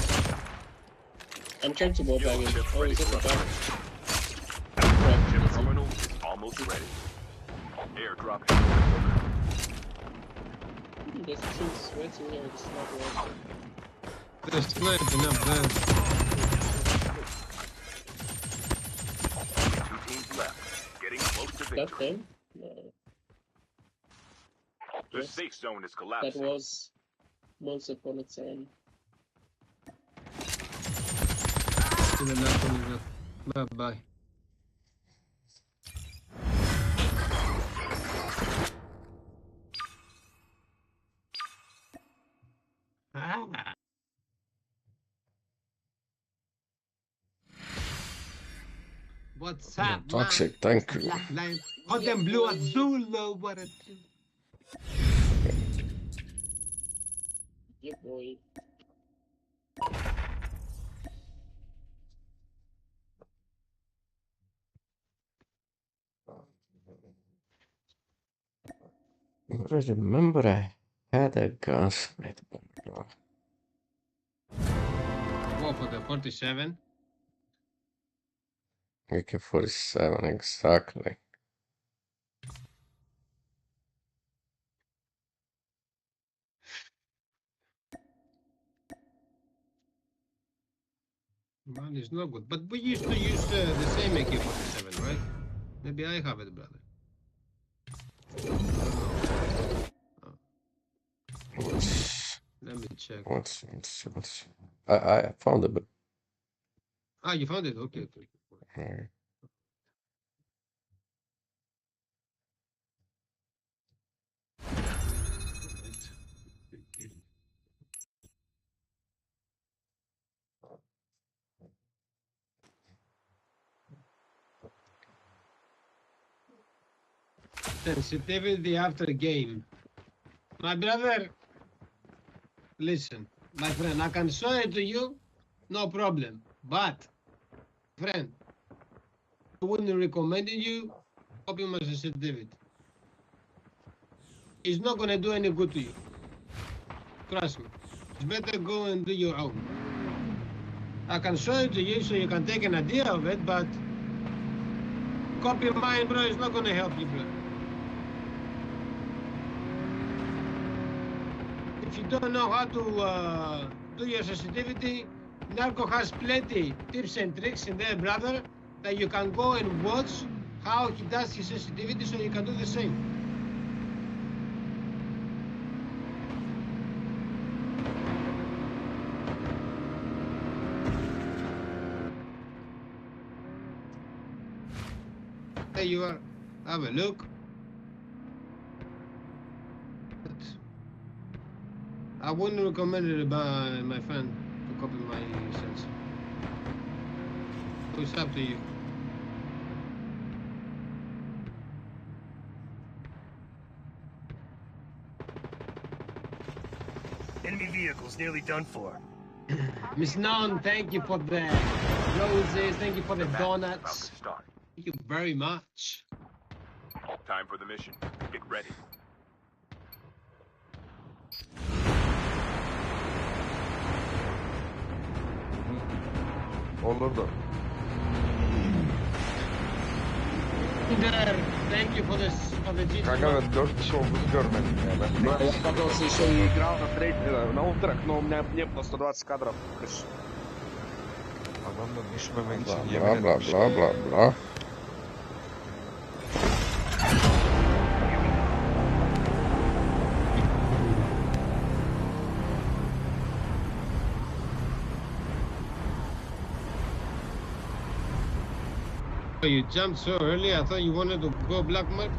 I'm trying to wall bag him. Oh, is it a bot? Chip terminal is almost ready. Airdrop has been delivered. There's 2 sweats in here with the sniper rifle. They're sniping up there. Only 2 teams left. Getting close to That victory. them? No. The Yes. safe zone is That collapsing. was once upon a time. To the left one as well. Bye. Ah. What's up, Toxic, man? thank you. Black line. Codm blue azul, what a... Yeah, boy. I remember I had a gunsmith. Go for the 47. AK-47, exactly. Man, it's not good. But we used to use the same AK-47, right? Maybe I have it, brother. Let me check. I found it, but... Ah, you found it? Okay, okay. Right. Sensitivity after game. My brother, listen, my friend, I can show it to you, no problem. But, friend, I wouldn't recommend you copy my sensitivity. It's not gonna do any good to you. Trust me. It's better go and do your own. I can show it to you so you can take an idea of it, but copy mine, bro, it's not gonna help you, bro. If you don't know how to do your sensitivity, Narco has plenty tips and tricks in there, brother, that you can go and watch how he does his sensitivity so you can do the same. There you are. Have a look. I wouldn't recommend it by my friend to copy my sense. So it's up to you. Enemy vehicles nearly done for. Miss Non, thank you for the roses, thank you for the donuts. Thank you very much. Time for the mission. Get ready. Olurdu. There, thank you for the GG. Kanka ben 4 kişi olduğunu görmedim ya. Ben Я подался еще и играл на ультрах, но у меня не было 120 кадров. adam da düşmemek için Blah, yemin blah, etmiş. blah, blah, blah. Oh, you jumped so early, I thought you wanted to go black mark.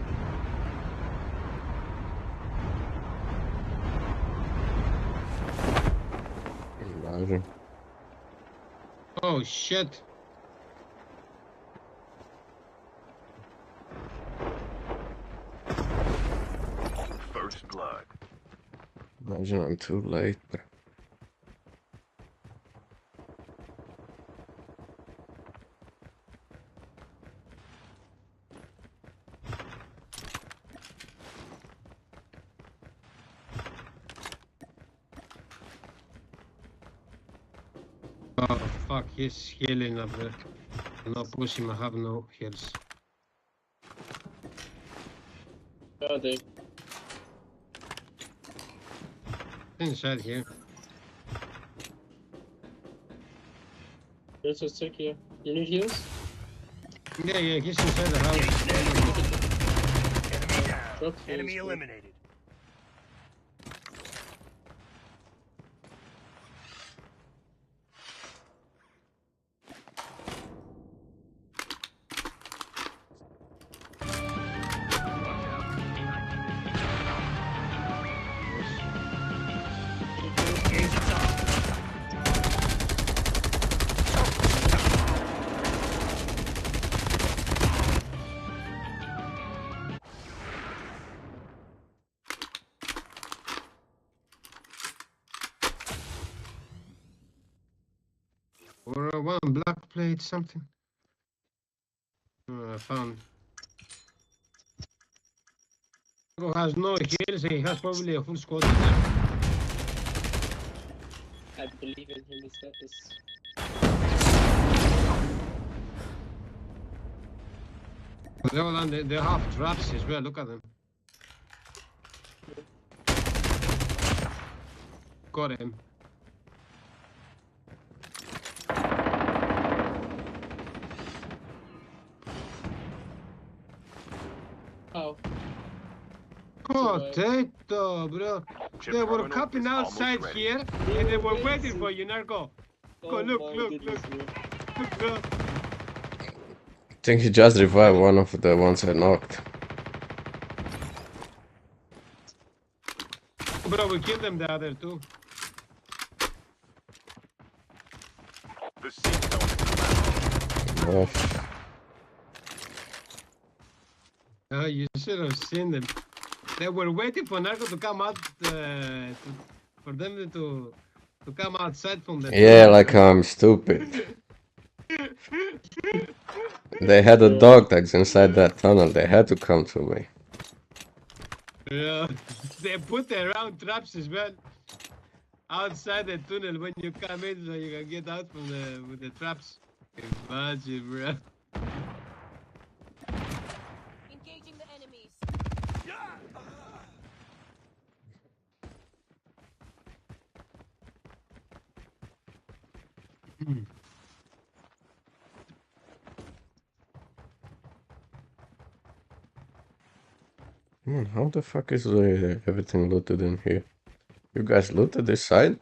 Imagine. Oh shit. First blood. Imagine I'm too late. Oh fuck, he's healing up there. No push him, I have no heals. Oh, they. Inside here. There's a stick here. You need heals? Yeah, he's inside the house. Enemy down. Drop Enemy heals, eliminated. Or one black plate, something. I found. Narco has no heals, he has probably a full squad. I believe in him. He's got this. They have traps as well, look at them. Got him. Oh. Potato, bro. They were camping outside here and they were waiting for you, Narco. Go, look, bro. I think he just revived one of the ones I knocked. Bro, we killed them the other two. Oh, you should have seen them. They were waiting for Narco to come out, for them to come outside from the... Yeah, like I'm stupid. They had a dog tags inside that tunnel. They had to come to me. Yeah, they put their round traps as well outside the tunnel when you come in, so you can get out from with the traps. Imagine, bro. Engaging the enemies. How the fuck is everything looted in here? You guys looted this side?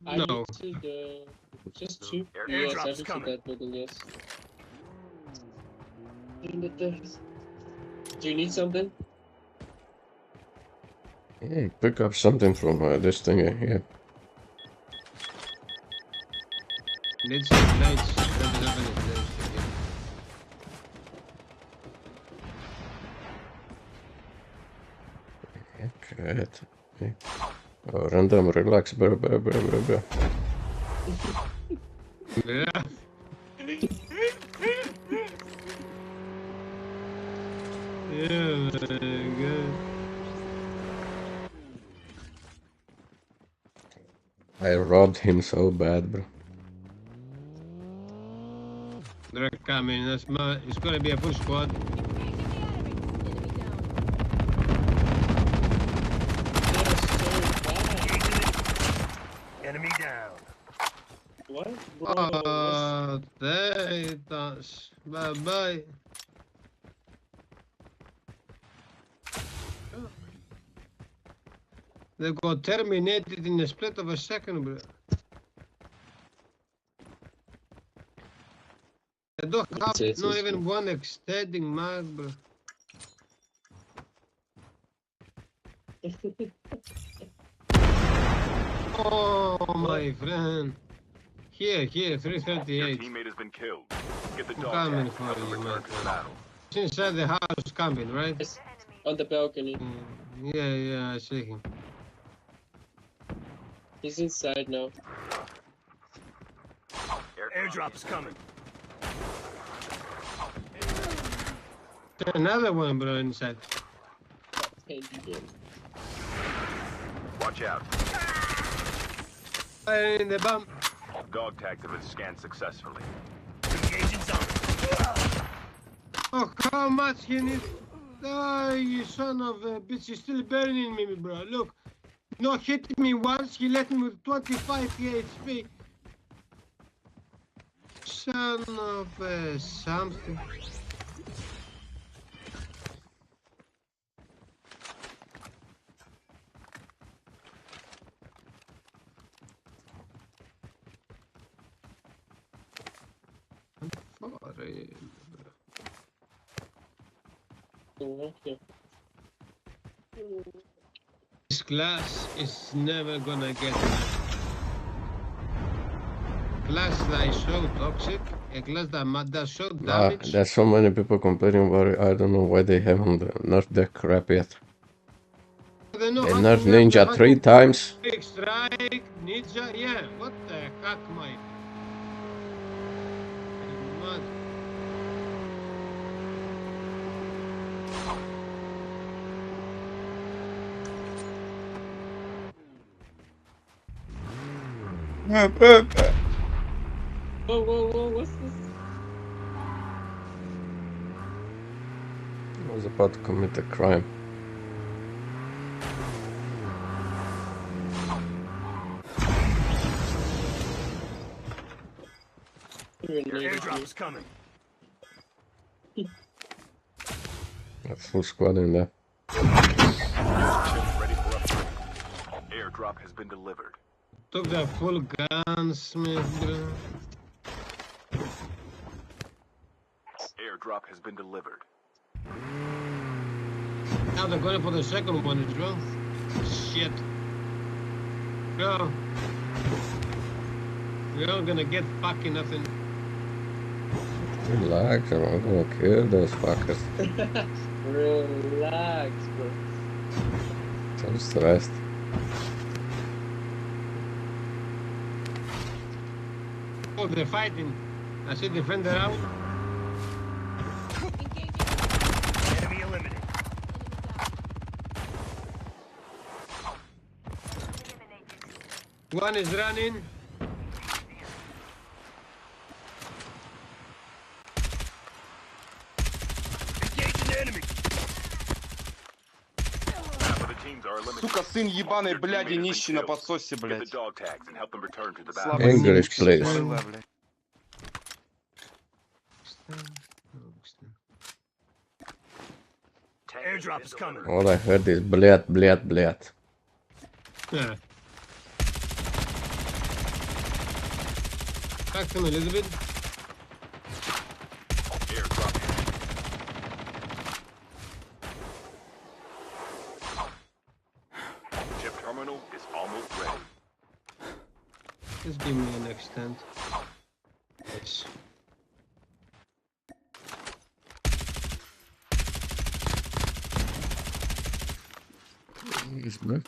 I looted just two. Yes, I looted that building, yes. Do you need something? Pick up something from this thing here. Let's see, lights. Okay. Oh, random, relax, bro. Yeah. Yeah, man, good. I robbed him so bad, bro. They're coming. It's gonna be a full squad. Enemy down. What? Oh, thanks. Bye. They got terminated in a split of a second, bro. I don't have not even one extending mag, bro. Oh, my friend. Here, 338. Your teammate has been killed. Get the dog Coming tag. for Help them you, return to the battle. It's inside the house camping, right? Yes, on the balcony. Yeah, I see him. He's inside now. Airdrop is coming. There's another one, bro, inside. Watch out. Fire in the bump. Dog tags have been scanned successfully. Engaging zone. Oh, how much he needs? Oh, you son of a bitch, he's still burning me, bro. Look, no, hit me once, he left me with 25 HP. Son of a something. Okay. This class is never gonna get class that is so toxic, a class that does so damage. There's so many people complaining about it. I don't know why they haven't nerfed that crap yet. They nerfed Ninja 3 times. Strike, Ninja, yeah, what the heck, Mike? mud. Whoa, whoa, whoa, what's this? I was about to commit a crime. Your airdrop is coming. A full squad in there. Ready for upgrade. Airdrop has been delivered. Took the full gunsmith, bro. Airdrop has been delivered. Now they're going for the second one as well. Shit. Go. We're all gonna get fucking nothing. Relax, I'm not gonna kill those fuckers. Relax, bro. So stressed. Oh, they're fighting. I see defender out. Enemy eliminated. One is running. Engage an enemy. Half of the teams are eliminated. Сука, сын ебаный, Your бляди, teammate has нищий been на killed. подсосе, Get the блядь. dog tags and help them return to the battle. Слабый English, сын, please. была, блядь. Airdrop is coming. All I heard is блядь, блядь, блядь. Yeah. Back to him a little bit. Airdrop. Chip terminal is almost ready. Just give me an extent. Yes. It's good.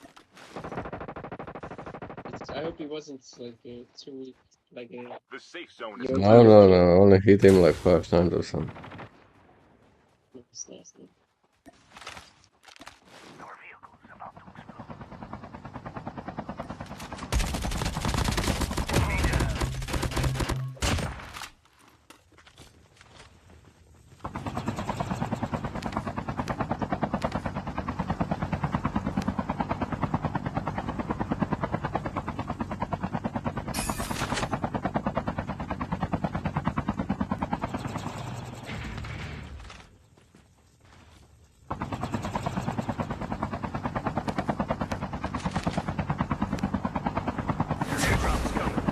I hope he wasn't like too weak. Like a. The safe zone is No, no, no. I only hit him like 5 times or something. It's nasty. Airdrop is coming.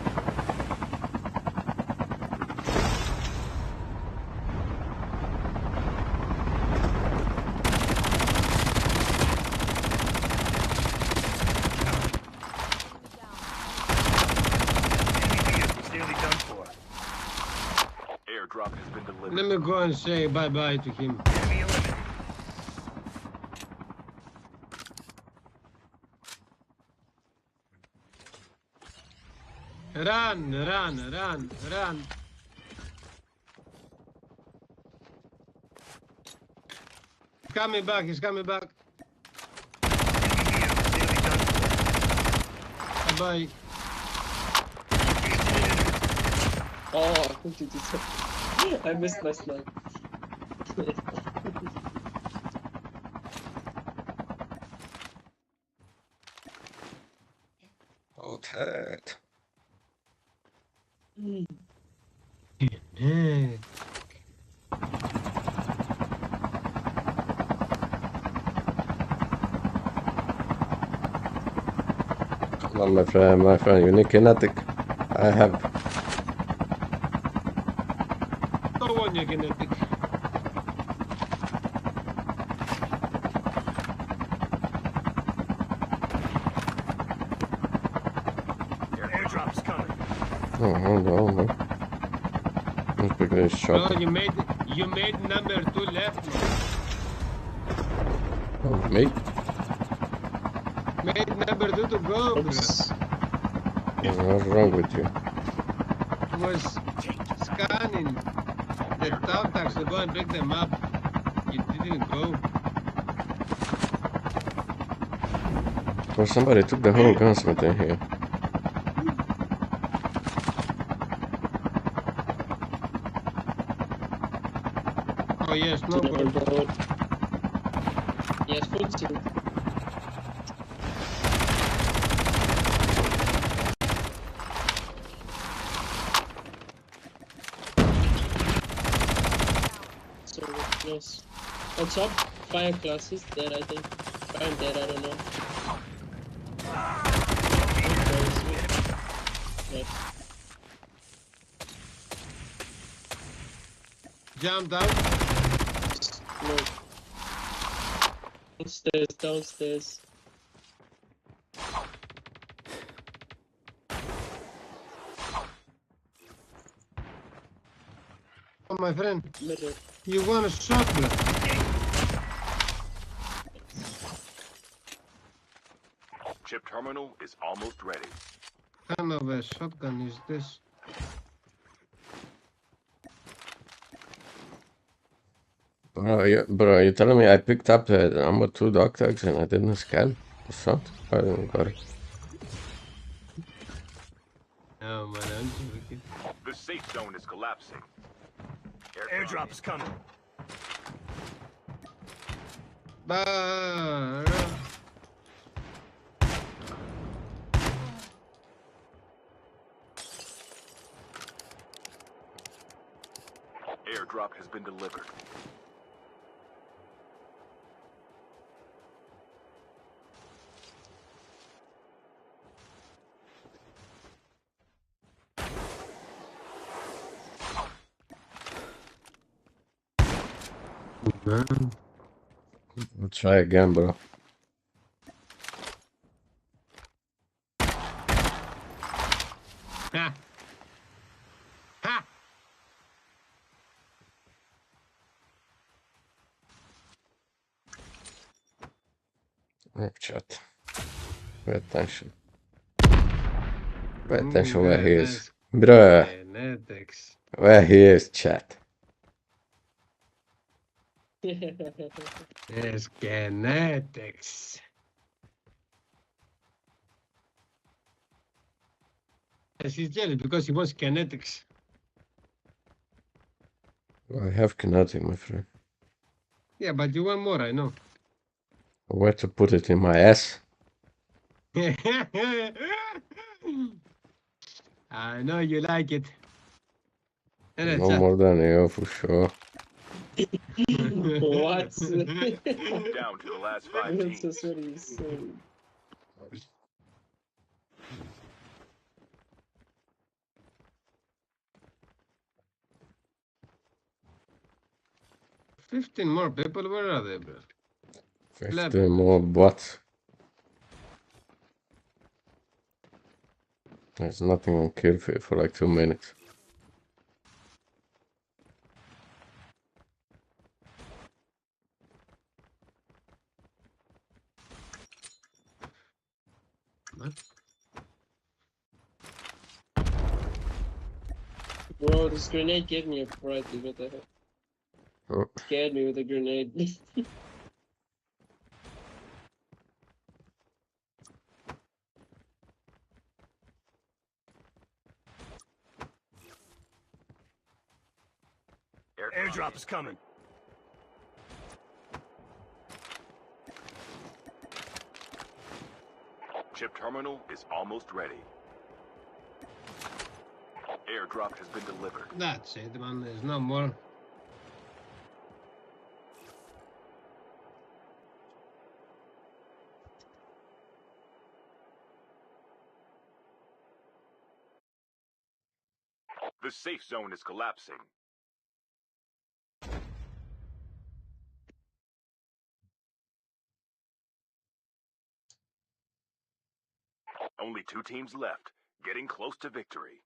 Enemy vehicle's nearly done for. airdrop has been delivered. Let me go and say bye-bye to him. Enemy eliminated. Run, run, run, run. He's coming back, he's coming back. Enemy vehicle's nearly done for. Bye-bye. Oh, I missed my snipe. Oh, Ted. Yeah. Come on, my friend, you need kinetic. I have. No one you can pick. Airdrop's coming. Oh, hold on. Let's pick this shot. No, you made number 2 left. Oh, me? Made number 2 to go, bro. Oops. What's wrong with you? Was scanning. The dog tags will go and pick them up. You didn't go. Well, somebody took the whole gunsmith in here. Oh yes, no bird. Yes, food suit. So yes. On top, fire class is dead, I think. Fire dead, I don't know. Yes. Jumped out. No. Downstairs, downstairs. Oh my friend, Middle. you want a shotgun? Chip terminal is almost ready. What kind of a shotgun is this? Bro, you telling me I picked up the number 2 dog tags and I didn't scan the shot? I didn't got it. Oh man, I'm joking. The safe zone is collapsing. Airdrop's coming. Bah. Airdrop has been delivered. Let's try again, bro. Ha. Ha. Oh, chat. Pay attention. Pay attention where he is. That's Bruh, genetics. where he is, chat. It's genetics. Yes, he's jealous because he wants kinetics. I have kinetic, my friend. Yeah, but you want more, I know. Where to put it in my ass? I know you like it. And No more than you, for sure. What? Down to the last 5 teams. That's what he's saying. $15 more people, where are they, bro? 15 more bots. There's nothing on kill feed for like 2 minutes. What? Bro, this grenade gave me a fright, what the heck? Oh. Scared me with a grenade. Airdrop is coming. Chip terminal is almost ready. Airdrop has been delivered. That's it, man. There's no more. The safe zone is collapsing. Only 2 teams left, getting close to victory.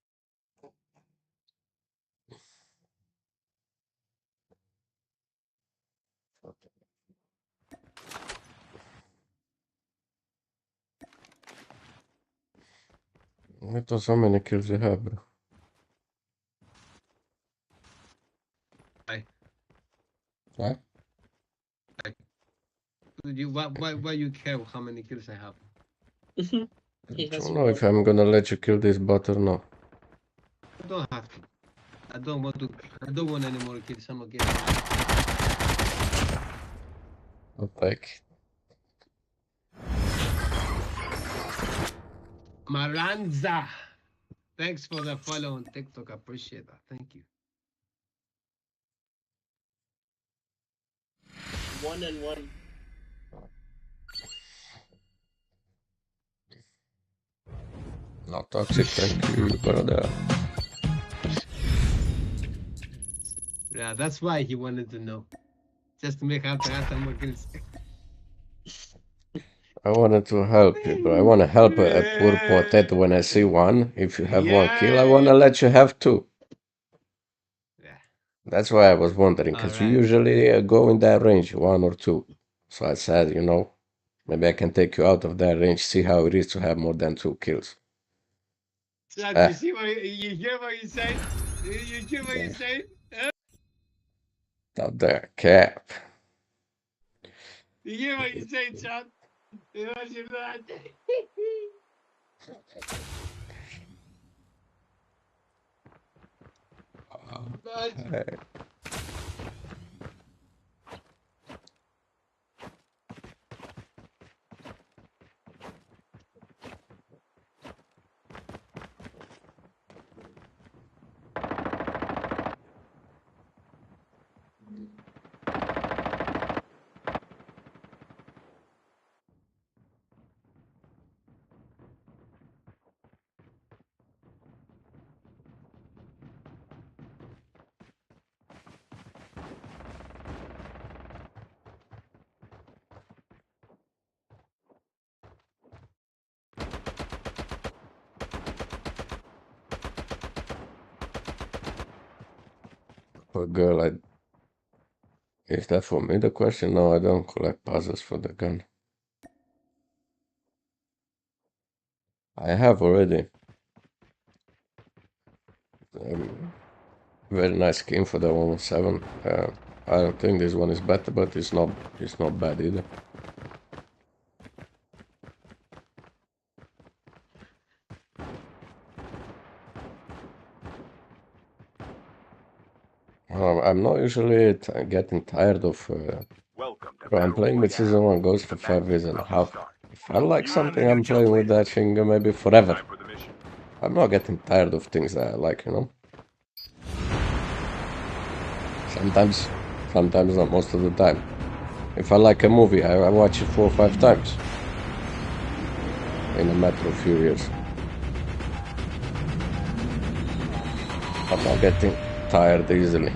I thought so many kills you have, bro. What? Why you care how many kills I have? He I has don't know if one. I'm gonna let you kill this bot or not. I don't have to. I don't want to. I don't want any more kills. I'm okay. I'll take. Maranza, thanks for the follow on TikTok. I appreciate that. Thank you. 1-1. Not toxic, thank you, brother. Yeah, that's why he wanted to know. Just to make out some more kills. I wanted to help you, but I wanna help a poor potato when I see one. If you have one kill, I wanna let you have two. Yeah. That's why I was wondering, because you usually go in that range, 1 or 2. So I said, you know, maybe I can take you out of that range, see how it is to have more than 2 kills. Chad, you see what you hear what you say? You hear what you say? Not there, cap. You hear what you say, Chad? Imagine that. Hey. Poor girl, is that for me the question? No, I don't collect puzzles for the gun. I have already. Very nice skin for the 117. I don't think this one is better, but it's not bad either. I'm not usually getting tired of. I'm playing with Season 1 Ghost for 5 years and a half. If I like something, I'm playing with that thing maybe forever. I'm not getting tired of things that I like, you know? Sometimes not most of the time. If I like a movie, I watch it 4 or 5 times. In a matter of few years. I'm not getting tired easily.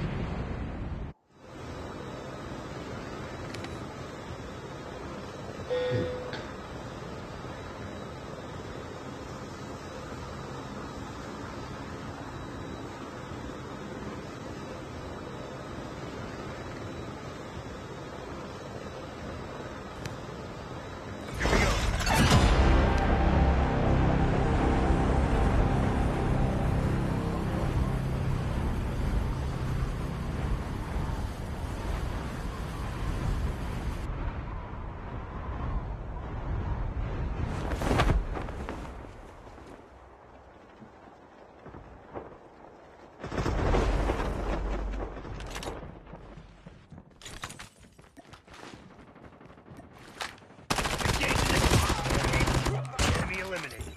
Enemy eliminated.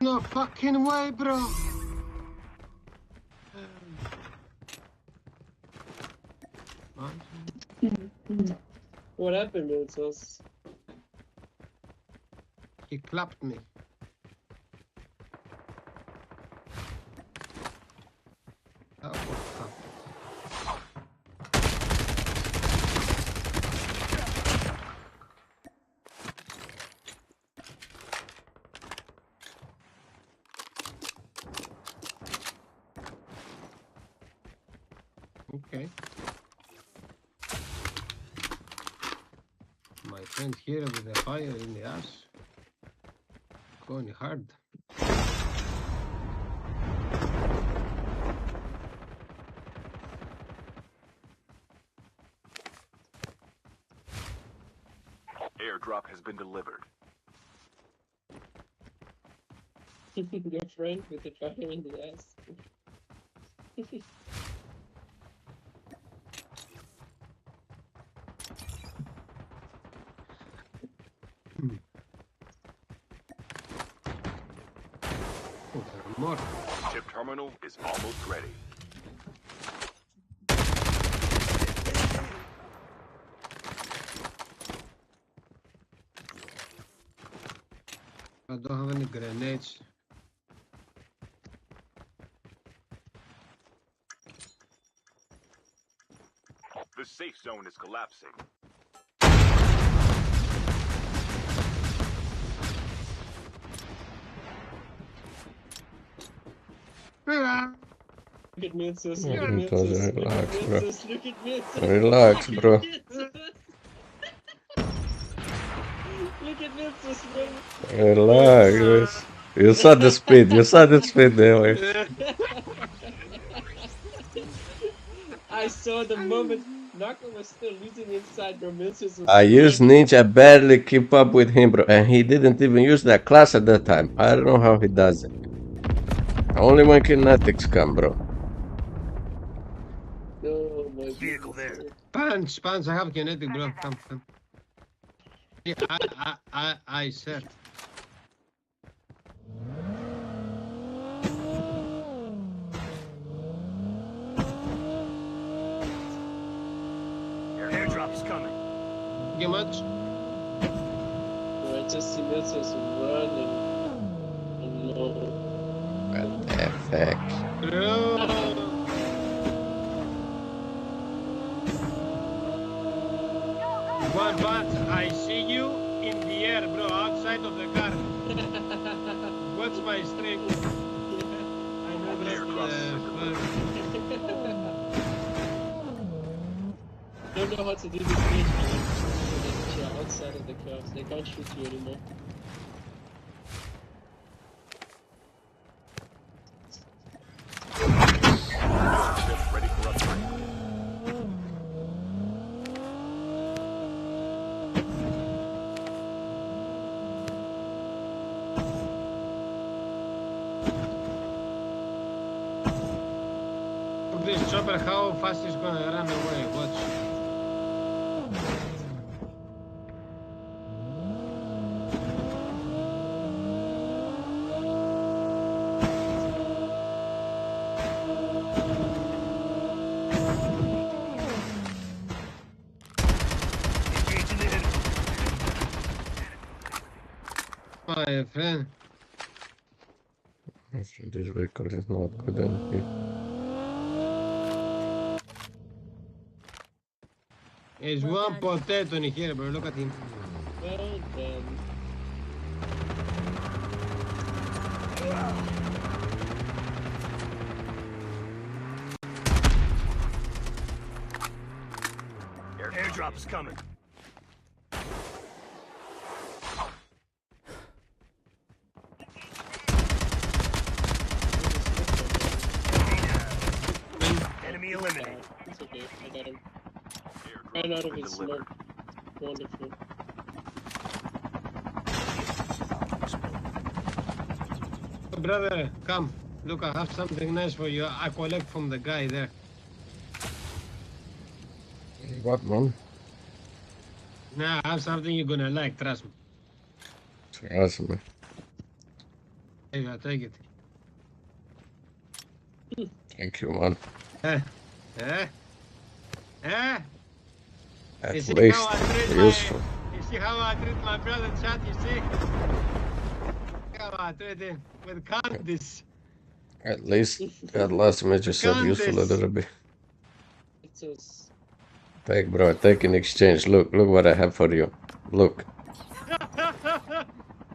No fucking way, bro. What happened, Miltos? He clapped me. Oh, what the fuck? Okay. My friend here with the fire in the ass. Going hard. Airdrop has been delivered. Your friend with the fire in the ass. Oh, there are more. Chip terminal is almost ready. I don't have any grenades. The safe zone is collapsing. Look at Minsus, look Yeah, at it does. Minsus, look at Relax, bro. Minsus, look at Minsus. Relax, look bro. At Minsus. Look at Minsus, bro. Relax. You saw the speed. You saw the speed there. I saw the moment Narco was still losing inside, bro. Minsus was I used Ninja, barely keep up with him, bro. And he didn't even use that class at that time. I don't know how he does it. Only when kinetics come, bro. Oh my Vehicle there. Pants, I have kinetic, bro. Come. Yeah, I said. Airdrop is coming. How much? I just see Minsus running. No. What the fuck? Bro. One Pants, I see you in the air, bro, outside of the car. What's my stream? I know Don't know how to do this stage, man. You're outside of the car. They can't shoot you anymore. Ship ready for upgrade. this chopper, how fast it's gonna run away. Watch. Engaging the enemy. My friend. This vehicle is not good enough. There's one potato in here, bro. Look at him. Well done. Airdrop is coming. Enemy eliminated. It's okay, I got him. Ran out of his smoke. Wonderful. Brother, come. Look, I have something nice for you. I collect from the guy there. What, man? Nah, I have something you're gonna like, trust me. Trust me. Here you go, take it. Thank you, man. At You see least how I treat useful. You see how I treat my brother, chat, you see? How I treat him with kindness. At least that last made yourself useful a Candice. little bit. It's us. Take, bro, take in exchange. Look what I have for you. Look,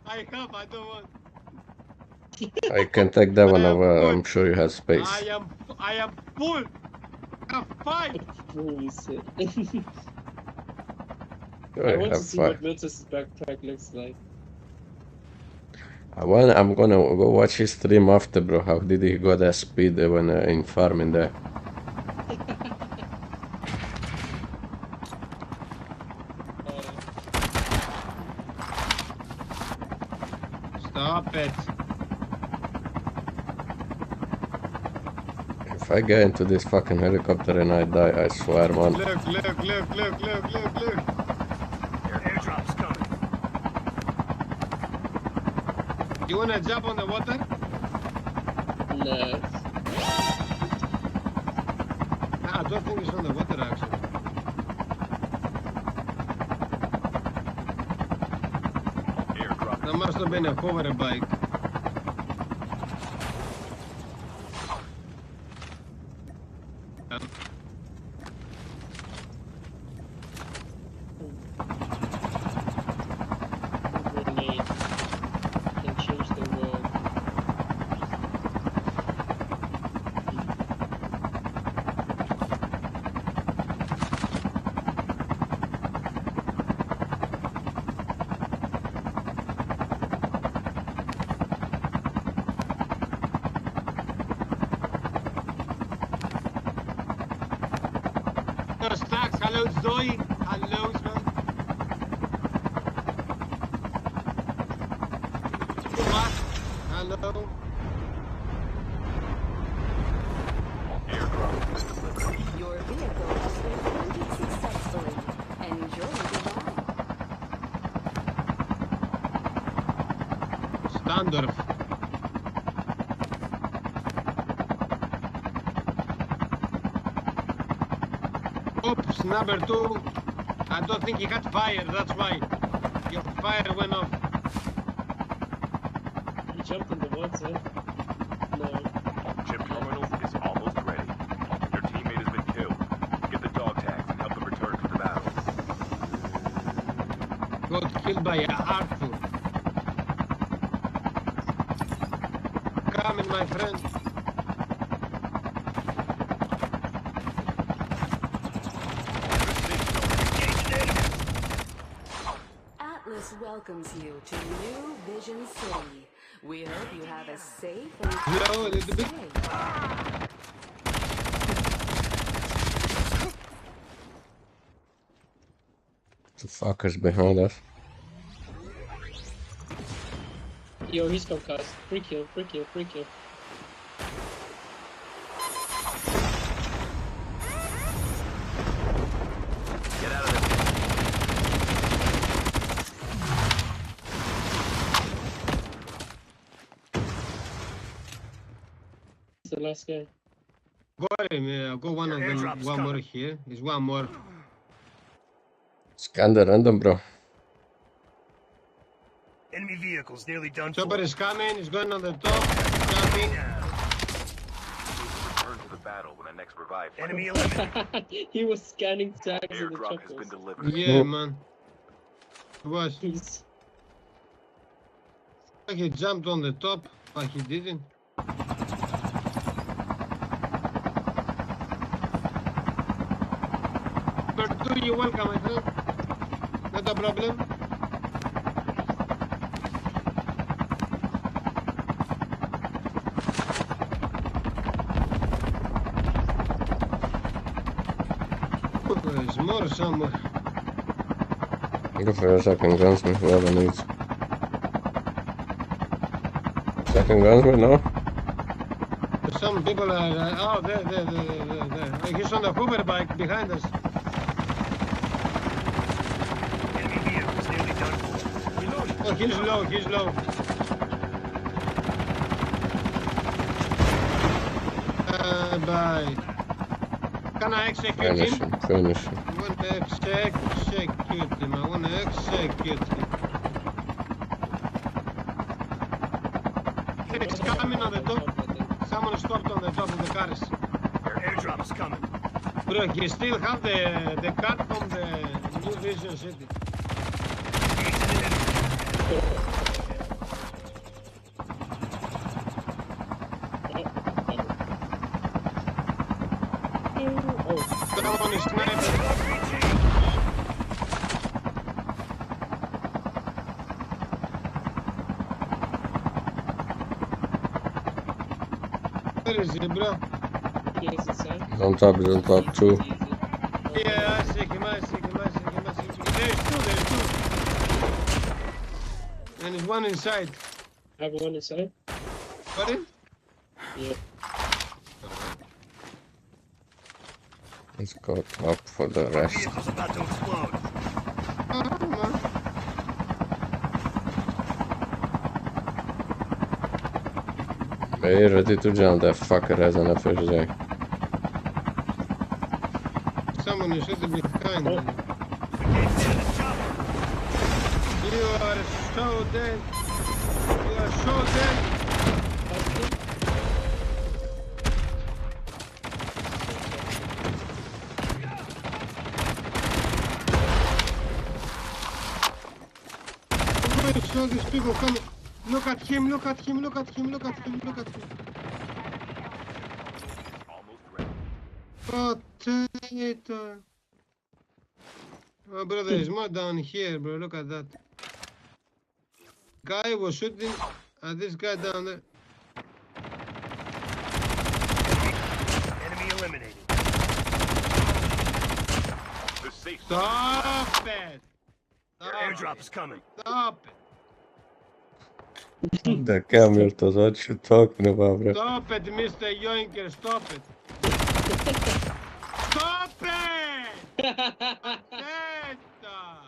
I don't want. I can take that one I am over. full. I'm sure you have space. I am full. Have fun! Holy shit. Sure, I want to have see fun. what Miltus's backpack looks like. I'm gonna go watch his stream after, bro. How did he go that speed when in farming there? Stop it. If I get into this fucking helicopter and I die, I swear, man. Look. Airdrop's coming. You wanna jump on the water? No. I don't think it's on the water actually. Airdrop. There must have been a hover bike. Grenade can change the world. Hello, Stacks. Hello, Zoe. Hello, Zoe. What? Hello. Airdrop has been delivered. Your vehicle has been printed successfully. Enjoy the ride. Standard. Oops, number 2. I don't think he had fire, that's why. Your fire went off. He jumped in the water. No. Chip terminal is almost ready. Your teammate has been killed. Get the dog tags and help them return to the battle. Got killed by a Arthur. Coming, my friend. Atlas welcomes you to New Vision City. We hope you have a safe and Hello, a little bit. stay. The fuckers behind us. Yo, he's concussed. Free kill, free kill, free kill. Get out of there. It's the last guy. Got him, got one of them, Airdrop's one more coming. here. There's one more. Scan the random, bro. Enemy vehicles nearly done for. Somebody's coming, he's going on the top, jumping. Return to the battle when the next revive. Enemy eliminated. He was scanning tags in the Airdrop has been chuckles. delivered. Yeah, man. It was. He's He jumped on the top, but he didn't. Number 2, you're welcome, my friend. Not a problem. There's more somewhere. Go for a second gunsmith, whoever needs. Second gunsmith, no? Some people are. Oh, there. He's on the hover bike behind us. Enemy vehicles nearly done for. Oh, he's low. Bye. Can I execute him? Finish him. I want to execute him. I want to execute him. He's coming on the top. Someone stopped on the top of the cars. Airdrop's coming. Bro, he still have the card from the New Vision City. Someone is sniping. Where is he, bro? He's inside. He's on top too. Easy. Yeah, I see him. There's two. And there's one inside. I have one inside. Got him? Yeah. Let's go top for the rest. Vehicle's about to explode. Are you ready to jump? That fucker has an FSJ. Someone is shooting behind me. You are so dead. You are so dead. So these people coming. Look at him. Potato. Oh, bro, there is more down here, bro. Look at that. Guy was shooting at this guy down there. Enemy eliminated. Stop it! Airdrop is coming. Stop it! The Hamilton, what you talking about, bro? Stop it, Mr. Yoinker, stop it! Stop it!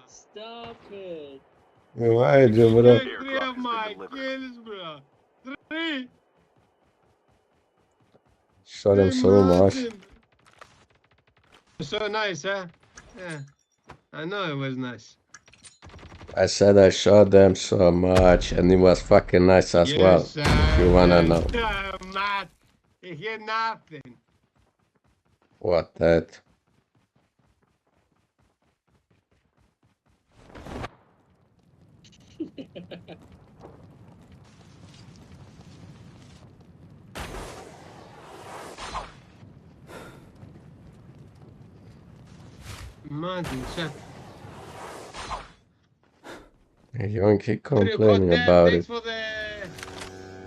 Stop it! Why, bro? Take 3 of my kills, bro. 3! Shot him so much. So nice, huh? Yeah. I know it was nice. I said I shot them so much, and it was fucking nice as well. Sir, If you wanna know. Matt, he hit nothing. What that? Imagine, check. You don't keep complaining about Thanks it. for the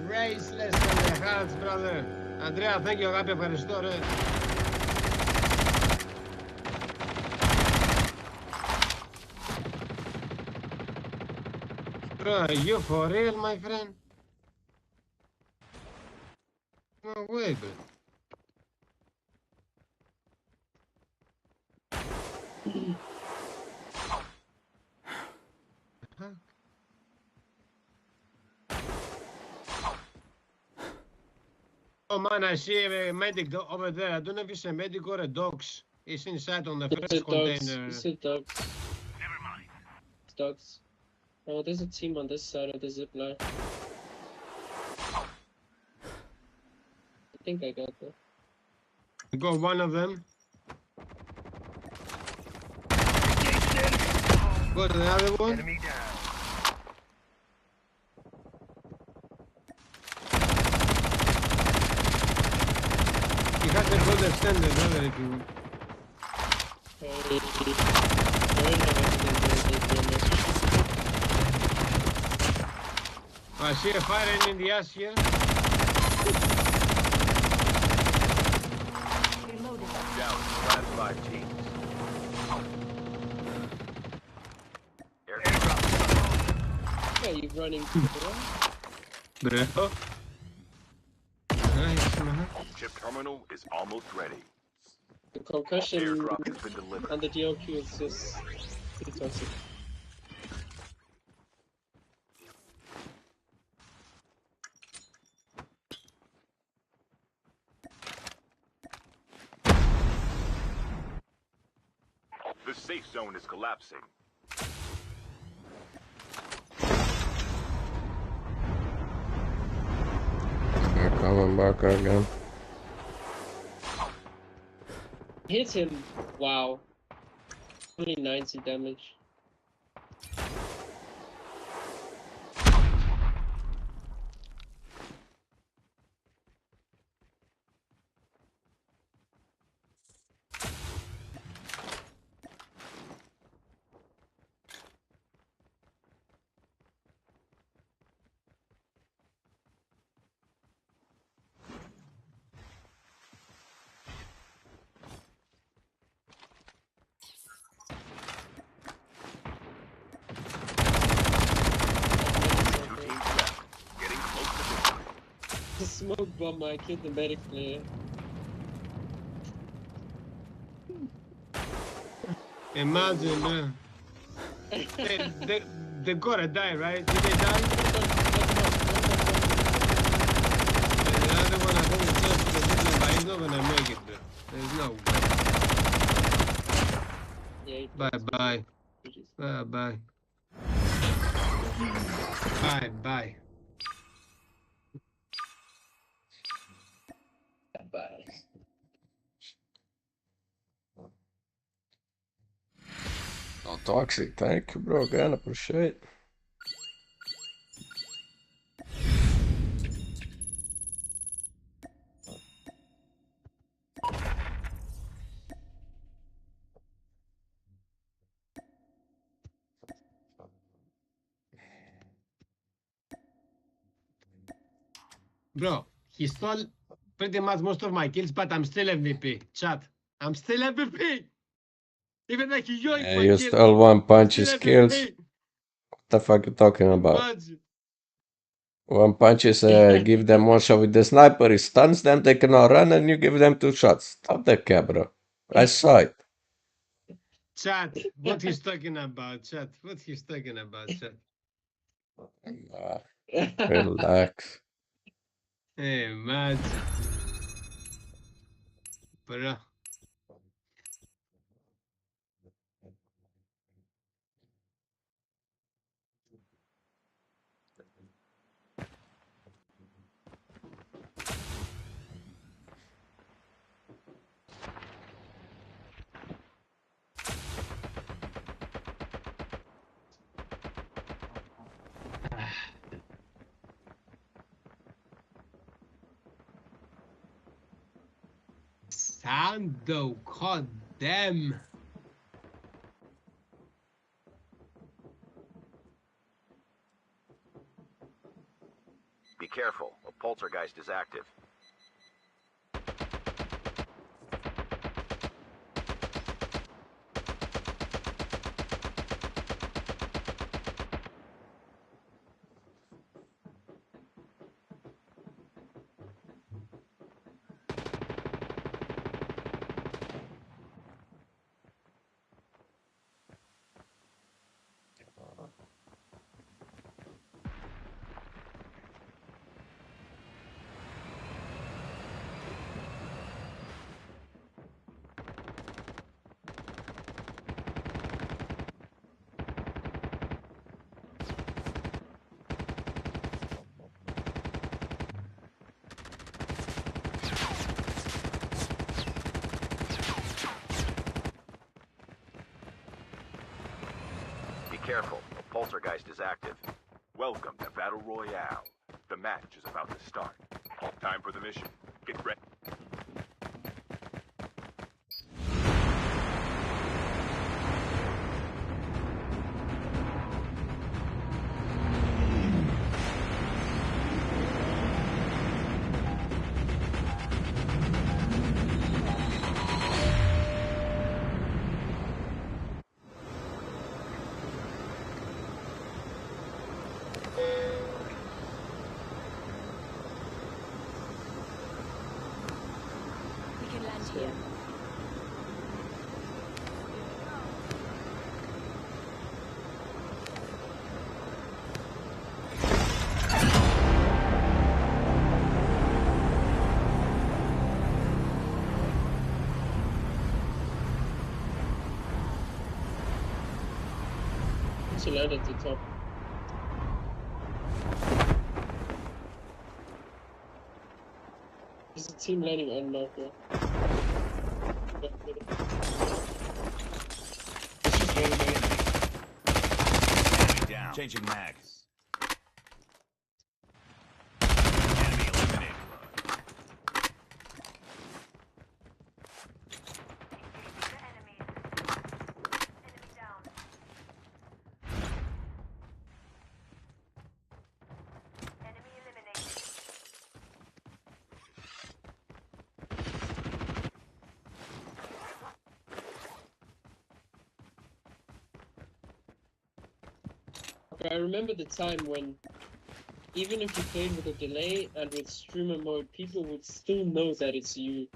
race lesson, the hearts, brother. Andrea, thank you, αγάπη, ευχαριστώ, ρε. Bro, are you for real, my friend? No way, bro. Oh man, I see a medic over there. I don't know if it's a medic or a dogs. It's inside on the It's first a dogs. container. It's a dogs. Never mind. It's dogs. Oh, there's a team on this side of the zip line. I think I got that. I got one of them. Got another one. Enemy down. He has a good extended, brother, if you want. I see a fire in the ass here. Down, last 5 teams. Yeah, you running to the door? Bro. Nice, man. Chip terminal is almost ready. The concussion Airdrop has been delivered. on the DLQ is just pretty toxic. The safe zone is collapsing. They're coming back again. Hit him. Wow. Only 90 damage. a smoke bomb. I killed the medic player. Imagine, bro. They gotta die, right? Did they die? The other one, I think it's just because he's not gonna make it, bro. There's no way. Yeah, Bye-bye. Bye-bye. Bye-bye. Bye. Oh, toxic, thank you, bro. Again, appreciate. Bro, he stole pretty much most of my kills, but I'm still MVP. Chat. I'm still MVP. Even though he yoinked Yeah, my you kill, stole one punch still his kills. MVP. What the fuck you talking about? Imagine. One punch is give them one shot with the sniper, he stuns them, they cannot run, and you give them 2 shots. Stop the cap, bro. I saw it. Chat, what he's talking about, chat. What he's talking about, chat. Relax. Hey, imagine. Bro. Sando, Codm. Be careful, a poltergeist is active. Careful, a poltergeist is active. Welcome to Battle Royale. The match is about to start. Time for the mission. Get ready. Here. It's a load at the top. There's a team landing on Narco. Down. Changing mags. I remember the time when even if you played with a delay and with streamer mode, people would still know that it's you.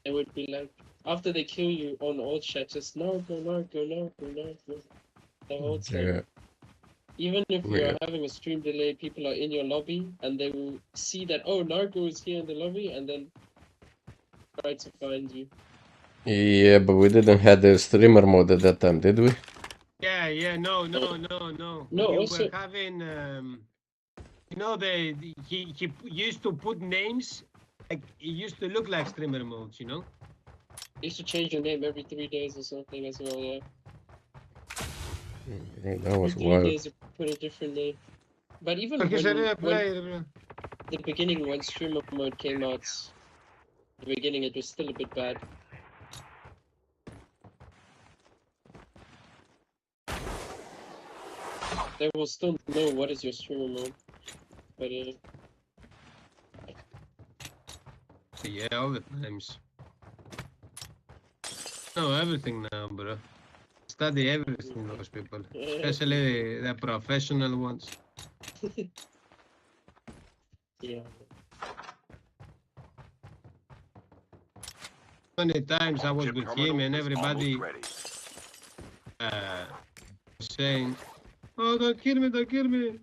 They would be like, after they kill you on all chat, just Narco, Narco, Narco, Narco, the whole time. Yeah. Even if Yeah. you're having a stream delay, people are in your lobby and they will see that, oh, Narco is here in the lobby, and then try to find you. Yeah, but we didn't have the streamer mode at that time, did we? Yeah, no. No, We also- were having, you know, he used to put names, like, it used to look like streamer modes, you know? You used to change your name every 3 days or something as well, yeah. Yeah, that was Every 3 wild. days you put a different name. But even Okay, so when player, bro. the beginning, when streamer mode came out, the beginning it was still a bit bad. They will still know what is your streamer mode. But Yeah, all the times. No, everything now, bro. Study everything, those people. Especially the professional ones. Yeah. Many times I was Chip with terminal him and is everybody almost ready. was saying, oh, don't kill me, don't kill me.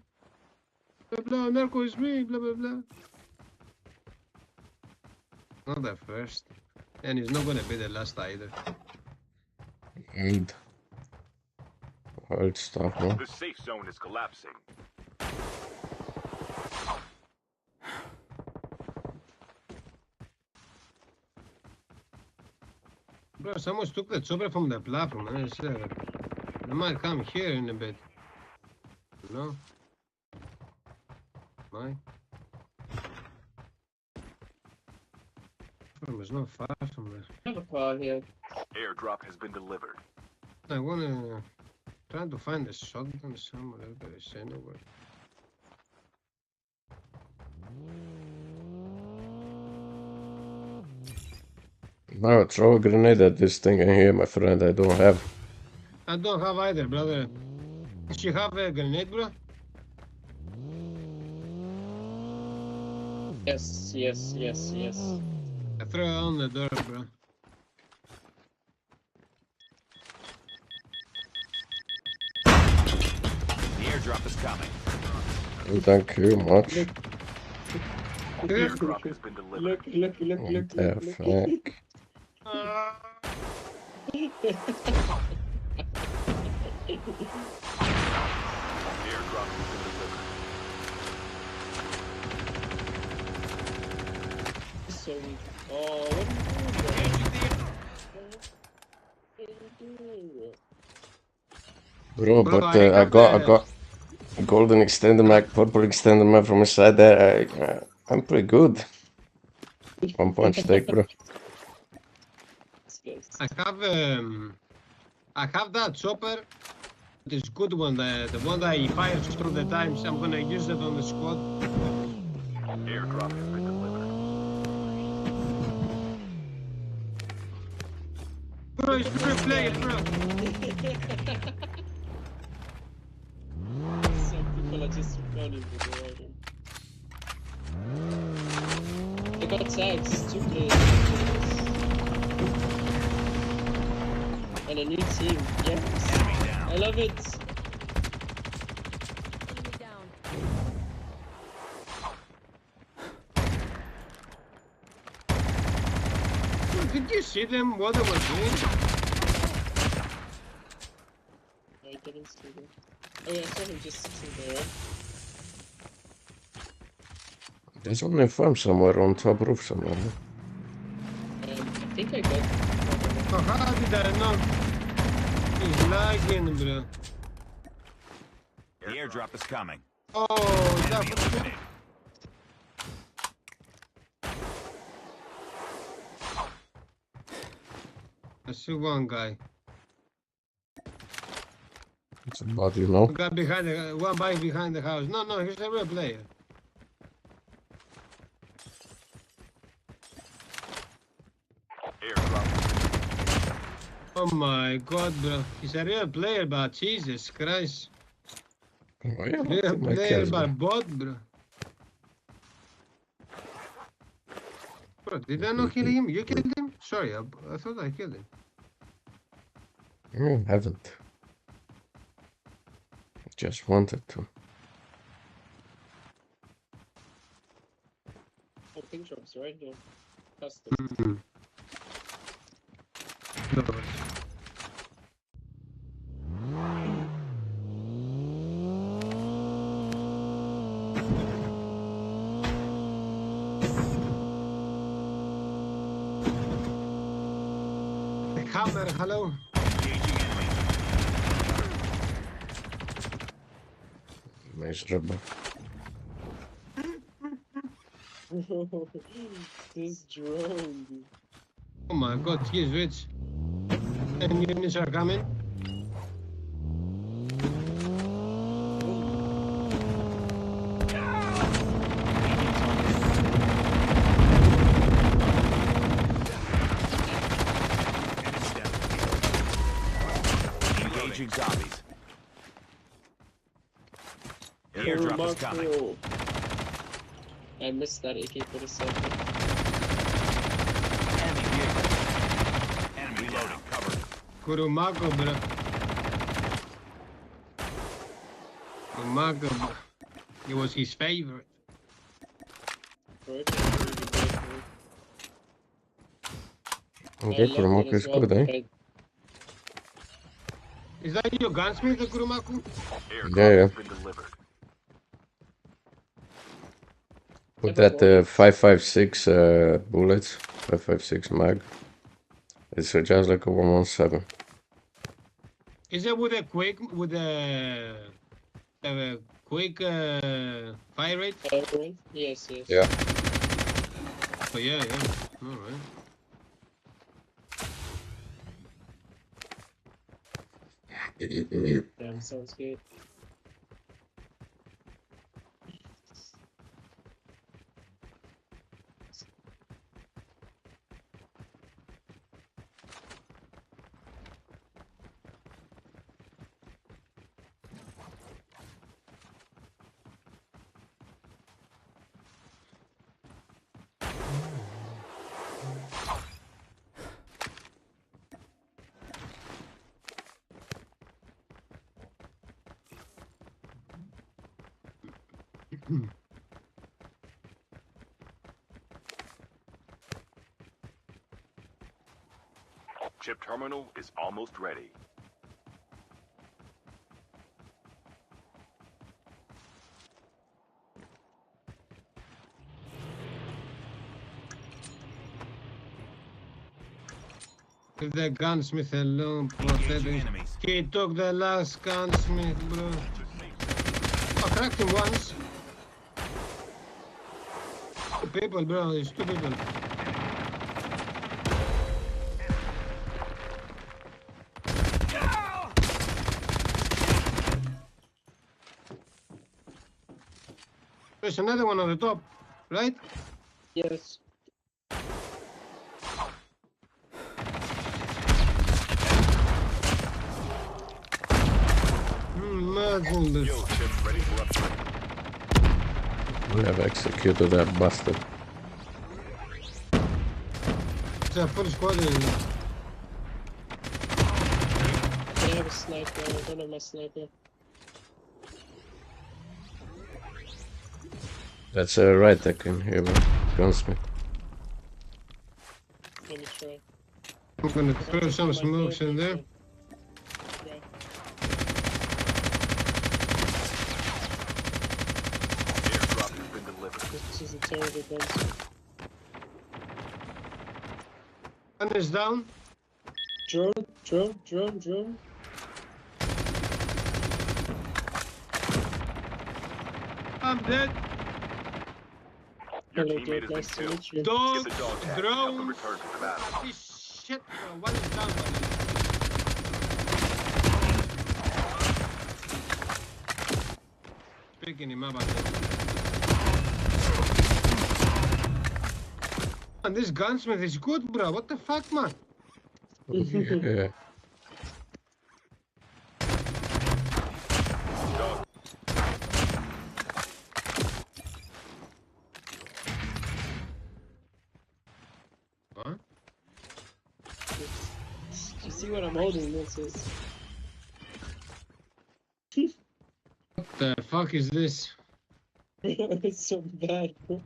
Blah, blah, Narco is me, blah, blah, blah. Not the first. And he's not gonna be the last either. And wild stuff, man. The safe zone is collapsing. Bro, someone took the chopper from the platform, man. They might come here in a bit. No? Why? It's not far from there. I have a car here. Airdrop has been delivered. I wanna try to find a shotgun somewhere, but it's anywhere. Now throw a grenade at this thing in here, my friend. I don't have. I don't have either, brother. Did you have a grenade, bro? Yes. I throw it on the door, bro. The airdrop is coming. Thank you much. Airdrop has been delivered. Look. What the fuck? Airdrop has been delivered. So, oh, what are you doing? Bro, Bro, but I I got got a golden extender mag, purple extender mag from inside there. I'm pretty good. One punch take, bro. I have that chopper. This good one, the one that he fires through the times. I'm gonna use it on the squad. Airdrop has been delivered. Bro, it's free play, bro. Some people are just running with the water. They got tags, 2 players. And a new team. Yes. I love it. Did you see them? What they were doing? I didn't see them. Oh yeah, I saw him just sitting there. Right? There's only a farm somewhere on top roof somewhere. I think I got. Oh, how did I know? He's lagging, bro. The airdrop is coming. Oh, that Enemy eliminated. I see one guy. It's a body, you know. One guy behind one guy behind the house. No, he's a real player. Airdrop. Oh my god, bro. He's a real player, but Jesus Christ. Oh, yeah, Clear my player kills, by bro. bot, bro. Bro, did I not kill him? You killed him? Sorry, I thought I killed him. I haven't. Just wanted to. Oh, pink drops right here. Custom. No. The camera, hello. Nice rubber. This drone, dude. Oh my god, he is rich. And units are coming. Engaging zombies. The Oh, airdrop is coming. Marco. I missed that AK-47. Enemy vehicle. Enemy loading. Cover. Kurumako, bro. Kurumako, bro. It was his favorite. Okay, Kurumako is good, eh? Is that your gunsmith, the Kurumaku? Yeah. With that 5.56 bullets, 5.56 mag. It's just like a 117. Is it with a quick, with a quick fire rate? Fire rate? Yes. Yeah. Oh yeah. All right. Damn, sounds good. Chip terminal is almost ready. Leave the gunsmith alone, pathetic. He took the last gunsmith, bro. I cracked him once. Two people, bro. There's two people. There's another one on the top, right? Yes. Imagine this. Yo, Chip, ready for upgrade. We have executed that bastard. It's a full squad in there. They have a sniper. I don't have my sniper. That's right, I can hear me. Gunsmith. Let me try. I'm gonna throw some smokes in there. Airdrop has been delivered. This is a terrible gun. One is down. Drone. I'm dead. Your Hello, teammate dude. has Nice to been meet you. Dogs, Get the dog tag and help them drones. return to the battle. This shit, bro. One is down, one is. Picking him up, I think. And this gunsmith is good, bro. What the fuck, man? Yeah. see what I'm holding, this is. What the fuck is this? It's so bad, bro.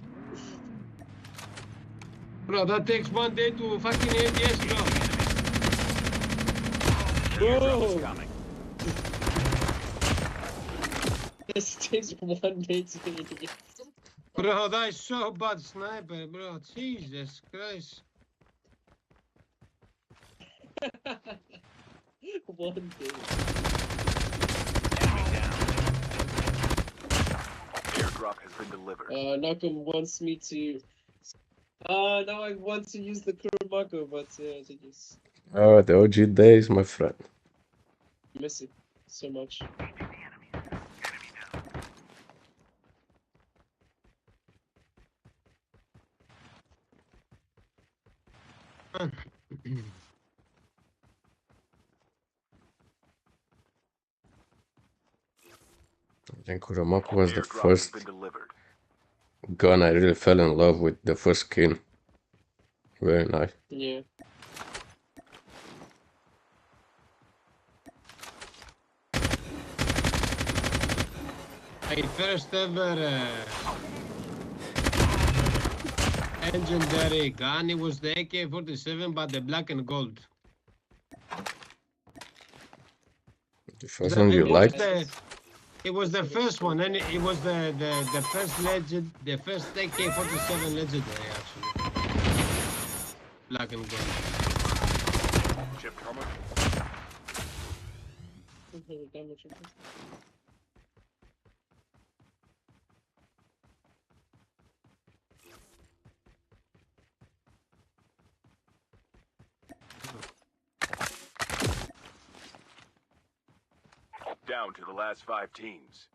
Bro, that takes 1 day to fucking ABS, bro. Bro! This takes 1 day to ABS. Bro, that is so bad sniper, bro. Jesus Christ. 1 day. Airdrop has been delivered. Narco wants me to. Now I want to use the Kurumako, but I just Oh, the OG days, my friend. miss it so much. I think Kuromako was the Airdrop has first been delivered. gun I really fell in love with, the first skin. Very nice. Yeah. My first ever legendary gun, it was the AK-47, but the black and gold. The first one you liked? It was the first one, and it was the first legend, the first AK-47 legendary actually. Black and gold. Chip terminal. Down to the last 5 teams.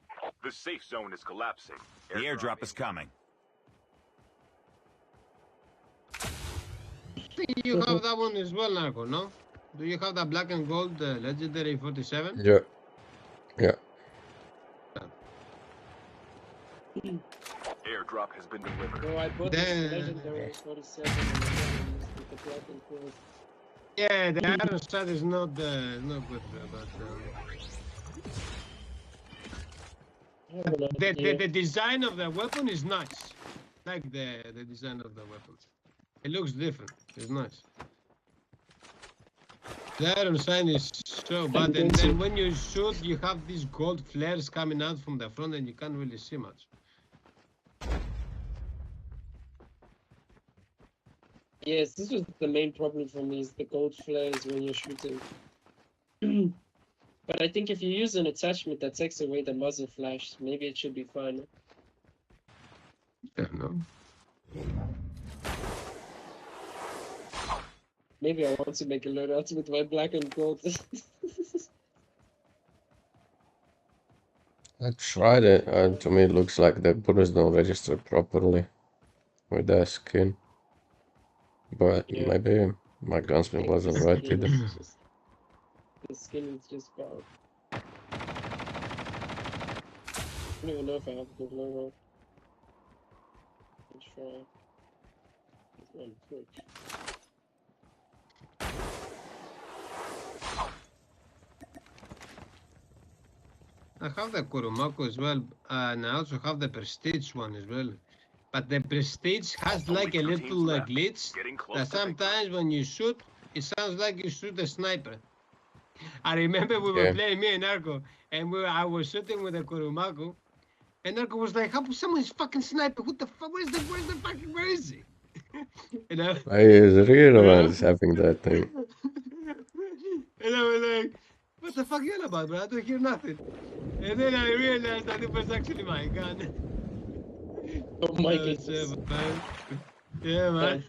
The safe zone is collapsing. The airdrop is coming. You have that one as well, Narco, no? Do you have that black and gold legendary 47? Yeah. Yeah. Airdrop has been delivered. No, I bought this legendary 47 and then with the black and gold. Yeah, the iron side is not good, but the design of the weapon is nice. Like the design of the weapon. It looks different. It's nice. The iron sign is so bad, and then when you shoot, you have these gold flares coming out from the front, and you can't really see much. Yes, this was the main problem for me, is the gold flares when you're shooting. But I think if you use an attachment that takes away the muzzle flash, maybe it should be fine. I don't know. Maybe I want to make a loadout with my black and gold. I tried it, and to me it looks like the bullets don't register properly with the skin. But maybe my gunsmith wasn't right either. The skin is just bad. I don't even know if I have a good loadout. Let's try. Let's run quick. I have the Kurumako as well, and I also have the Prestige one as well. But the Prestige has like a little glitch that sometimes when you shoot, it sounds like you shoot a sniper. I remember we were playing, me and Narco, and I was shooting with the Kurumako, and Narco was like, "How someone's fucking sniper? What the fuck? Where is he?" You know? The real one is having that thing. And I was like, "What the fuck are you about, bro? I don't hear nothing." And then I realized that it was actually my gun. Oh my goodness. Yeah, man.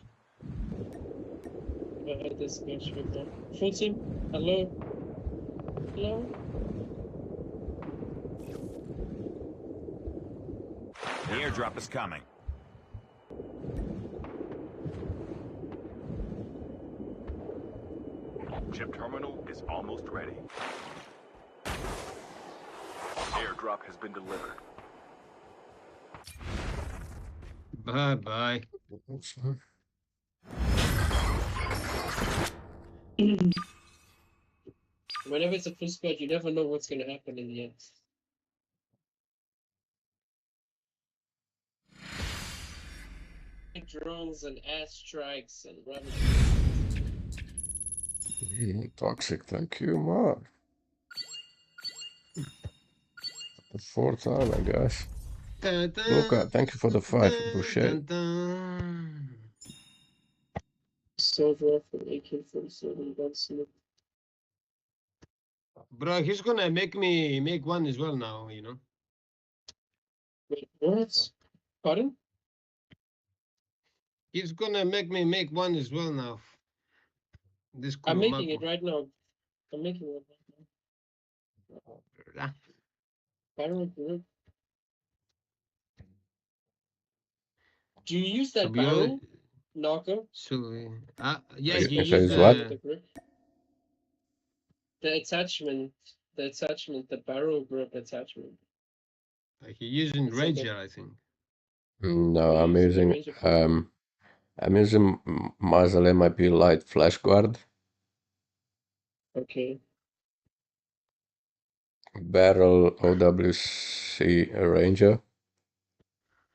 This goes with them. Full team, hello? Hello? The airdrop is coming. Chip terminal is almost ready. Airdrop has been delivered. Bye-bye. Whenever it's a full squad, you never know what's gonna happen in the end. Drones and airstrikes and rubbish. Toxic, thank you, Mark. The fourth time, I guess. Dun, dun, Luca, thank you for the 5. dun, Appreciate dun. Silver for AK-47 gunsmith. Bro, he's gonna make me make one as well now, you know. Wait, what? Pardon? He's gonna make me make one as well now. This I'm cool making it Marco. right now. I'm making it right now. Barrel group. Do you use So that we all, barrel, Narco? so yeah, it. he If used it's what? The grip? The attachment, the barrel grip attachment. he using It's like a- Ranger, I think. No, You're I'm using the using Ranger for I'm using Muzzle MIP Light Flash Guard, Okay. Barrel OWC Ranger,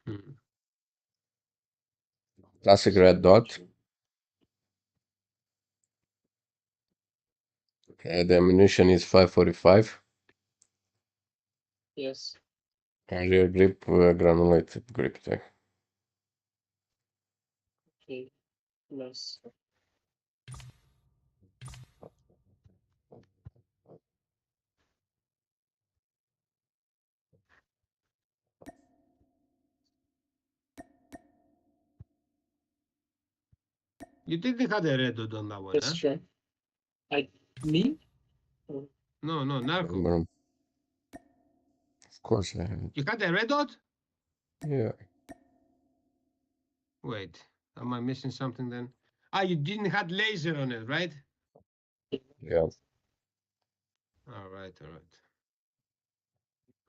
Hmm. Classic Red Dot. The ammunition is 545. Yes. And rear grip granulated grip tech. Okay. Nice. You didn't have a red dot on that one, That's huh? true. Me? Oh, No, Narco. Of course I had. You had a red dot? Yeah. Wait, am I missing something then? You didn't have laser on it, right? Yeah. All right.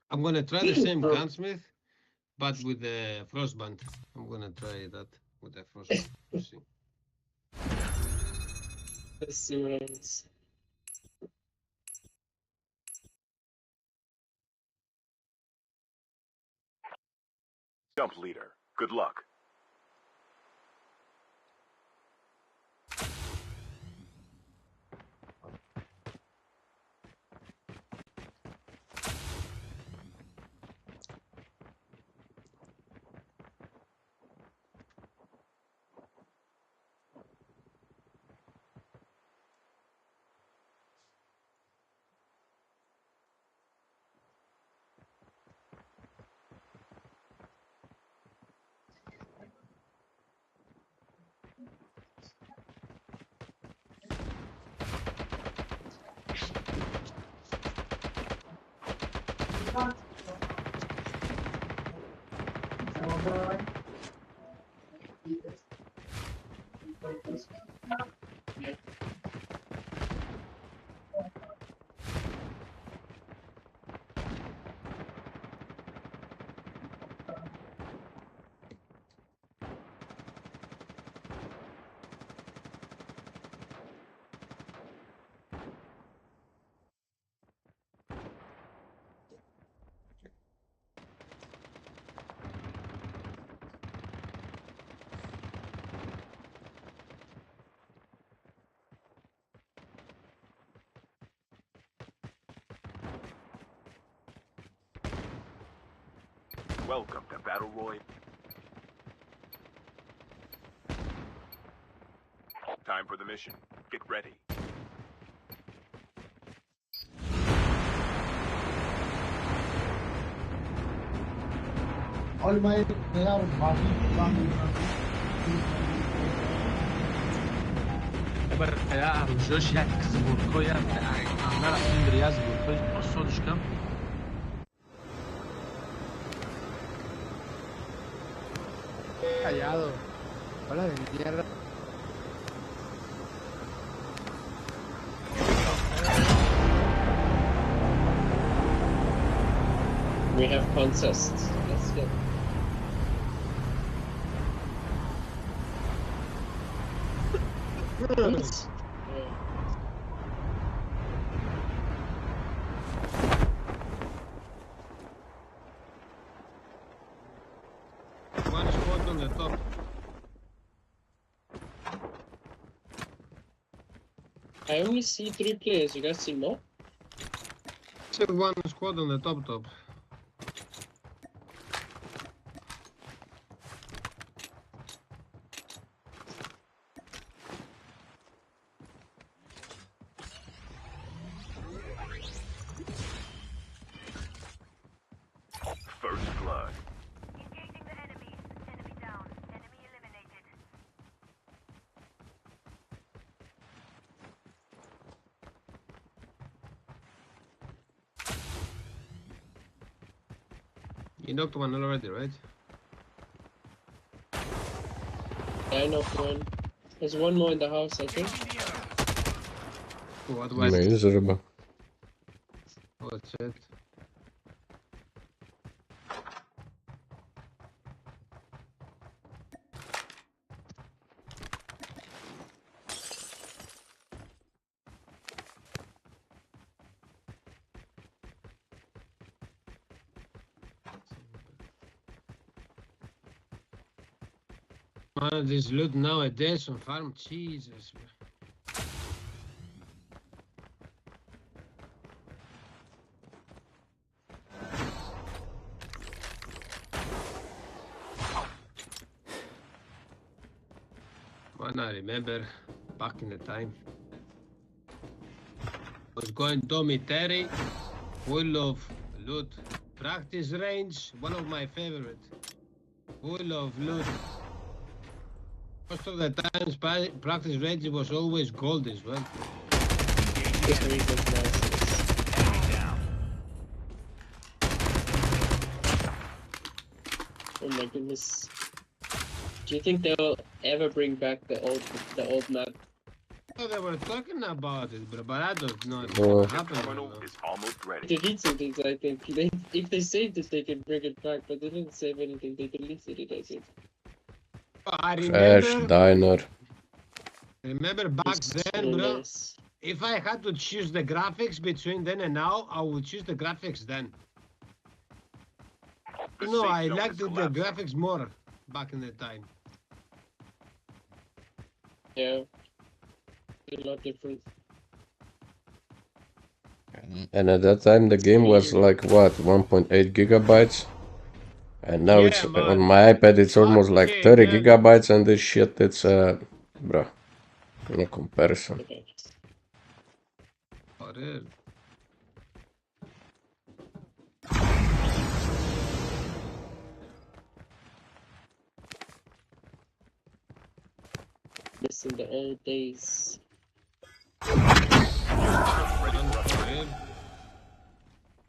I'm gonna try the same Oh. gunsmith, but with the frostband. I'm gonna try that with the frostband. Let's see. Let's see what else. Jump leader. Good luck. Welcome to Battle Royale. Time for the mission. Get ready. All my they are برقة روشوش یک زبورکوی انا رفتیم بریا زبورکوی صدش کم Callado. Hola de mierda. We have contests. Let's go. I only see 3 players. You guys see more? Still one squad on the top. First blood. Engaging the enemies. Enemy down. Enemy eliminated. You knocked one already, right? Yeah, I knocked one. There's one more in the house, I think. What was it? Miserable. What's it? Man, this loot nowadays on farm, Jesus. Man, I remember back in the time. Was going dormitory, full of loot. Practice range, one of my favorite. Full of loot. Most of the times, practice range was always gold as well. Oh my goodness. Do you think they'll ever bring back the old map? Oh, they were talking about it, but I don't know if it's Oh. gonna happen. Terminal is almost ready. They did some things, I think. If they saved it, they can bring it back, but they didn't save anything. They deleted it, I think. I Crash diner. remember back then, bro. If I had to choose the graphics between then and now, I would choose the graphics then. You know, I liked the graphics more back in the time. Yeah. A lot different. And at that time the game was like what, 1.8 gigabytes? And now Yeah, it's man. on my iPad it's almost like Okay, 30 man. gigabytes, and this shit, it's bruh, no comparison. For real. Missing the old days.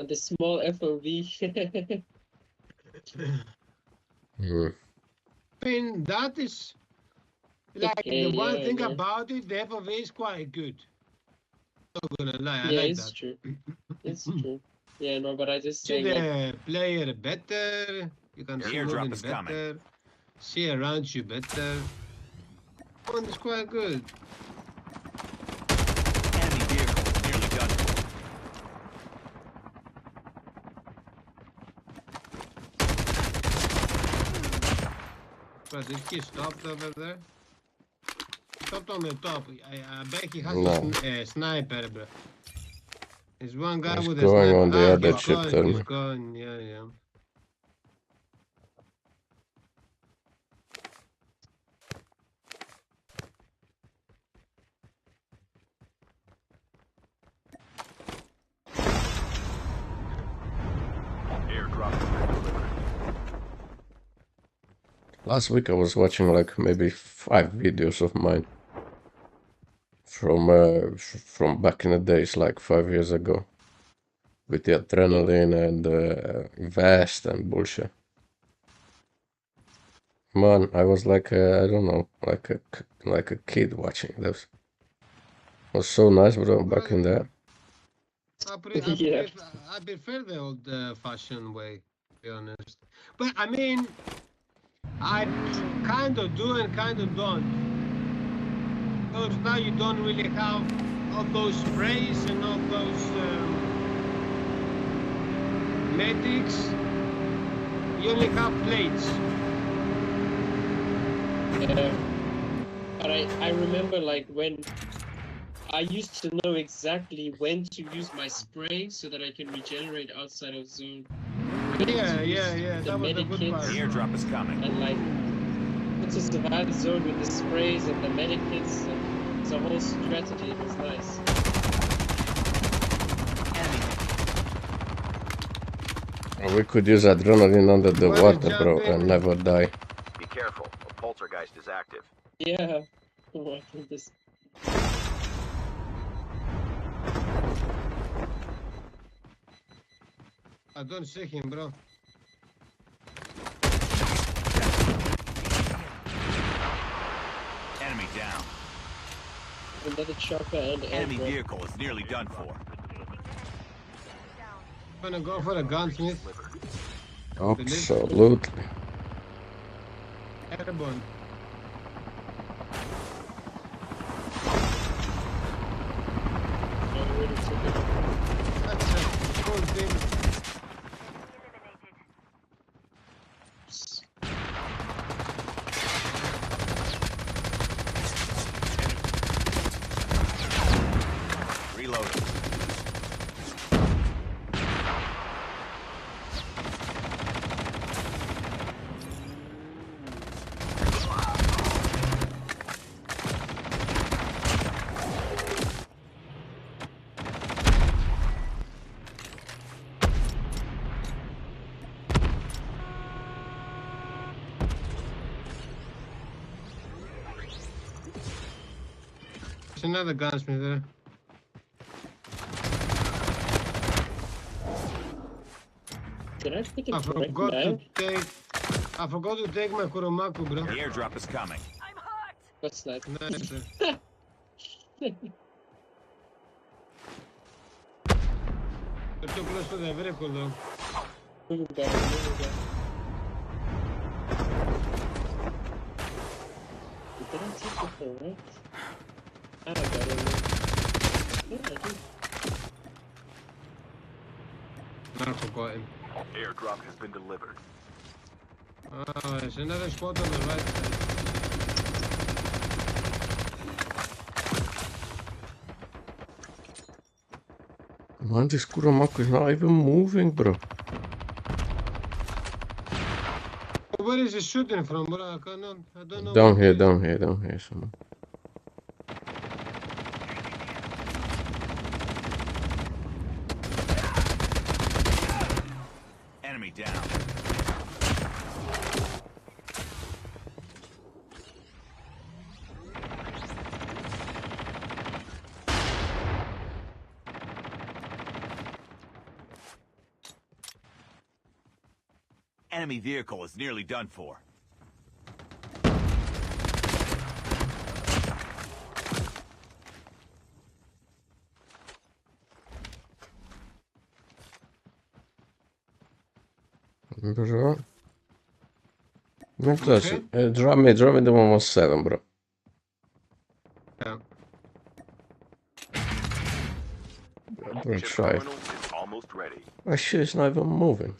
And the small FOV. I mean, that is like Okay, the one yeah, thing yeah. about it, the FOV is quite good. Not gonna lie, I Yeah, like it's that. true. It's true. Yeah, no, but I just See saying like, the player better, you can see Airdrop moving is coming. better, see around you better. One is quite good. Enemy vehicle nearly done for. But did he stop over there? Stopped on the top. I bet he has No. a sniper, bro. There's one guy He's with a going sniper. on the other He's ship going, terminal. he's going, yeah. Airdrop has been delivered. Last week I was watching like maybe 5 videos of mine from back in the days, like 5 years ago, with the adrenaline and vest and bullshit. Man, I was like I don't know, like a kid watching those. It was so nice, bro, back in there. I Yeah. prefer the old-fashioned way, to be honest. But I mean, I kind of do and kind of don't. Because now you don't really have all those sprays and all those medics. You only have plates. yeah. But I remember like when I used to know exactly when to use my spray so that I can regenerate outside of zone. Yeah. The That was the good medikits part. The airdrop is coming. and like to survive the zone with the sprays and the medikits. And it's a whole strategy. It was nice. We could use adrenaline under the Wanna water, jump bro, in? and never die. Be careful. A poltergeist is active. Yeah. Oh, I think this. I don't see him, bro. Enemy down. Another chopper and Enemy airdrop. vehicle is nearly done for. Gonna go for the gunsmith. Absolutely. Airborne. Already took it. That's a cool thing. Reloading. There's another gunsmith there. Did I pick a I correct forgot to mag? take my Kuromaku, bro. The airdrop is coming. That's nice. Nice, sir. You're too close to the vehicle, though. Moving down, moving down. Did I take the correct? I got it. Yeah, I did. Narco got him. Airdrop has been delivered. Oh, there's another spot on the right side. Man, this Kuromaku is not even moving, bro. Where is he shooting from, bro? I don't know. Down where here, he is. down here, someone. Enemy down. Enemy vehicle is nearly done for. Bro. Drop me the 117, bro. Yeah. Don't Chip try. terminal is almost ready. My shit is not even moving.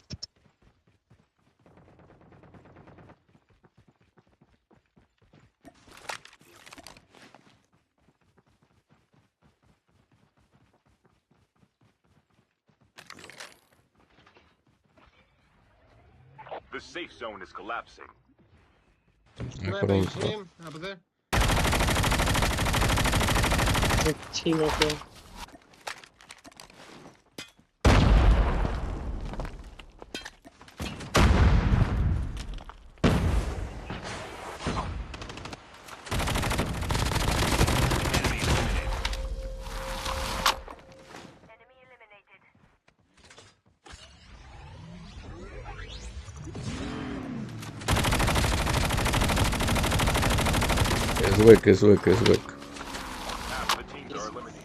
The safe zone is collapsing. Sniper, you see him? Up there? There's a team up there. It's weak. Half the teams are eliminated.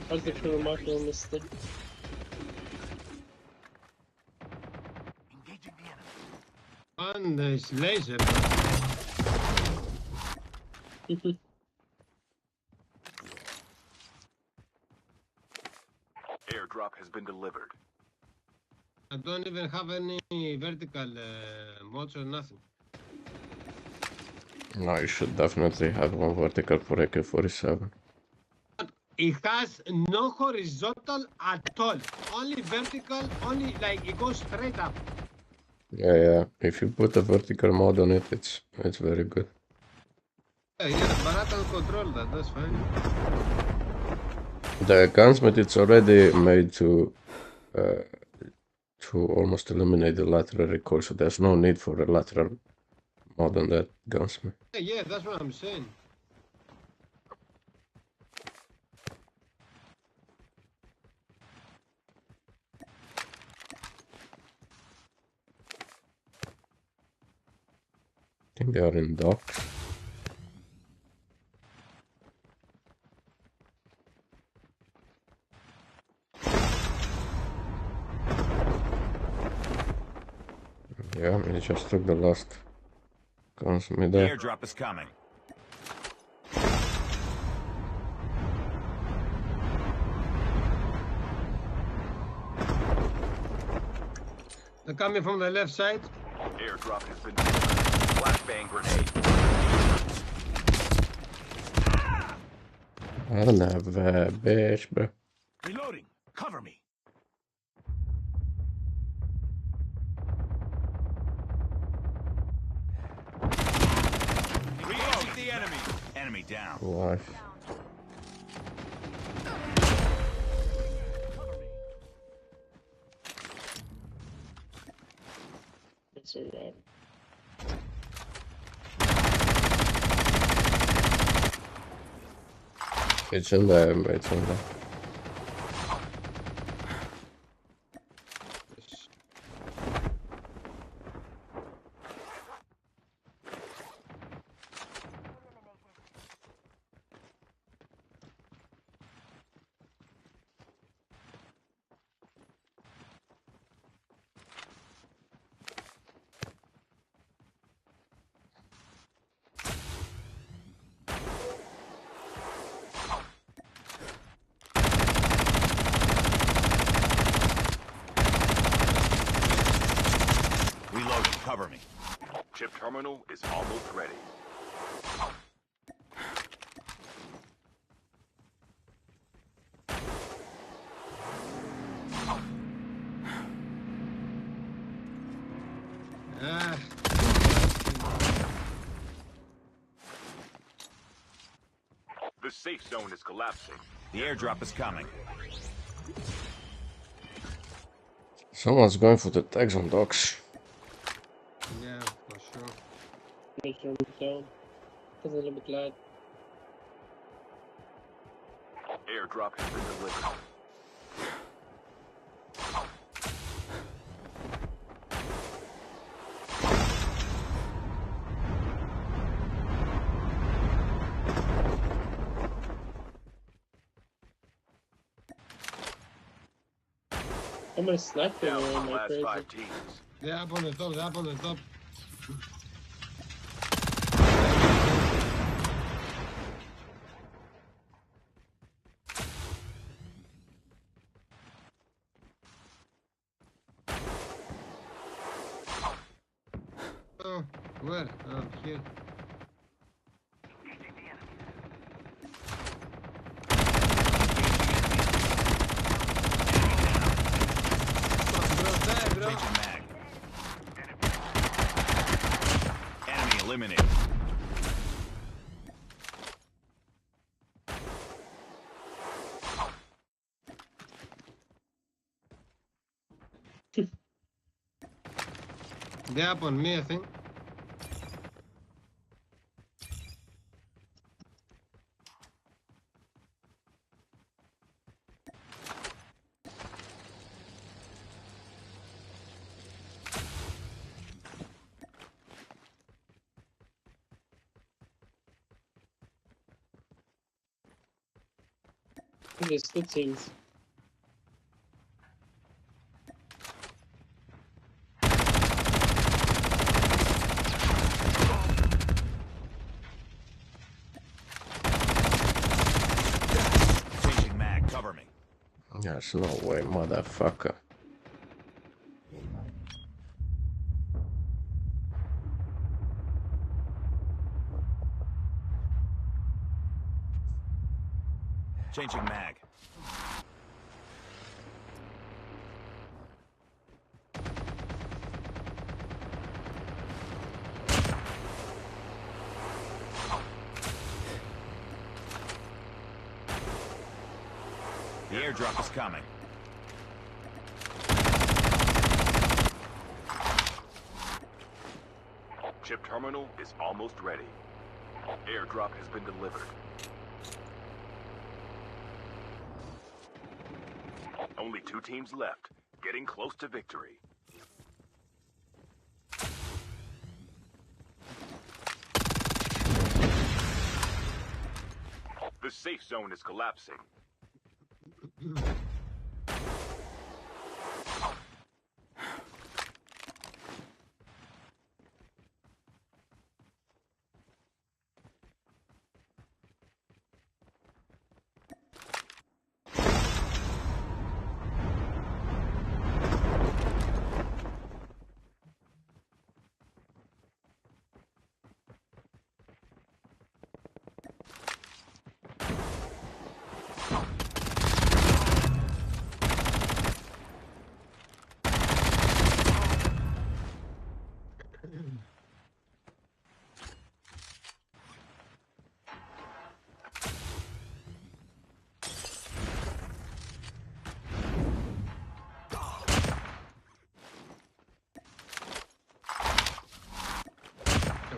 How's the Kuromaku on this stick? On this laser, bro. Airdrop has been delivered. I don't even have any vertical mods or nothing. No, you should definitely have one vertical for AK-47. It has no horizontal at all. Only vertical, only like it goes straight up. Yeah. If you put a vertical mod on it, it's very good. Yeah, but I can control that, that's fine. The gunsmith, it's already made to almost eliminate the lateral recoil, so there's no need for a lateral mod on that gunsmith. Yeah, that's what I'm saying. I think they are in dock. Yeah, he just took the last gunsmith The there. airdrop is coming. They're coming from the left side. Airdrop has been delivered. Flashbang grenade. I don't have a bitch, bro. Reloading. Cover me. Reload the enemy. Enemy down. Life. It's alright. It's in there, it's in there. Reloading. Cover me. Chip terminal is almost ready. Ah. The safe zone is collapsing. The airdrop is coming. Someone's going for the tags on docks. Yeah, for sure. Make sure it's down. Because a little bit glad. Airdrop has been delivered. I'm gonna snipe them Down to around the my last crazy. 5 teams. They're up on the top, they're up on the top. Oh, where? Oh, here. Bro. Changing mag. Enemy eliminated. They're up on me, I think. There's two teams. Changing mag. Cover me. There's no way, motherfucker. Changing mag. The airdrop is coming. Chip terminal is almost ready. Airdrop has been delivered. Only 2 teams left, getting close to victory. The safe zone is collapsing.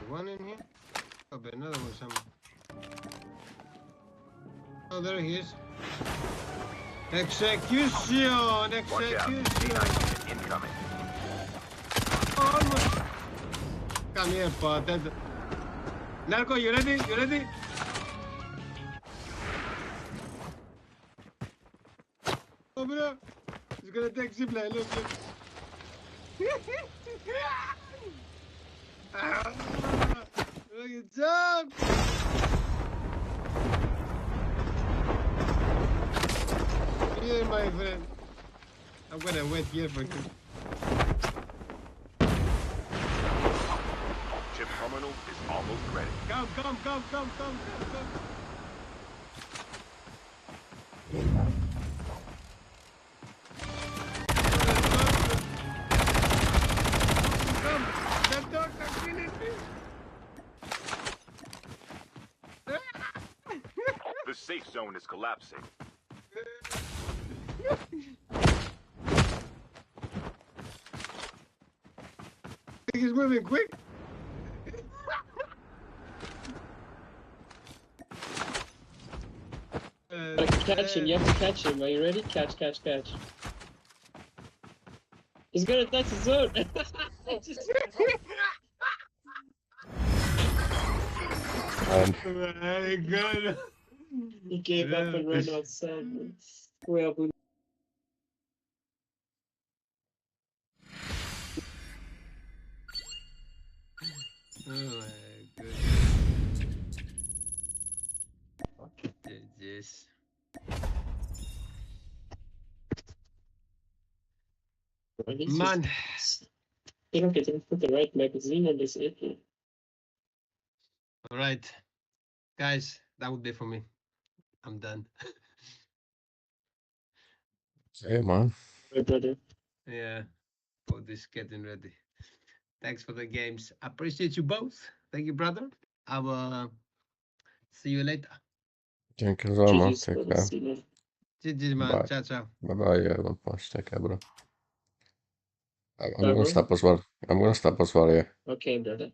One in here? Oh, but another one somewhere. Oh, there he is. Execution! Execution! Incoming. Almost. Come here, potato. Narco, you ready? You ready? Oh, bro. He's gonna take zipline. Look, look. Good job! Yeah, my friend. I'm gonna wait here for you. Chip terminal is almost ready. Come. That dog are killing me. The safe zone is collapsing. He's moving quick. Catch him, you have to catch him. Are you ready? Catch. He's gonna touch the zone. My God. He gave up and ran outside. Well, Oh my goodness. Yes. Man. You don't get to put the right magazine on this AP. All right. Guys, that would be for me. I'm done. Hey, man. Right, brother. Yeah. For this getting ready. Thanks for the games. Appreciate you both. Thank you, brother. I will see you later. Thank you so much. GG's, Take brother. care. See you later. GG, man. Bye. Ciao. Bye-bye. Yeah, don't punch. Take care, bro. I'm Bye, gonna bro. stop as well. Yeah. Okay, brother.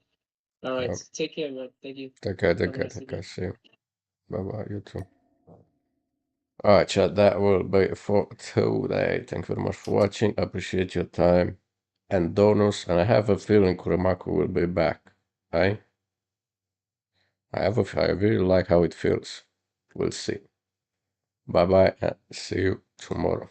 All right. Yeah. Take care, man. Thank you. Take care. Have a nice evening. See you. Bye-bye. You too. Alright, chat, that will be it for today. Thank you very much for watching. Appreciate your time and donors. And I have a feeling Kuramaku will be back. I really like how it feels. We'll see. Bye-bye and see you tomorrow.